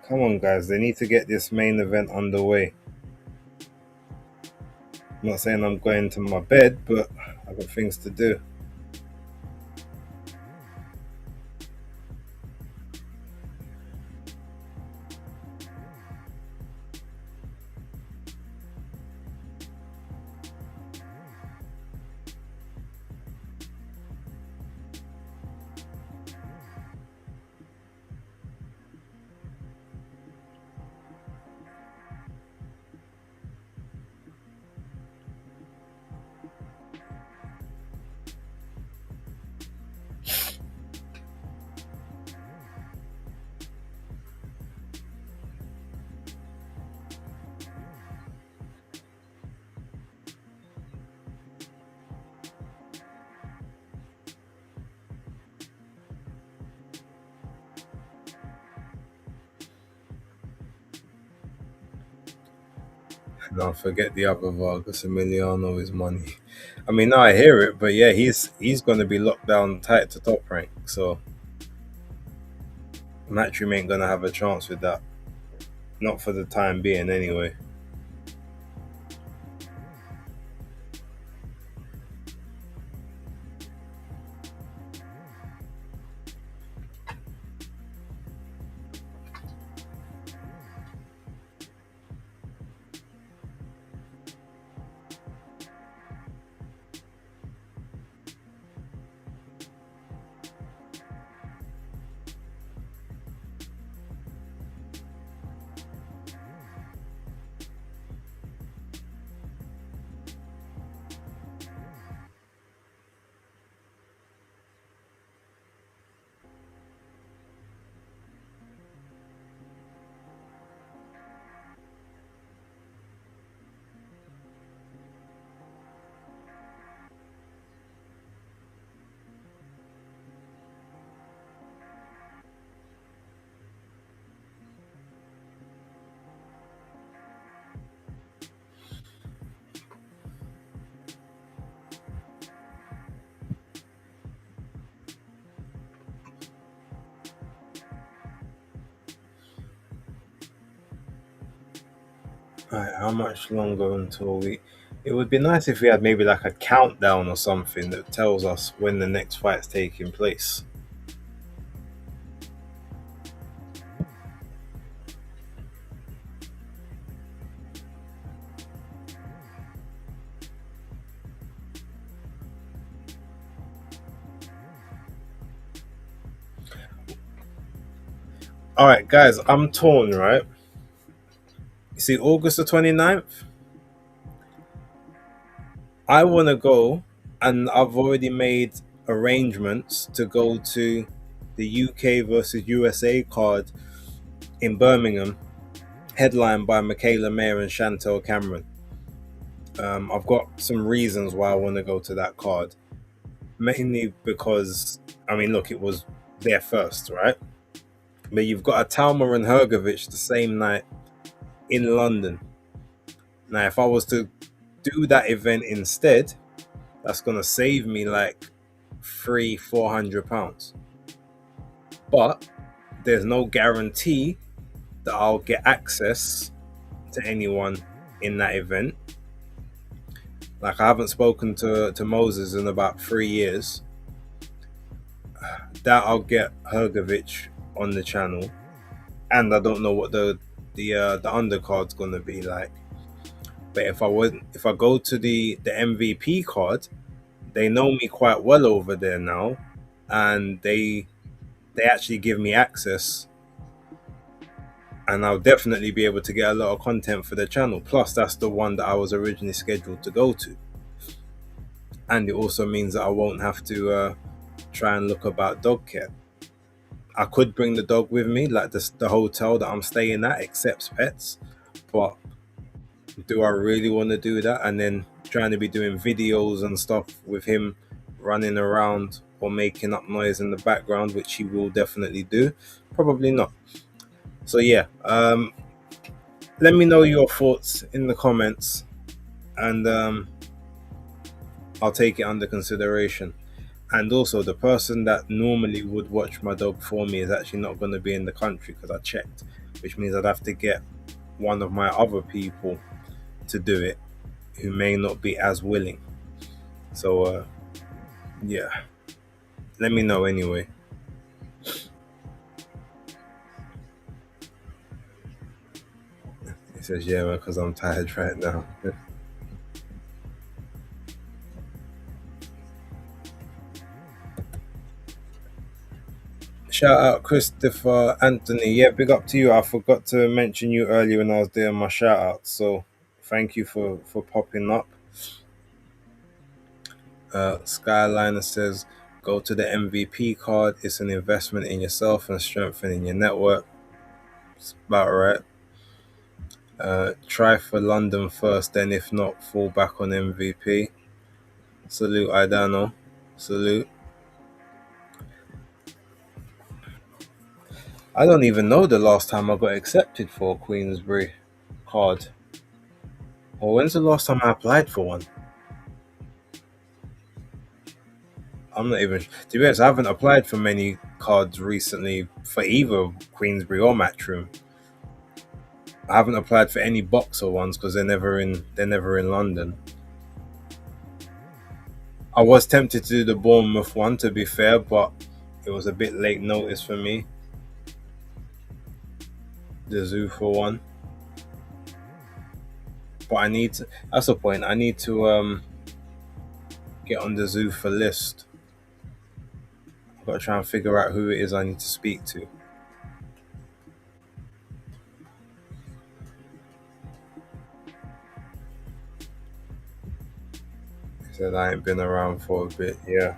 come on guys, they need to get this main event underway. I'm not saying I'm going to my bed, but I've got things to do. Don't forget the other Vargas Emiliano is money. I mean, now I hear it, but yeah, he's going to be locked down tight to Top Rank, so Matchroom ain't going to have a chance with that. Not for the time being, anyway. Alright, how much longer until we? It would be nice if we had maybe like a countdown or something that tells us when the next fight's taking place. All right, guys, I'm torn, right? You see, August the 29th, I want to go, and I've already made arrangements to go to the UK versus USA card in Birmingham, headlined by Michaela Mayer and Chantel Cameron. I've got some reasons why I want to go to that card. Mainly because, I mean, look, it was there first, right? But you've got a Talma and Hergovich the same night in London. Now, if I was to do that event instead, that's gonna save me like £400. But there's no guarantee that I'll get access to anyone in that event. Like I haven't spoken to Moses in about 3 years. That I'll get Hergovich on the channel, and I don't know what the undercard's gonna be like. But if I go to the MVP card, they know me quite well over there now, and they actually give me access, and I'll definitely be able to get a lot of content for the channel. Plus, that's the one that I was originally scheduled to go to, and it also means that I won't have to try and look about dog care. I could bring the dog with me, like the hotel that I'm staying at accepts pets, but do I really want to do that and then trying to be doing videos and stuff with him running around or making up noise in the background, which he will definitely do? Probably not. So yeah, let me know your thoughts in the comments, and I'll take it under consideration. And also, the person that normally would watch my dog for me is actually not going to be in the country because I checked, which means I'd have to get one of my other people to do it who may not be as willing. So, yeah, let me know anyway. He says, yeah, because I'm tired right now. Shout out Christopher Anthony. Yeah, big up to you. I forgot to mention you earlier when I was doing my shout out. So thank you for popping up. Skyliner says, go to the MVP card. It's an investment in yourself and strengthening your network. It's about right. Try for London first, then if not, fall back on MVP. Salute, Idano. Salute. I don't even know the last time I got accepted for a Queensbury card. Or when's the last time I applied for one? I'm not even. To be honest, I haven't applied for many cards recently for either Queensbury or Matchroom. I haven't applied for any boxer ones because they're never in. They're never in London. I was tempted to do the Bournemouth one, to be fair, but it was a bit late notice for me. The Zuffa one, but I need to. That's the point. I need to get on the Zuffa list. I've got to try and figure out who it is I need to speak to. He said I ain't been around for a bit. Yeah.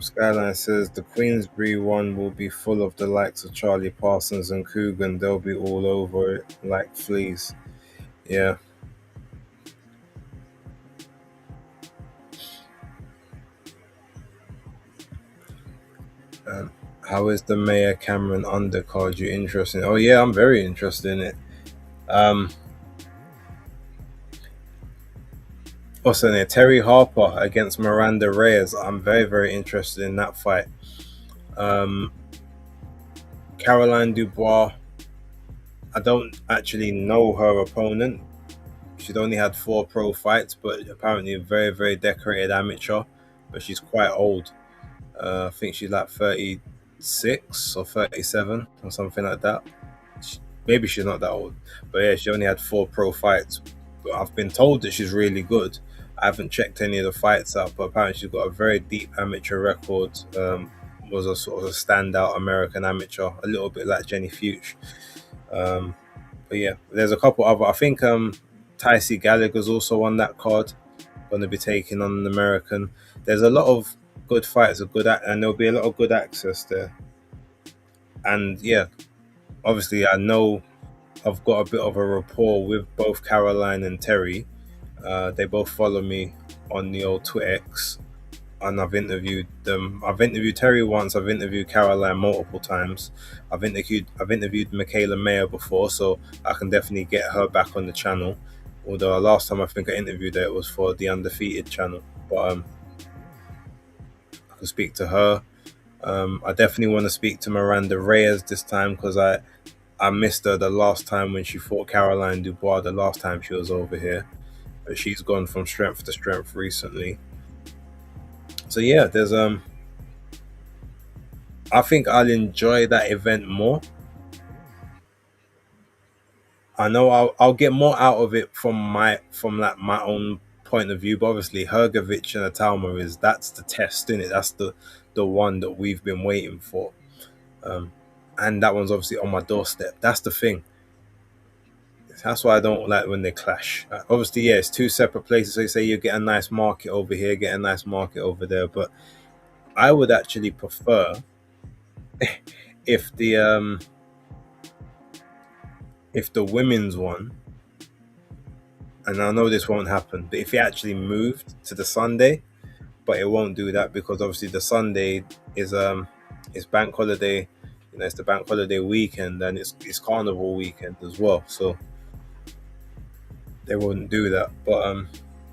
Skyline says the Queensbury one will be full of the likes of Charlie Parsons and Coogan. They'll be all over it like fleas. Yeah. Um, how is the Mayor Cameron undercard? You interested? Oh yeah, I'm very interested in it. Um, what's her name? Terry Harper against Miranda Reyes. I'm very, very interested in that fight. Um, Caroline Dubois. I don't actually know her opponent. She'd only had 4 pro fights, but apparently a very, very decorated amateur. But she's quite old. I think she's like 36 or 37 or something like that. Maybe she's not that old, but yeah, she only had 4 pro fights. But I've been told that she's really good. I haven't checked any of the fights out, but apparently she's got a very deep amateur record. Was a sort of a standout American amateur, a little bit like Jenny Fuchs. Um, but yeah, there's a couple other. I think Ticey Gallagher's also on that card, going to be taking on an American. There's a lot of good fights, and there'll be a lot of good access there. And yeah, obviously, I know I've got a bit of a rapport with both Caroline and Terry. They both follow me on the old Twitter X, and I've interviewed them. I've interviewed Terry once. I've interviewed Caroline multiple times. I've interviewed Michaela Mayer before, so I can definitely get her back on the channel. Although last time I think I interviewed her, it was for the Undefeated channel, but I can speak to her. I definitely want to speak to Miranda Reyes this time because I missed her the last time when she fought Caroline Dubois. The last time she was over here, but she's gone from strength to strength recently. So yeah, there's I think I'll enjoy that event more. I know I'll get more out of it from like my own point of view, but obviously Hergovich and Atalma that's the test, isn't it? That's the one that we've been waiting for. And that one's obviously on my doorstep. That's the thing. That's why I don't like when they clash. Obviously, yeah, it's 2 separate places. So you say you get a nice market over here, get a nice market over there. But I would actually prefer if the women's one, and I know this won't happen, but if it actually moved to the Sunday, but it won't do that because obviously the Sunday is bank holiday. It's the bank holiday weekend and it's carnival weekend as well. So they wouldn't do that. But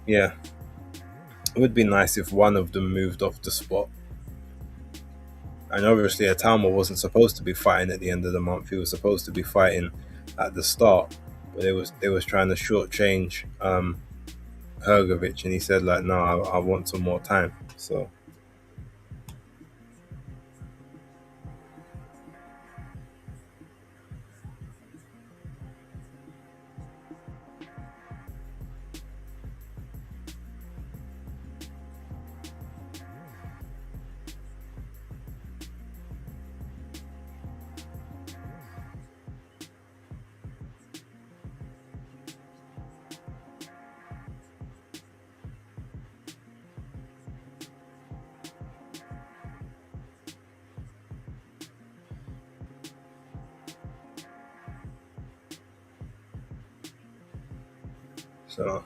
yeah, it would be nice if one of them moved off the spot. And obviously, Atama wasn't supposed to be fighting at the end of the month. He was supposed to be fighting at the start, but they was trying to shortchange Hergovich, and he said like, no, I want some more time. So so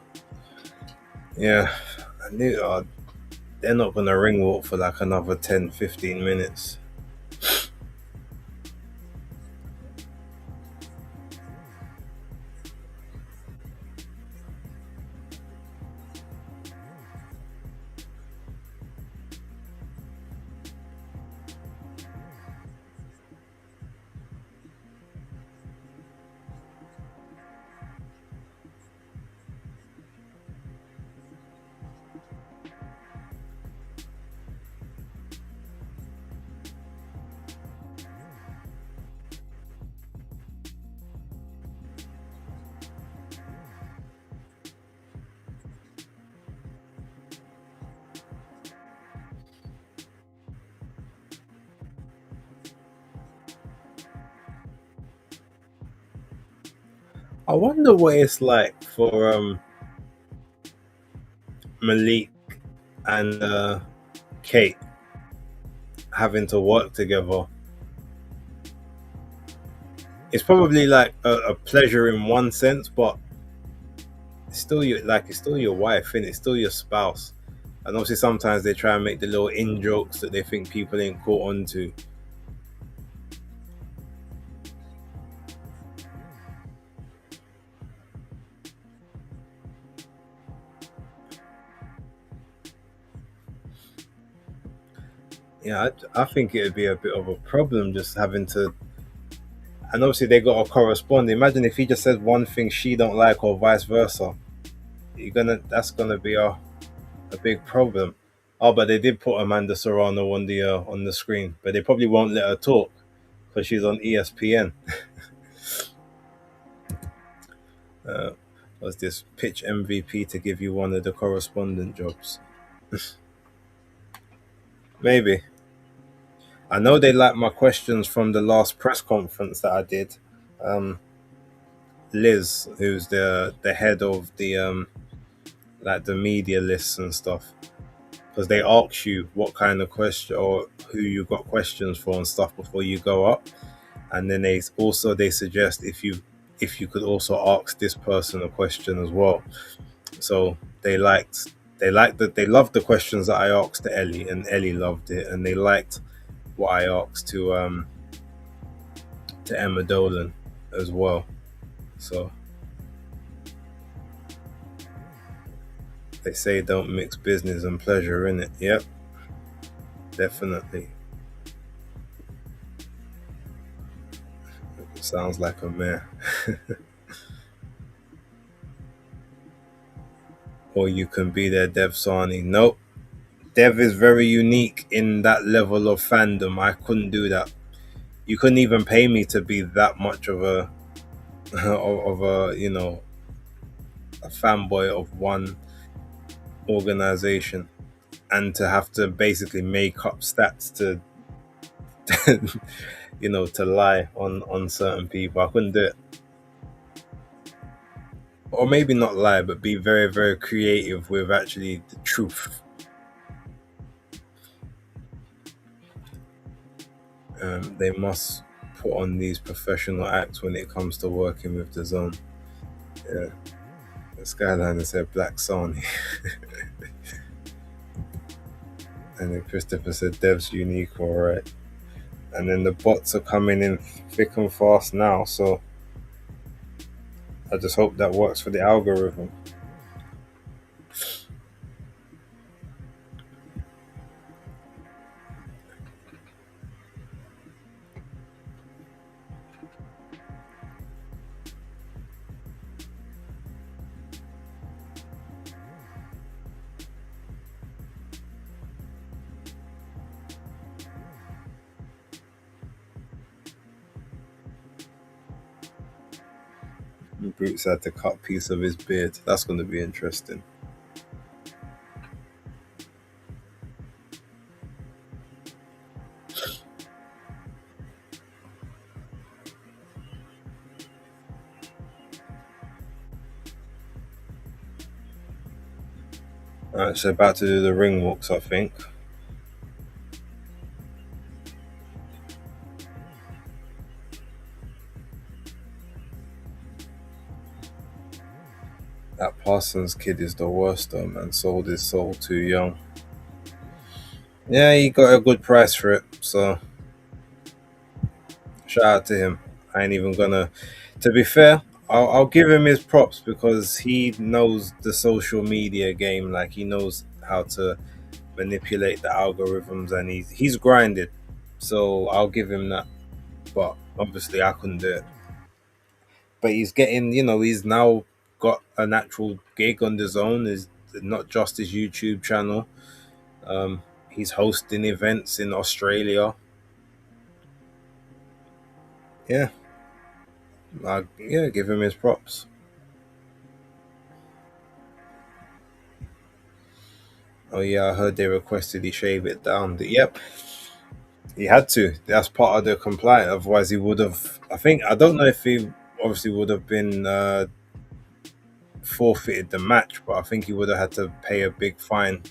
yeah, I knew they're not gonna ring walk for like another 10-15 minutes. I wonder what it's like for Malik and Kate having to work together. It's probably like a pleasure in one sense, but it's still your wife and it's still your spouse. And obviously sometimes they try and make the little in jokes that they think people ain't caught on to. Yeah, I think it would be a bit of a problem just having to, and obviously they got to correspond. Imagine if he just says one thing she don't like, or vice versa. That's gonna be a big problem. Oh, but they did put Amanda Serrano on the screen, but they probably won't let her talk because she's on ESPN. Uh, was this pitch MVP to give you one of the correspondent jobs? Maybe. I know they like my questions from the last press conference that I did. Um, Liz, who's the head of the like the media lists and stuff, because they ask you what kind of question or who you got questions for and stuff before you go up, and then they suggest if you could also ask this person a question as well. So they loved the questions that I asked to Ellie, and Ellie loved it, and they liked what I asked to Emma Dolan as well. So they say don't mix business and pleasure in it. Yep, definitely. Sounds like a mare. Or you can be their Dev Sani. Nope. Dev is very unique in that level of fandom. I couldn't do that. You couldn't even pay me to be that much of a of a a fanboy of one organization, and to have to basically make up stats to to lie on certain people. I couldn't do it. Or maybe not lie, but be very, very creative with actually the truth. They must put on these professional acts when it comes to working with the zone. Yeah, the Skyliner said Black Sony, and then Christopher said Dev's unique, all right. And then the bots are coming in thick and fast now, so I just hope that works for the algorithm. Brutes had to cut a piece of his beard. That's going to be interesting. Alright, so about to do the ring walks, I think. That Parsons kid is the worst though, man. Sold his soul too young. Yeah, he got a good price for it, so shout out to him. I ain't even gonna. To be fair, I'll give him his props because he knows the social media game. Like he knows how to manipulate the algorithms, and he's grinded. So I'll give him that. But obviously, I couldn't do it. But he's getting, he's now got an actual gig on the zone. Is not just his YouTube channel. He's hosting events in Australia. Yeah, yeah, give him his props. Oh yeah, I heard they requested he shave it down. Yep, he had to. That's part of the complaint. Otherwise, he would have. I don't know if he obviously would have been forfeited the match, but I think he would have had to pay a big fine.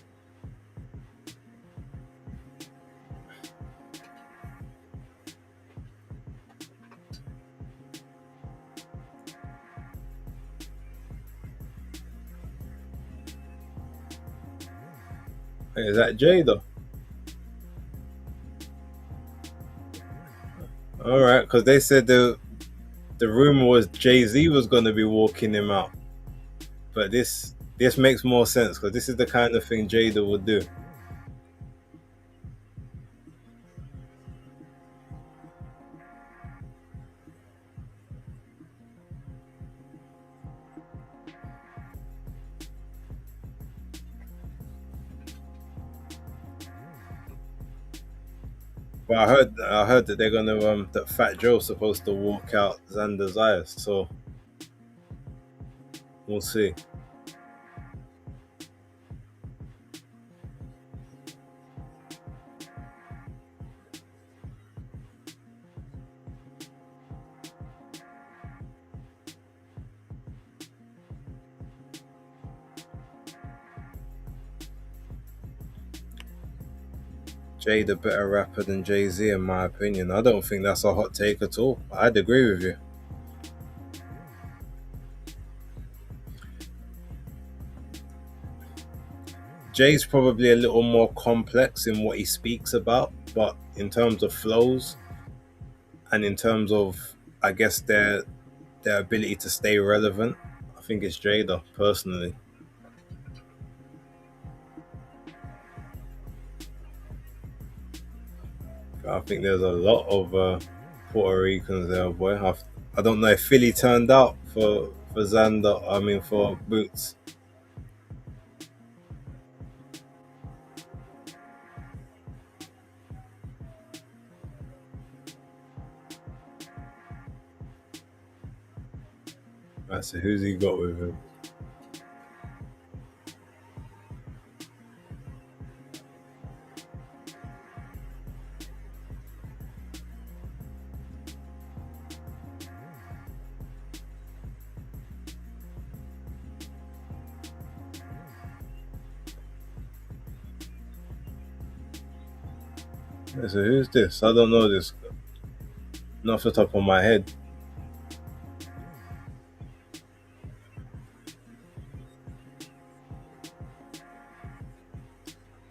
Hey, is that Jay though? All right, because they said the rumor was Jay-Z was going to be walking him out, but this makes more sense because this is the kind of thing Jada would do. But I heard that they're gonna that Fat Joe's supposed to walk out Xander Zayas, so we'll see. Jay the better rapper than Jay-Z in my opinion. I don't think that's a hot take at all. I'd agree with you. Jay's probably a little more complex in what he speaks about, but in terms of flows and in terms of, I guess, their ability to stay relevant, I think it's Jada personally. I think there's a lot of Puerto Ricans there, boy. I don't know if Philly turned out for Xander. I mean, for Boots. Right, so who's he got with him? Right, so who's this? I don't know this. Not off the top of my head.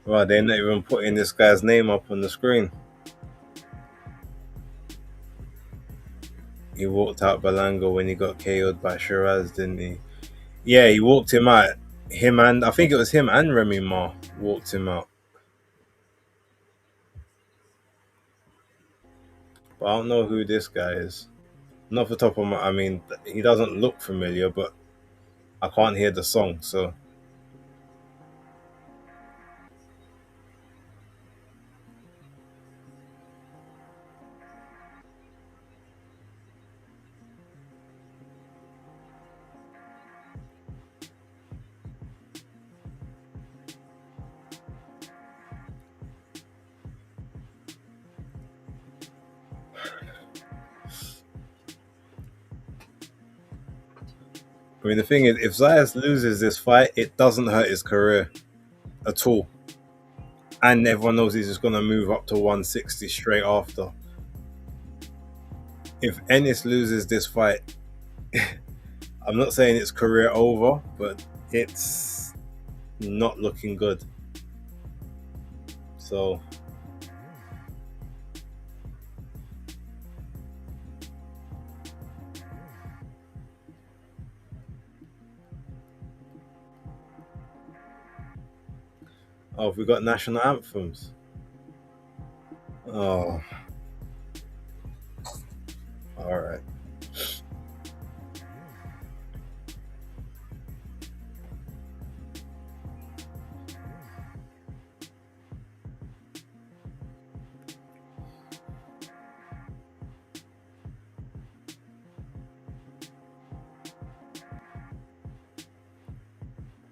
Right, they're not even putting this guy's name up on the screen. He walked out Balanga when he got KO'd by Shiraz, didn't he? Yeah, he walked him out. Him and I think it was him and Remy Ma walked him out. But I don't know who this guy is. Not off the top of my. I mean, he doesn't look familiar, but I can't hear the song. So, I mean, the thing is, if Zayas loses this fight, it doesn't hurt his career at all, and everyone knows he's just gonna move up to 160 straight after. If Ennis loses this fight, I'm not saying it's career over, but it's not looking good. So, oh, we got national anthems. Oh, all right.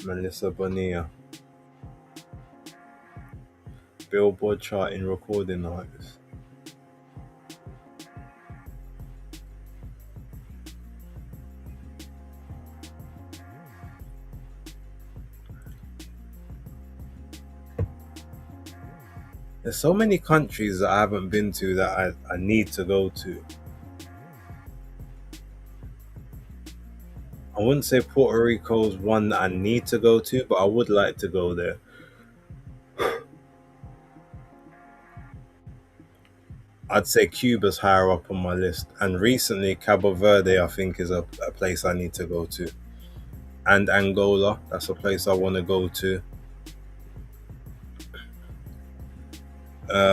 Melissa Bonilla, Billboard charting recording artist. There's so many countries that I haven't been to that I need to go to. I wouldn't say Puerto Rico is one that I need to go to, but I would like to go there. I'd say Cuba's higher up on my list, and recently Cabo Verde I think is a place I need to go to, and Angola. That's a place I want to go to.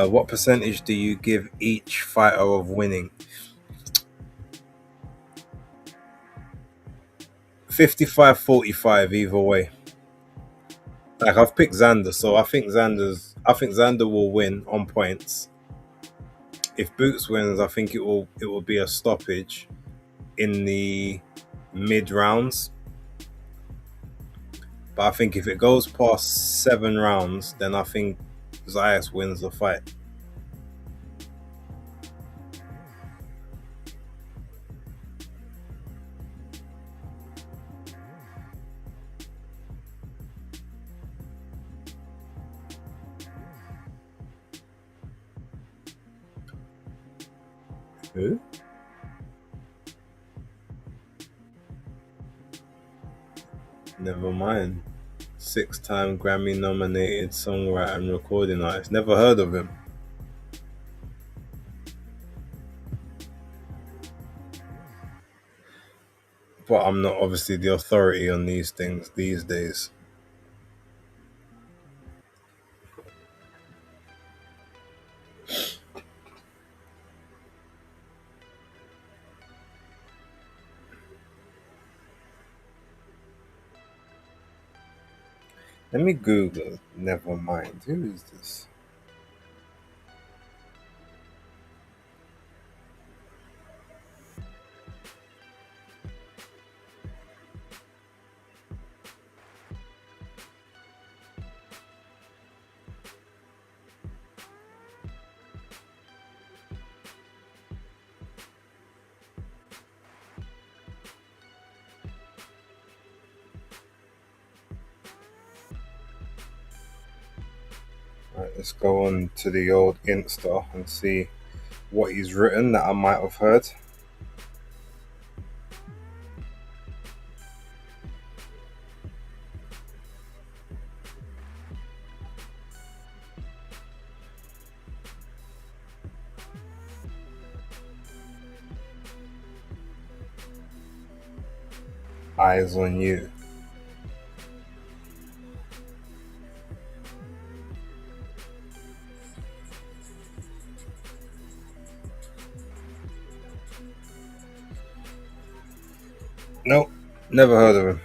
What percentage do you give each fighter of winning? 55-45 either way. Like I've picked Xander, so I think Xander will win on points. If Boots wins, I think it will be a stoppage in the mid rounds. But I think if it goes past 7 rounds, then I think Zayas wins the fight. Who? Never mind. 6-time Grammy nominated songwriter and recording artist. Never heard of him. But I'm not obviously the authority on these things these days. Let me Google. Never mind. Who is this? Right, let's go on to the old Insta and see what he's written that I might have heard. Eyes on you. Nope, never heard of him.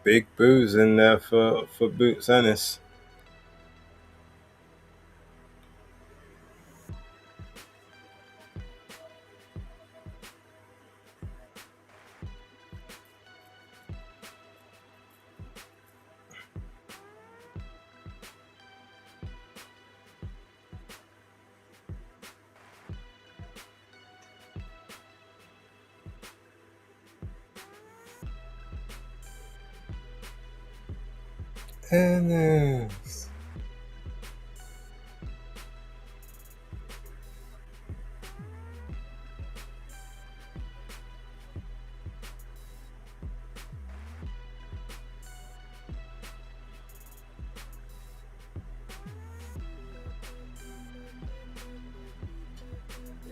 Big booze in there for Boots Ennis. Ennis.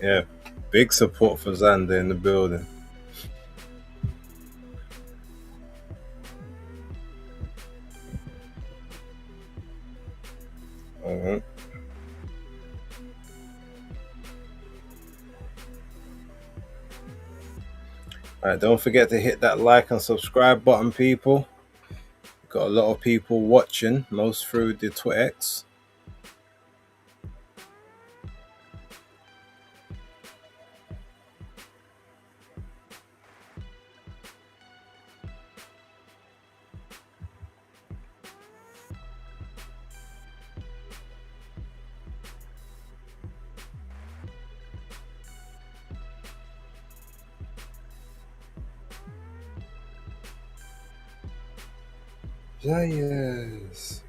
Yeah, big support for Xander in the building. Uh-huh. Alright, don't forget to hit that like and subscribe button, people. Got a lot of people watching, most through the Twitx. Zayas.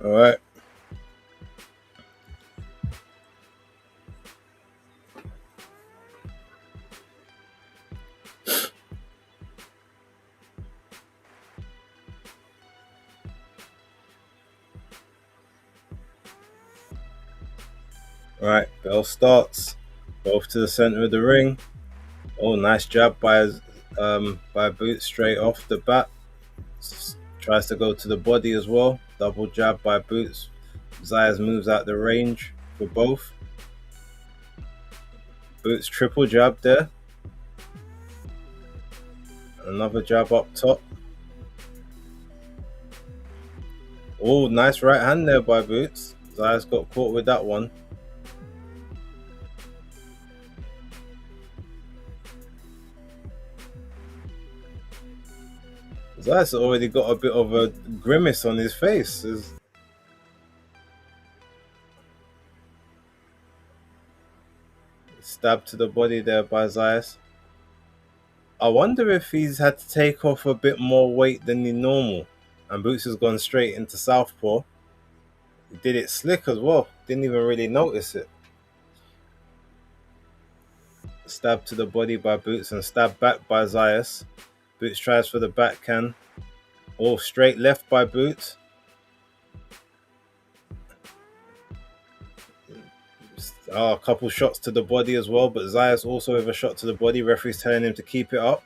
Alright. Alright, bell starts. Both to the center of the ring. Oh, nice jab by Boots straight off the bat. Tries to go to the body as well. Double jab by Boots. Zayas moves out the range for both. Boots triple jab there. Another jab up top. Oh, nice right hand there by Boots. Zayas got caught with that one. Zayas already got a bit of a grimace on his face. Stabbed to the body there by Zayas. I wonder if he's had to take off a bit more weight than the normal. And Boots has gone straight into southpaw. He did it slick as well. Didn't even really notice it. Stab to the body by Boots and stab back by Zayas. Boots tries for the backhand. Oh, straight left by Boots. Oh, a couple shots to the body as well, but Zayas also with a shot to the body. Referee's telling him to keep it up.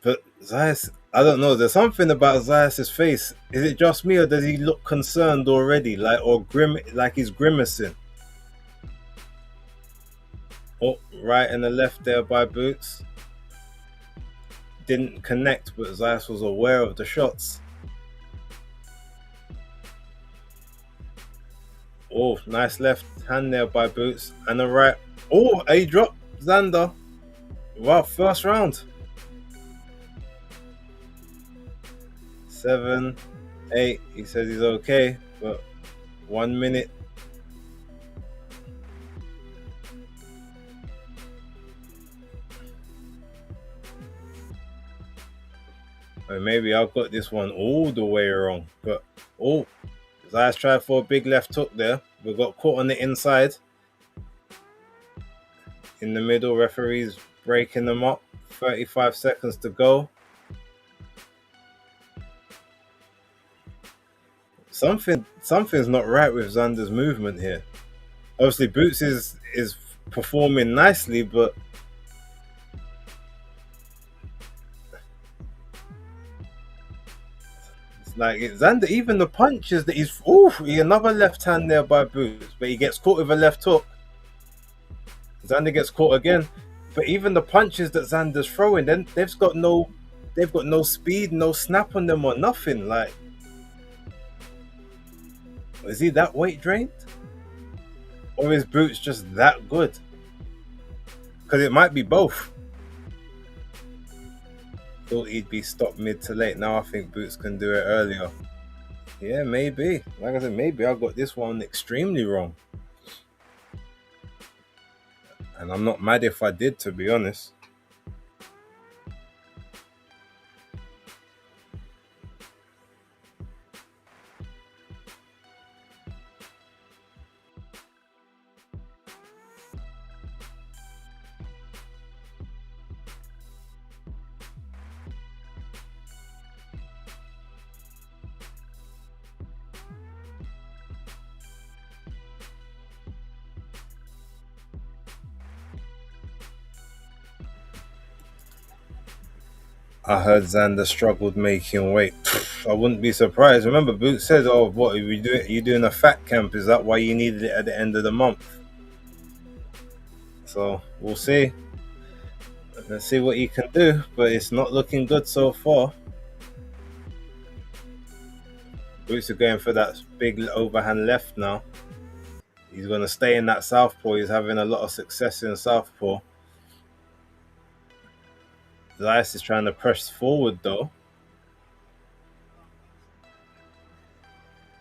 But Zayas, I don't know. There's something about Zayas' face. Is it just me, or does he look concerned already, like he's grimacing? Oh, right and the left there by Boots. Didn't connect, but Zayas was aware of the shots. Oh, nice left hand there by Boots. And the right. Oh, a drop. Xander. Wow, first round. 7, 8. He says he's okay, but 1 minute. Or maybe I've got this one all the way wrong. But, oh, Zayas tried for a big left hook there. We got caught on the inside. In the middle, referees breaking them up. 35 seconds to go. Something's not right with Xander's movement here. Obviously, Boots is performing nicely, but it's like Xander. Even the punches that he's another left hand there by Boots, but he gets caught with a left hook. Xander gets caught again, but even the punches that Xander's throwing, then they've got no they've got no speed, no snap on them or nothing. Like, is he that weight drained, or is Boots just that good? Because it might be both. Thought he'd be stopped mid to late. Now I think Boots can do it earlier. Yeah, maybe. Like I said, maybe I got this one extremely wrong. And I'm not mad if I did, to be honest. I heard Xander struggled making weight. I wouldn't be surprised. Remember, Boots said, "Oh, what are you doing? You doing a fat camp? Is that why you needed it at the end of the month?" So we'll see. Let's see what he can do, but it's not looking good so far. Boots are going for that big overhand left now. He's going to stay in that southpaw. He's having a lot of success in southpaw. Zayas is trying to press forward though.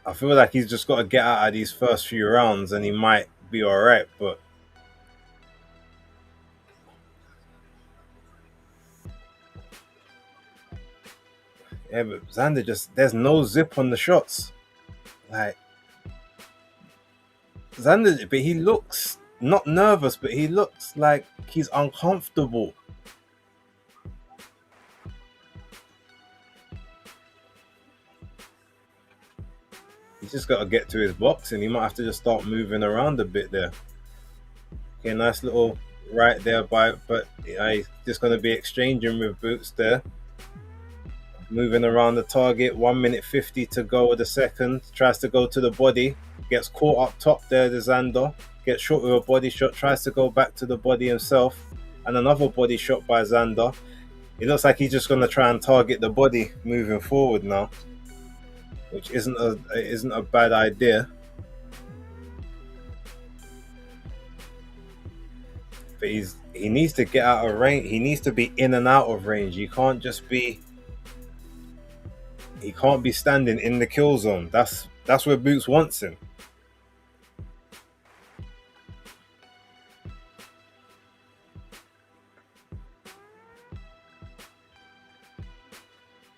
I feel like he's just got to get out of these first few rounds and he might be alright, but yeah, but Xander just, there's no zip on the shots. Like, Xander, but he looks not nervous, but he looks like he's uncomfortable. He's just got to get to his box and he might have to just start moving around a bit there. Okay, nice little right there but he's just going to be exchanging with Boots there. Moving around the target, 1 minute 50 to go of the second. Tries to go to the body, gets caught up top there, the Xander. Gets shot with a body shot, tries to go back to the body himself. And another body shot by Xander. It looks like he's just going to try and target the body moving forward now, which isn't a bad idea. But he needs to get out of range. He needs to be in and out of range. He can't be standing in the kill zone. That's where Boots wants him.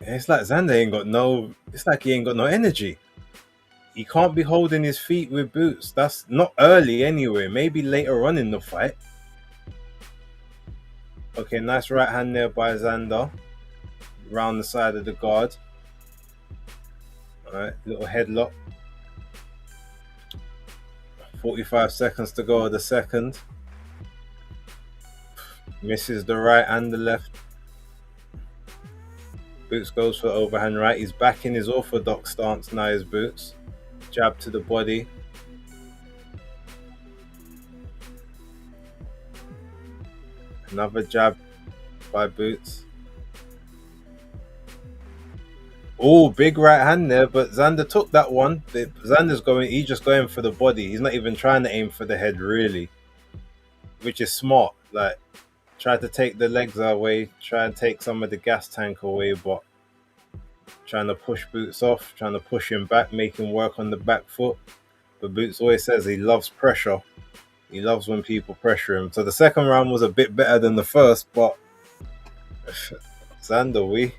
It's like Xander ain't got no. It's like he ain't got no energy. He can't be holding his feet with Boots. That's not early anyway. Maybe later on in the fight. Okay, nice right hand there by Xander. Round the side of the guard. Alright, little headlock. 45 seconds to go of the second. Misses the right and the left. Boots goes for overhand right. He's back in his orthodox stance now, his Boots. Jab to the body. Another jab by Boots. Oh, big right hand there, but Xander took that one. He's just going for the body. He's not even trying to aim for the head, really. Which is smart. Like, try to take the legs away, try and take some of the gas tank away, but trying to push Boots off, trying to push him back, make him work on the back foot. But Boots always says he loves pressure. He loves when people pressure him. So the second round was a bit better than the first, but Xander, we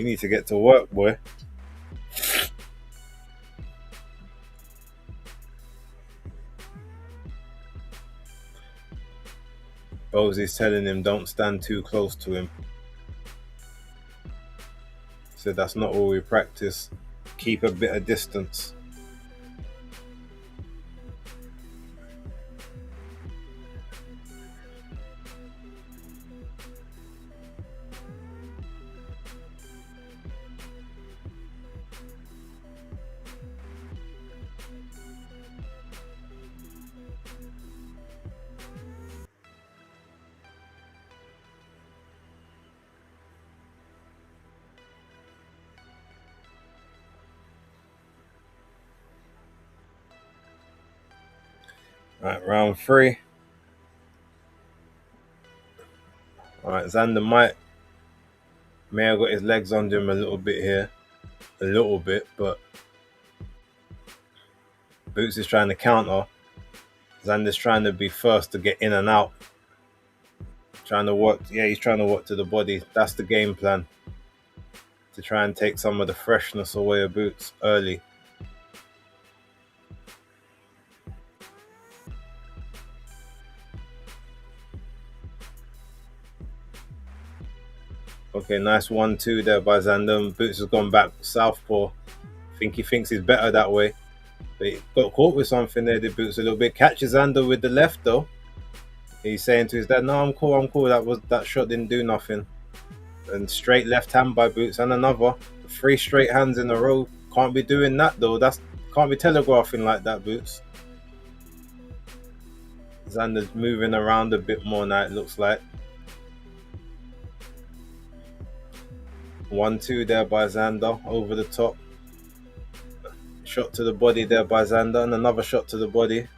need to get to work, boy. Bosey's telling him don't stand too close to him. So that's not all we practice. Keep a bit of distance. Right, round 3. All right, Xander may have got his legs under him a little bit here, a little bit, but Boots is trying to counter. Xander's trying to be first to get in and out. Trying to work, yeah, he's trying to work to the body. That's the game plan. To try and take some of the freshness away of Boots early. Okay, nice 1-2 there by Xander. Boots has gone back southpaw. He thinks he's better that way. But he got caught with something there, did Boots a little bit. Catches Xander with the left though. He's saying to his dad, "No, I'm cool, I'm cool. That shot didn't do nothing." And straight left hand by Boots and another. 3 straight hands in a row. Can't be doing that though. Can't be telegraphing like that, Boots. Xander's moving around a bit more now, it looks like. 1-2 there by Xander over the top. Shot to the body there by Xander and another shot to the body.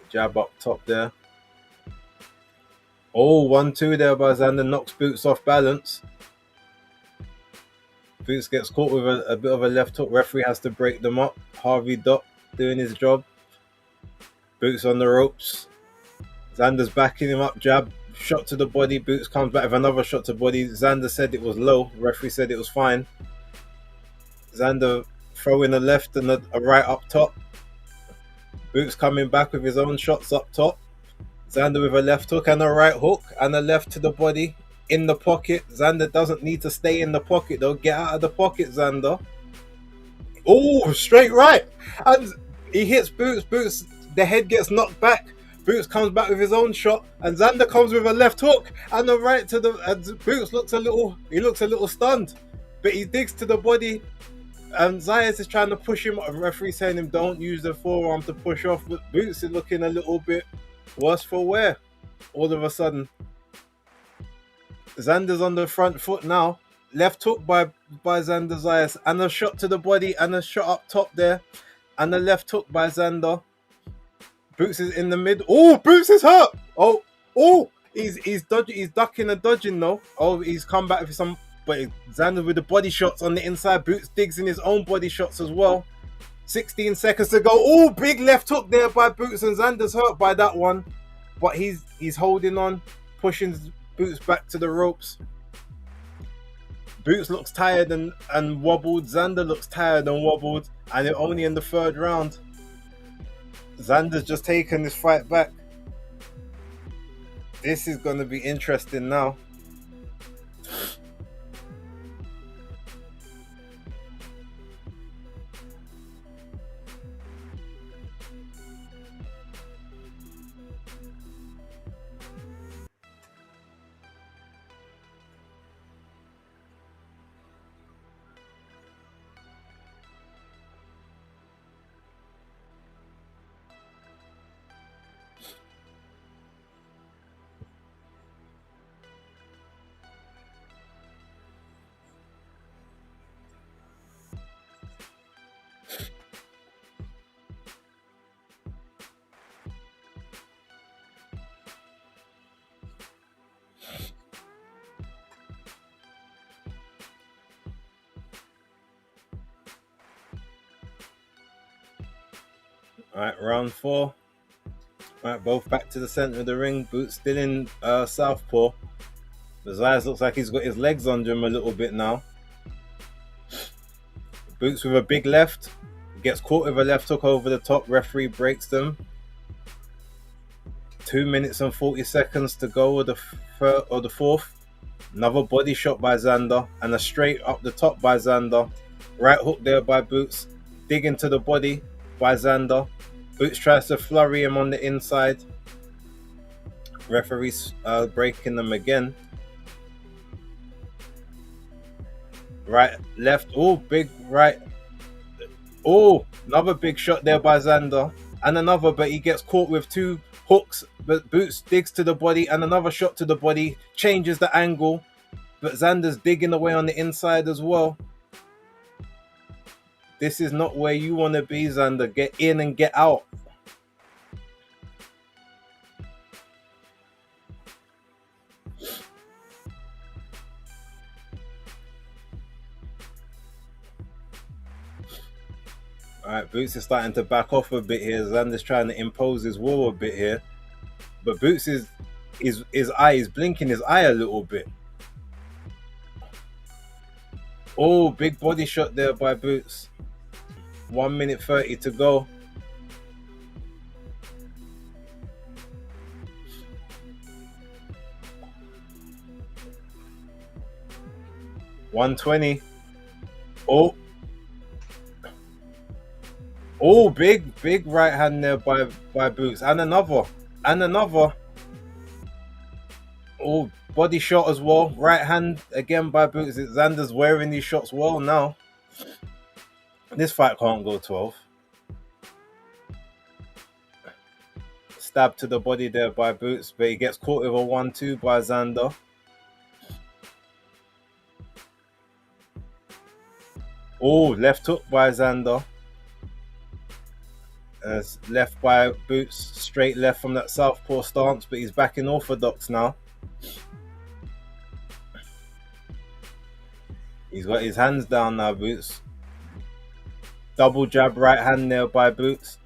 Jab up top there. Oh, 1-2 there by Xander. Knocks Boots off balance. Boots gets caught with a bit of a left hook. Referee has to break them up. Harvey Doc doing his job. Boots on the ropes. Xander's backing him up. Jab. Shot to the body. Boots comes back with another shot to body. Xander said it was low. Referee said it was fine. Xander throwing a left and a right up top. Boots coming back with his own shots up top. Xander with a left hook and a right hook and a left to the body in the pocket. Xander doesn't need to stay in the pocket though. Get out of the pocket, Xander. Oh, straight right. And he hits Boots. Boots, the head gets knocked back. Boots comes back with his own shot, and Xander comes with a left hook and a right to the. And Boots looks a little stunned, but he digs to the body. And Zayas is trying to push him. A referee saying him don't use the forearm to push off, but Boots is looking a little bit worse for wear. All of a sudden, Xander's on the front foot now. Left hook by Xander Zayas, and a shot to the body, and a shot up top there, and a left hook by Xander. Boots is in the mid. Oh, Boots is hurt. Oh, he's dodging. He's ducking and dodging though. Oh, he's come back with some. But Xander with the body shots on the inside. Boots digs in his own body shots as well. 16 seconds to go. Oh, big left hook there by Boots, and Xander's hurt by that one. But he's holding on, pushing Boots back to the ropes. Boots looks tired and wobbled. Xander looks tired and wobbled. And they're only in the 3rd round. Xander's just taken this fight back. This is going to be interesting now. Alright, round 4. Alright, both back to the center of the ring. Boots still in southpaw. The Zayas looks like he's got his legs under him a little bit now. Boots with a big left. Gets caught with a left hook over the top. Referee breaks them. 2 minutes and 40 seconds to go of the 4th. Another body shot by Xander. And a straight up the top by Xander. Right hook there by Boots. Dig into the body by Xander. Boots tries to flurry him on the inside. Referee's breaking them again. Right, left. Oh, big right. Oh, another big shot there by Xander. And another, but he gets caught with 2 hooks. But Boots digs to the body and another shot to the body. Changes the angle. But Xander's digging away on the inside as well. This is not where you want to be, Xander. Get in and get out. All right, Boots is starting to back off a bit here. Xander's trying to impose his will a bit here, but Boots is his eye is blinking his eye a little bit. Oh, big body shot there by Boots. 1 minute 30 to go. $120. Oh, big right hand there by Boots, and another. Oh, body shot as well. Right hand again by Boots. Xander's wearing these shots well now. This fight can't go 12. Stab to the body there by Boots, but he gets caught with a 1-2 by Xander. Oh, left hook by Xander. Left by Boots, straight left from that southpaw stance, but he's back in orthodox now. He's got his hands down now, Boots. Double jab right hand there by Boots.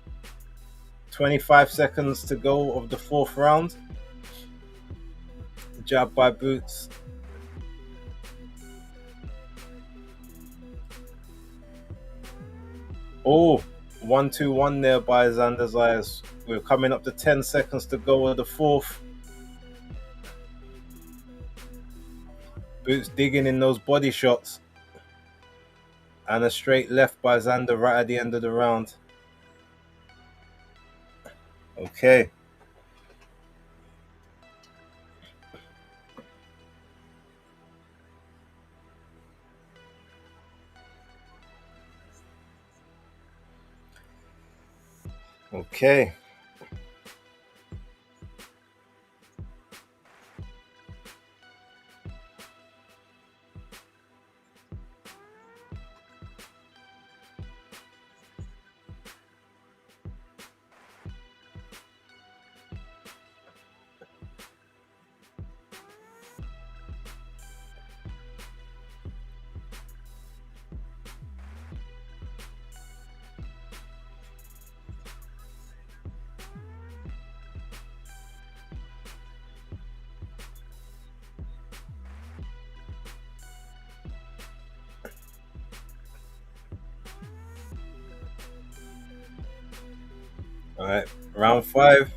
25 seconds to go of the 4th round. Jab by Boots. Oh, 1-2-1 there by Xander Zayas. We're coming up to 10 seconds to go of the 4th. Boots digging in those body shots. And a straight left by Xander right at the end of the round. Okay. Okay. All right, round 5.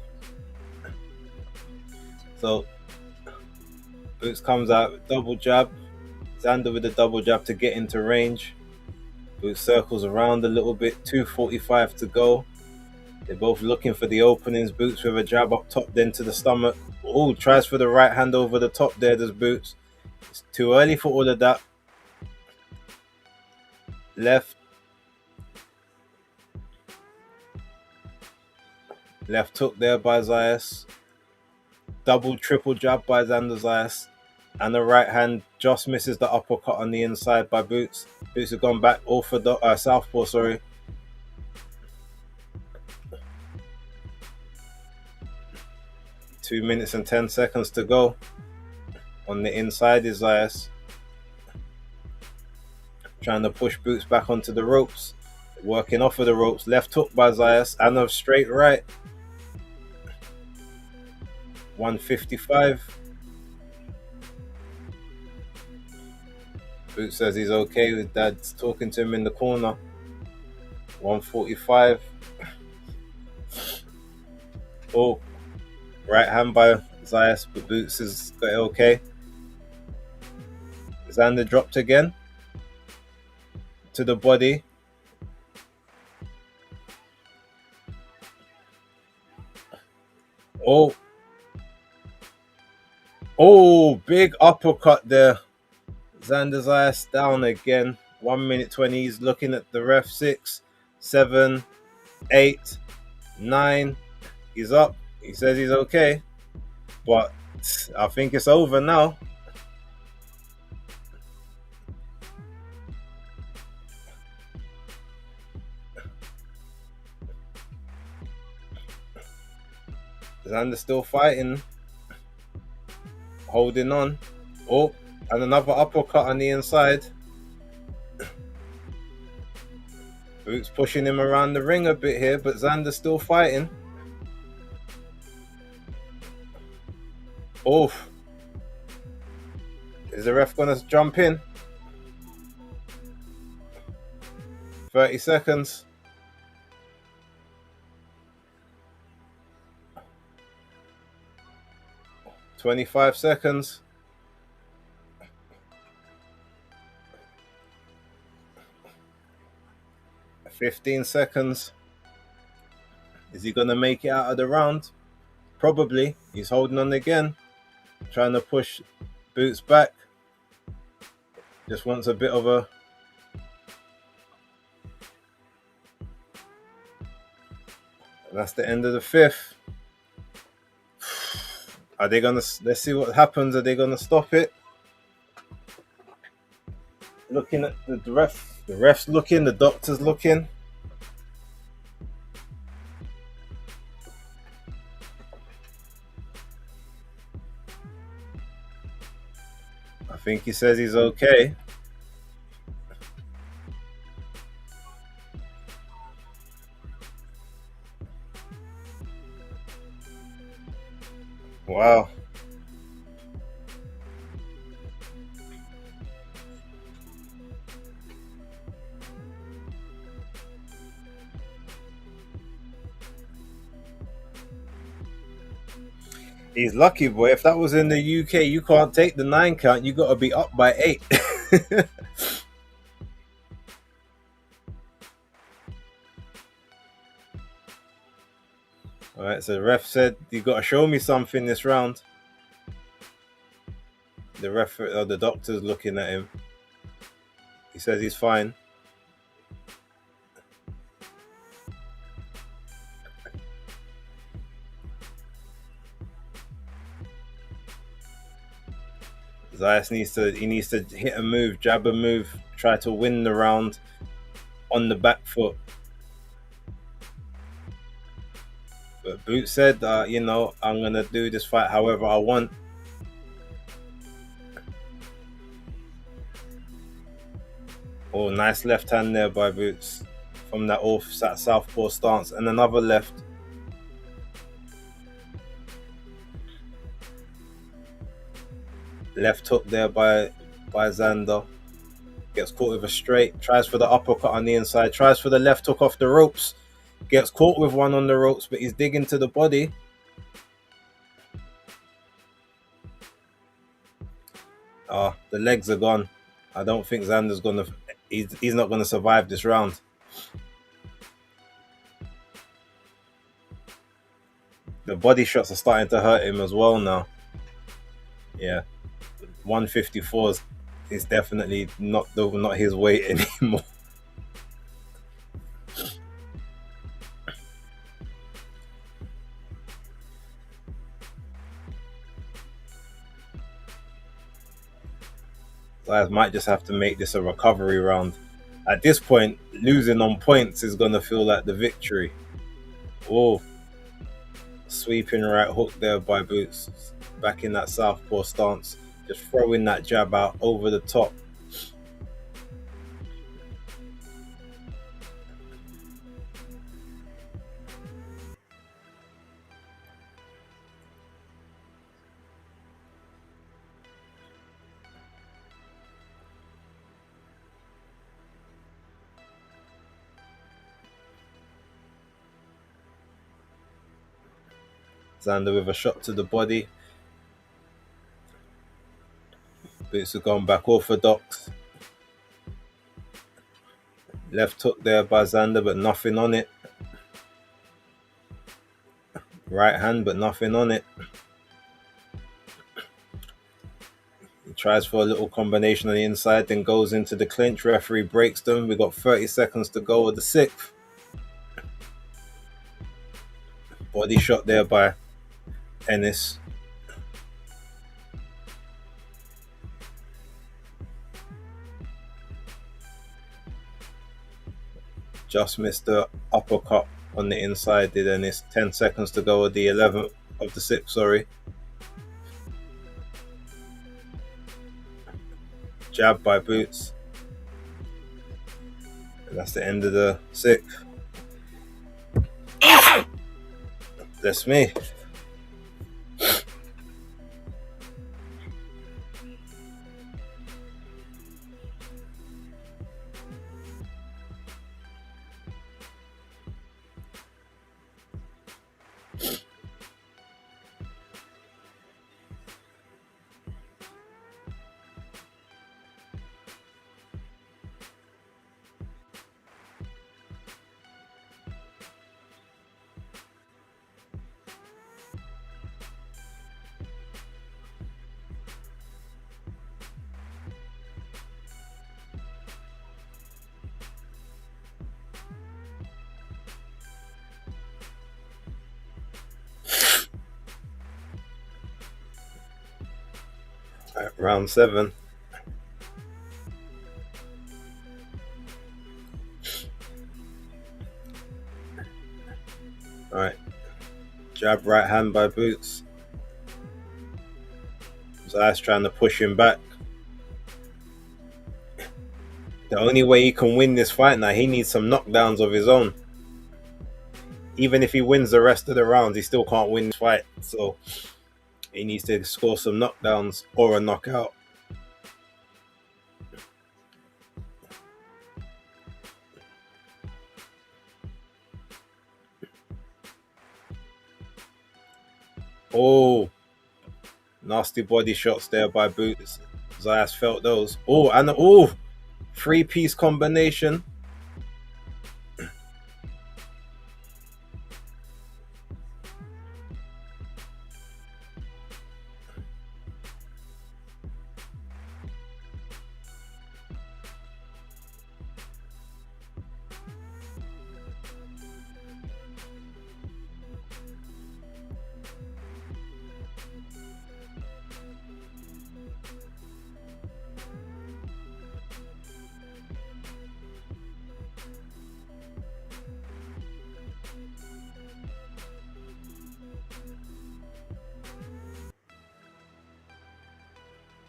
So Boots comes out with double jab. Xander with the double jab to get into range. Boots circles around a little bit. 2:45 to go. They're both looking for the openings. Boots with a jab up top, then to the stomach. Oh, tries for the right hand over the top there, does Boots. It's too early for all of that. Left hook there by Zayas. Double, triple jab by Xander Zayas. And the right hand just misses the uppercut on the inside by Boots. Boots have gone back southpaw, sorry. Two minutes and 10 seconds to go. On the inside is Zayas. Trying to push Boots back onto the ropes. Working off of the ropes. Left hook by Zayas and a straight right. 155. Boots says he's okay with Dad's talking to him in the corner. 145. Oh, right hand by Zayas, but Boots has got it okay. Xander dropped again to the body. Oh, big uppercut there. Xander Zayas down again. 1 minute 20. He's looking at the ref. 6, 7, 8, 9. He's up. He says he's okay. But I think it's over now. Xander still fighting, holding on. Oh, and another uppercut on the inside. Boots pushing him around the ring a bit here, but Xander's still fighting. Oh, is the ref gonna jump in? 30 seconds. 25 seconds. 15 seconds. Is he gonna make it out of the round? Probably. He's holding on again, trying to push Boots back. Just wants a bit of a... And that's the end of the fifth. Are they gonna... Let's see what happens. Are they gonna stop it? Looking at the ref. The ref's looking. The doctor's looking. I think he says he's okay. Wow. He's lucky, boy. If that was in the UK, you can't take the 9 count. You got to be up by 8. All right, so the ref said, you got to show me something this round. The ref, the doctor's looking at him. He says he's fine. Zayas needs to hit a move, jab a move, try to win the round on the back foot. But Boots said, you know, I'm gonna do this fight however I want. Oh, nice left hand there by Boots from that offset southpaw stance, and another left. Left hook there by Xander. Gets caught with a straight. Tries for the uppercut on the inside. Tries for the left hook off the ropes. Gets caught with one on the ropes, but he's digging to the body. The legs are gone. I don't think Xander's gonna... He's not gonna survive this round. The body shots are starting to hurt him as well now. Yeah. 154 is definitely not his weight anymore. Zayas might just have to make this a recovery round. At this point, losing on points is going to feel like the victory. Oh, sweeping right hook there by Boots. Back in that southpaw stance. Just throwing that jab out over the top. Xander with a shot to the body. Boots have gone back orthodox. Left hook there by Xander, but nothing on it. Right hand, but nothing on it. He tries for a little combination on the inside, then goes into the clinch. Referee breaks them. We've got 30 seconds to go with the 6th. Body shot there by Ennis. Just missed the uppercut on the inside, did Ennis. 10 seconds to go with the 11th. of the 6th, sorry. Jab by Boots. And that's the end of the 6th. That's me. Right, round 7. Alright. Jab right hand by Boots. Zayas trying to push him back. The only way he can win this fight now, he needs some knockdowns of his own. Even if he wins the rest of the rounds, he still can't win this fight. So he needs to score some knockdowns or a knockout. Oh, nasty body shots there by Boots. Zayas felt those. Oh, and oh, 3-piece combination.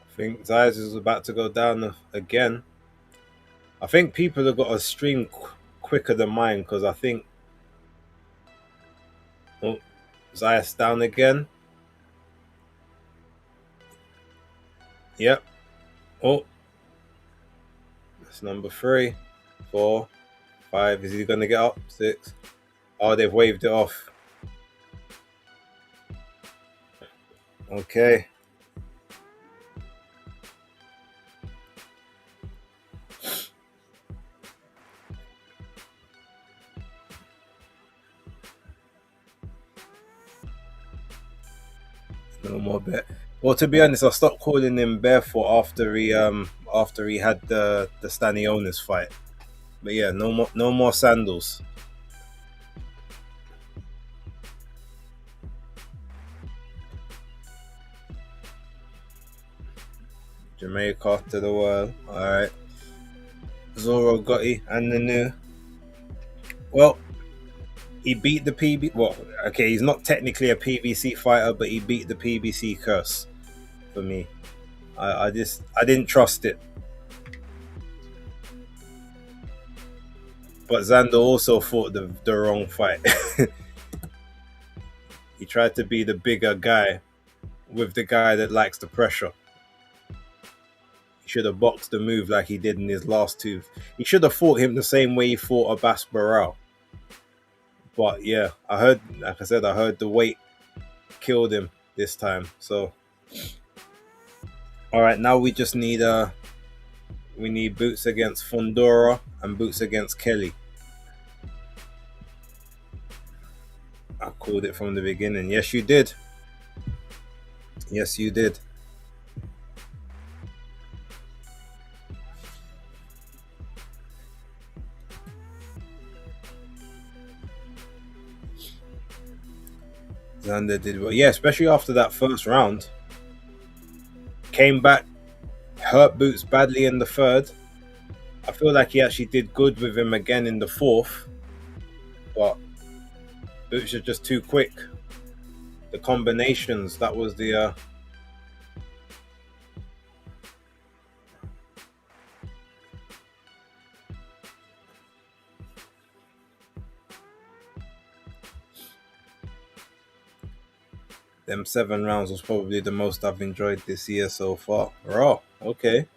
I think Zayas is about to go down again. I think people have got to stream quicker than mine because I think. Oh, Zayas down again. Yep. Oh, that's number 3, 4, 5. Is he going to get up? 6. Oh, they've waved it off. Okay. No more bet. Well, to be honest, I stopped calling him barefoot after he had the Stanionis fight. But yeah, no more sandals. Jamaica to the world. Alright. Zoro Gotti and the new. Well, he beat the PB. Well, okay, he's not technically a PBC fighter, but he beat the PBC curse for me. I didn't trust it. But Xander also fought the wrong fight. He tried to be the bigger guy with the guy that likes the pressure. He should have boxed the move like he did in his last 2. He should have fought him the same way he fought Abbas Barao. But yeah, I heard the weight killed him this time. So, all right, now we just need Boots against Fundora and Boots against Kelly. I called it from the beginning. Yes, you did. Yes, you did. Xander did well. Yeah, especially after that first round. Came back, hurt Boots badly in the 3rd. I feel like he actually did good with him again in the 4th. But Boots are just too quick. The combinations, that was the them 7 rounds was probably the most I've enjoyed this year so far. Raw, okay.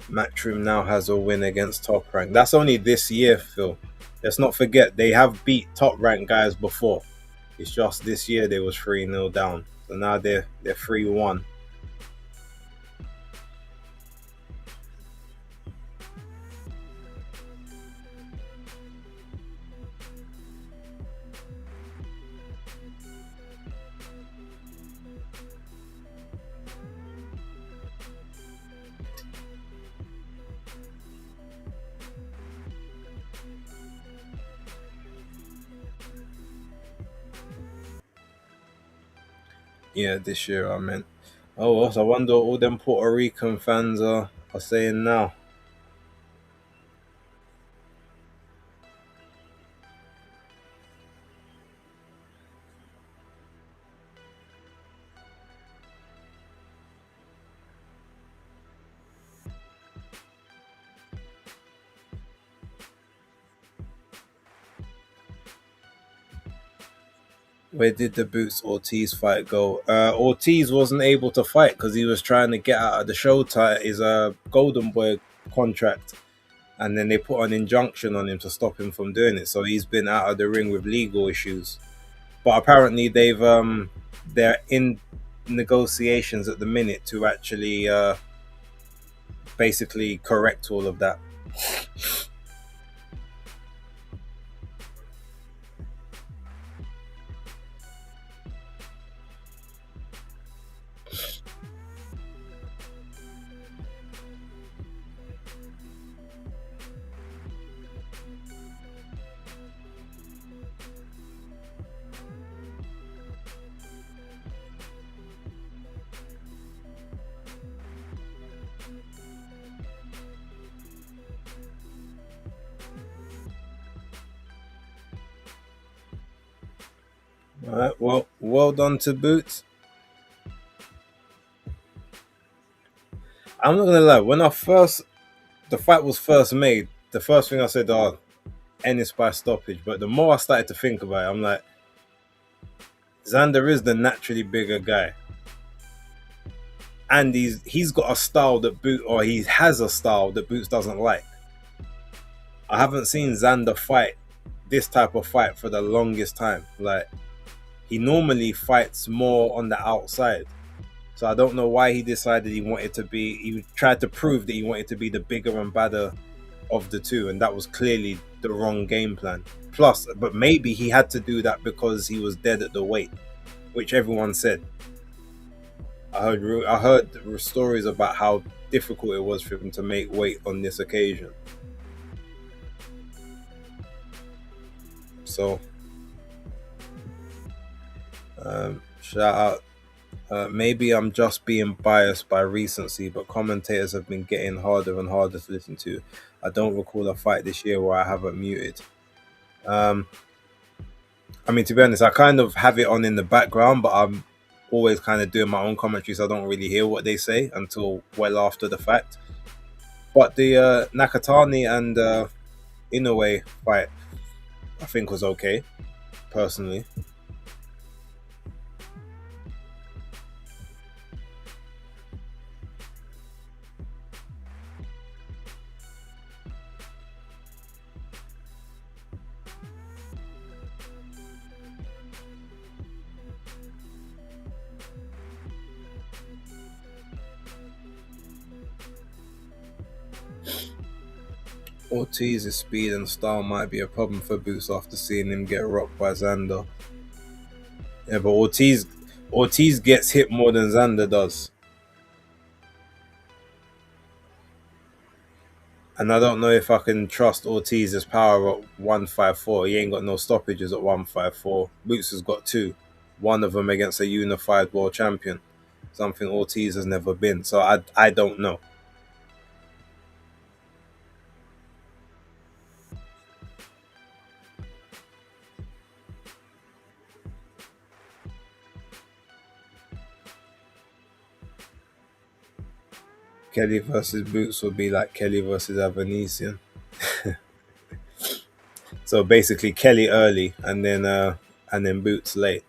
Matchroom now has a win against top rank. That's only this year, Phil. Let's not forget they have beat top rank guys before. It's just this year they was 3-0 down. So now they're 3-1. Yeah, this year I meant. Oh, well, so I wonder what all them Puerto Rican fans are saying now. Where did the Boots Ortiz fight go? Ortiz wasn't able to fight because he was trying to get out of the Showtime, his Golden Boy contract, and then they put an injunction on him to stop him from doing it. So he's been out of the ring with legal issues. But apparently they're in negotiations at the minute to actually basically correct all of that. All right, well done to Boots. I'm not gonna lie. When the fight was first made, the first thing I said, "Oh, Ennis by stoppage." But the more I started to think about it, I'm like, Xander is the naturally bigger guy, and he's got a style that he has a style that Boots doesn't like. I haven't seen Xander fight this type of fight for the longest time. Like, he normally fights more on the outside. So I don't know why he decided he tried to prove that he wanted to be the bigger and badder of the two, and that was clearly the wrong game plan. Plus, but maybe he had to do that because he was dead at the weight, which everyone said. I heard stories about how difficult it was for him to make weight on this occasion. So, shout out. Maybe I'm just being biased by recency, but commentators have been getting harder and harder to listen to. I don't recall a fight this year where I haven't muted. Um, I mean, to be honest, I kind of have it on in the background, but I'm always kind of doing my own commentary, so I don't really hear what they say until well after the fact. But the Nakatani and Inoue fight, I think, was okay, personally. Ortiz's speed and style might be a problem for Boots after seeing him get rocked by Xander. Yeah, but Ortiz gets hit more than Xander does. And I don't know if I can trust Ortiz's power at 154. He ain't got no stoppages at 154. Boots has got two. One of them against a unified world champion. Something Ortiz has never been. So I don't know. Kelly versus Boots would be like Kelly versus Avanesian. So basically, Kelly early, and then Boots late.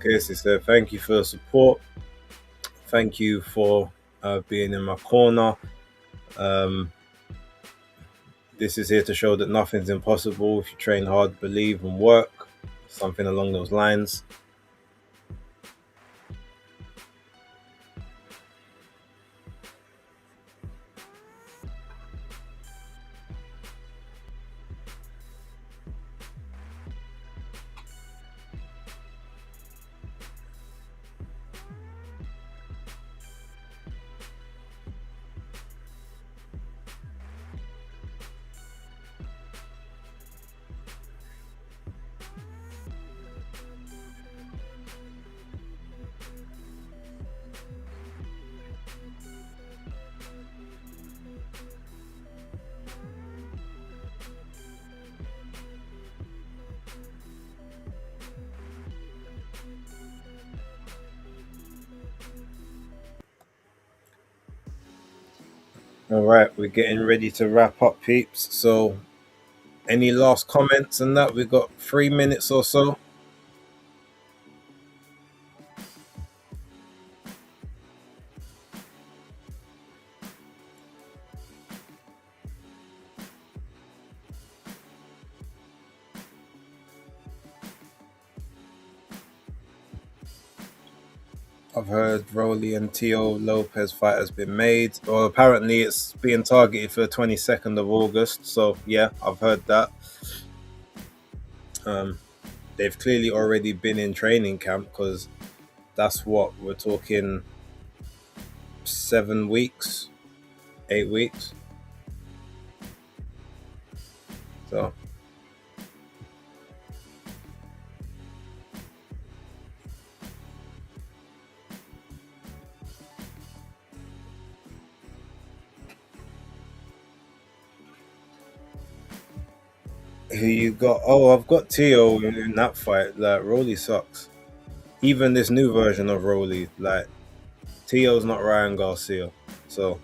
Okay, sister, thank you for the support. Thank you for being in my corner. Um, this is here to show that nothing's impossible if you train hard, believe, and work. Something along those lines. All right, we're getting ready to wrap up, peeps. So, any last comments and that? We've got 3 minutes or so. I've heard Rolly and Tio Lopez fight has been made. Well, apparently it's being targeted for the 22nd of August. So, yeah, I've heard that. Um, they've clearly already been in training camp because that's what we're talking 7 weeks, 8 weeks. So, who you got? Oh, I've got Tio in that fight. Like, Rolly sucks. Even this new version of Rolly, like, Tio's not Ryan Garcia. So,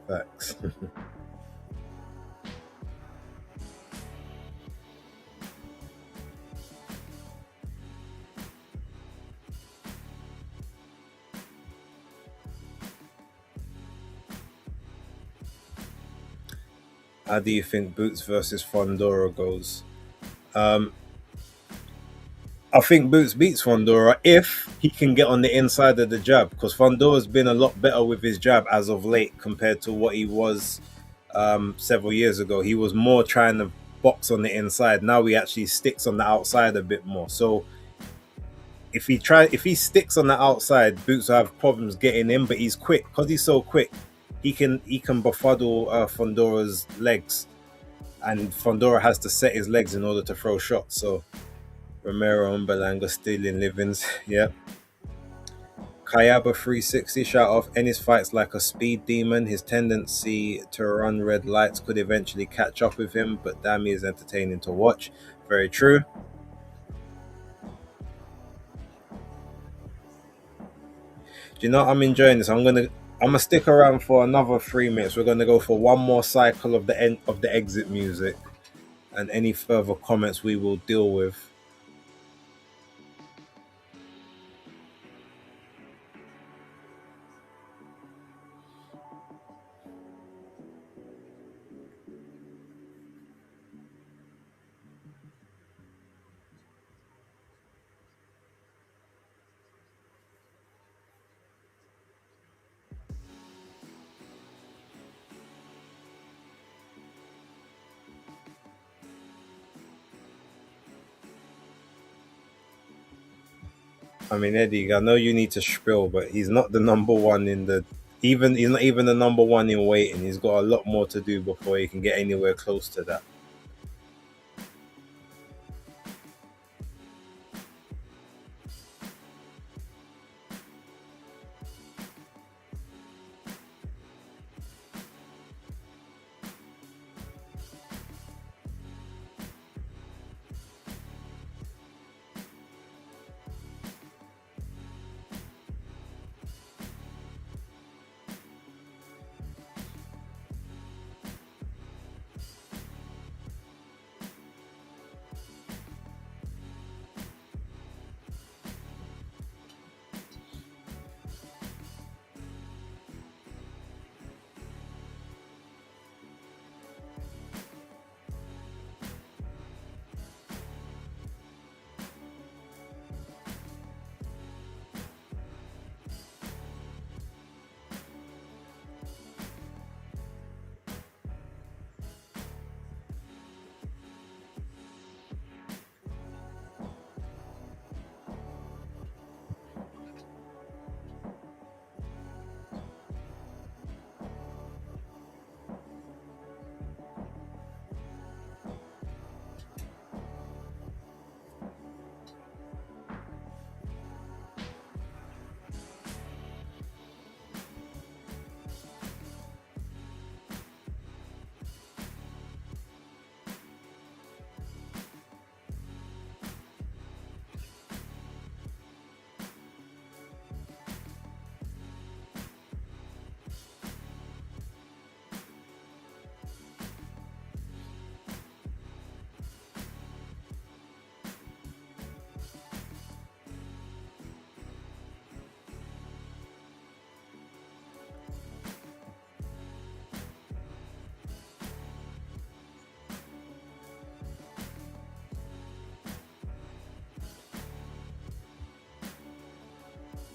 facts. How do you think Boots versus Fondora goes? Um, I think Boots beats Fondora if he can get on the inside of the jab, because Fondora's been a lot better with his jab as of late compared to what he was several years ago. He was more trying to box on the inside. Now he actually sticks on the outside a bit more. So if he sticks on the outside, Boots will have problems getting in. But he's quick, because he's so quick. He can befuddle Fondora's legs, and Fondora has to set his legs in order to throw shots. So Romero and Belanga stealing livings. Yeah. Kayaba 360 shout off. Ennis fights like a speed demon. His tendency to run red lights could eventually catch up with him, but damn, he is entertaining to watch. Very true. Do you know what I'm enjoying this? I'm gonna stick around for another 3 minutes. We're gonna go for one more cycle of the end of the exit music, and any further comments we will deal with. I mean, Eddie, I know you need to spill, but he's not the number one in the. Even he's not even the number one in weighting. He's got a lot more to do before he can get anywhere close to that.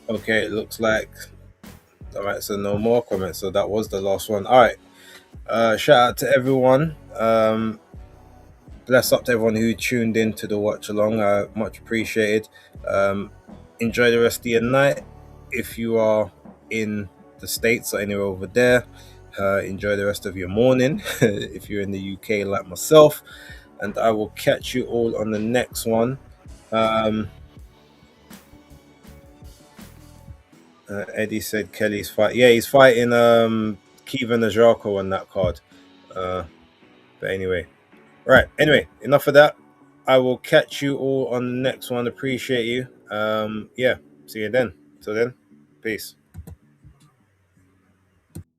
Okay, it looks like. All right, so no more comments. So that was the last one. All right. Shout out to everyone. Bless up to everyone who tuned in to the watch along. Much appreciated. Enjoy the rest of your night. If you are in the States or anywhere over there, enjoy the rest of your morning. If you're in the UK like myself, and I will catch you all on the next one. Eddie said Kelly's fight. Yeah, he's fighting Kevin Najako on that card. But anyway, right. Anyway, enough of that. I will catch you all on the next one. Appreciate you. Yeah, see you then. Till then, peace.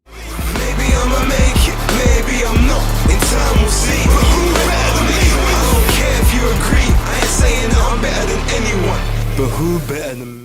Maybe I'ma make it, maybe I'm not. In time we'll see. But who better than me? I don't care if you agree. I ain't saying that I'm better than anyone. But who better than me?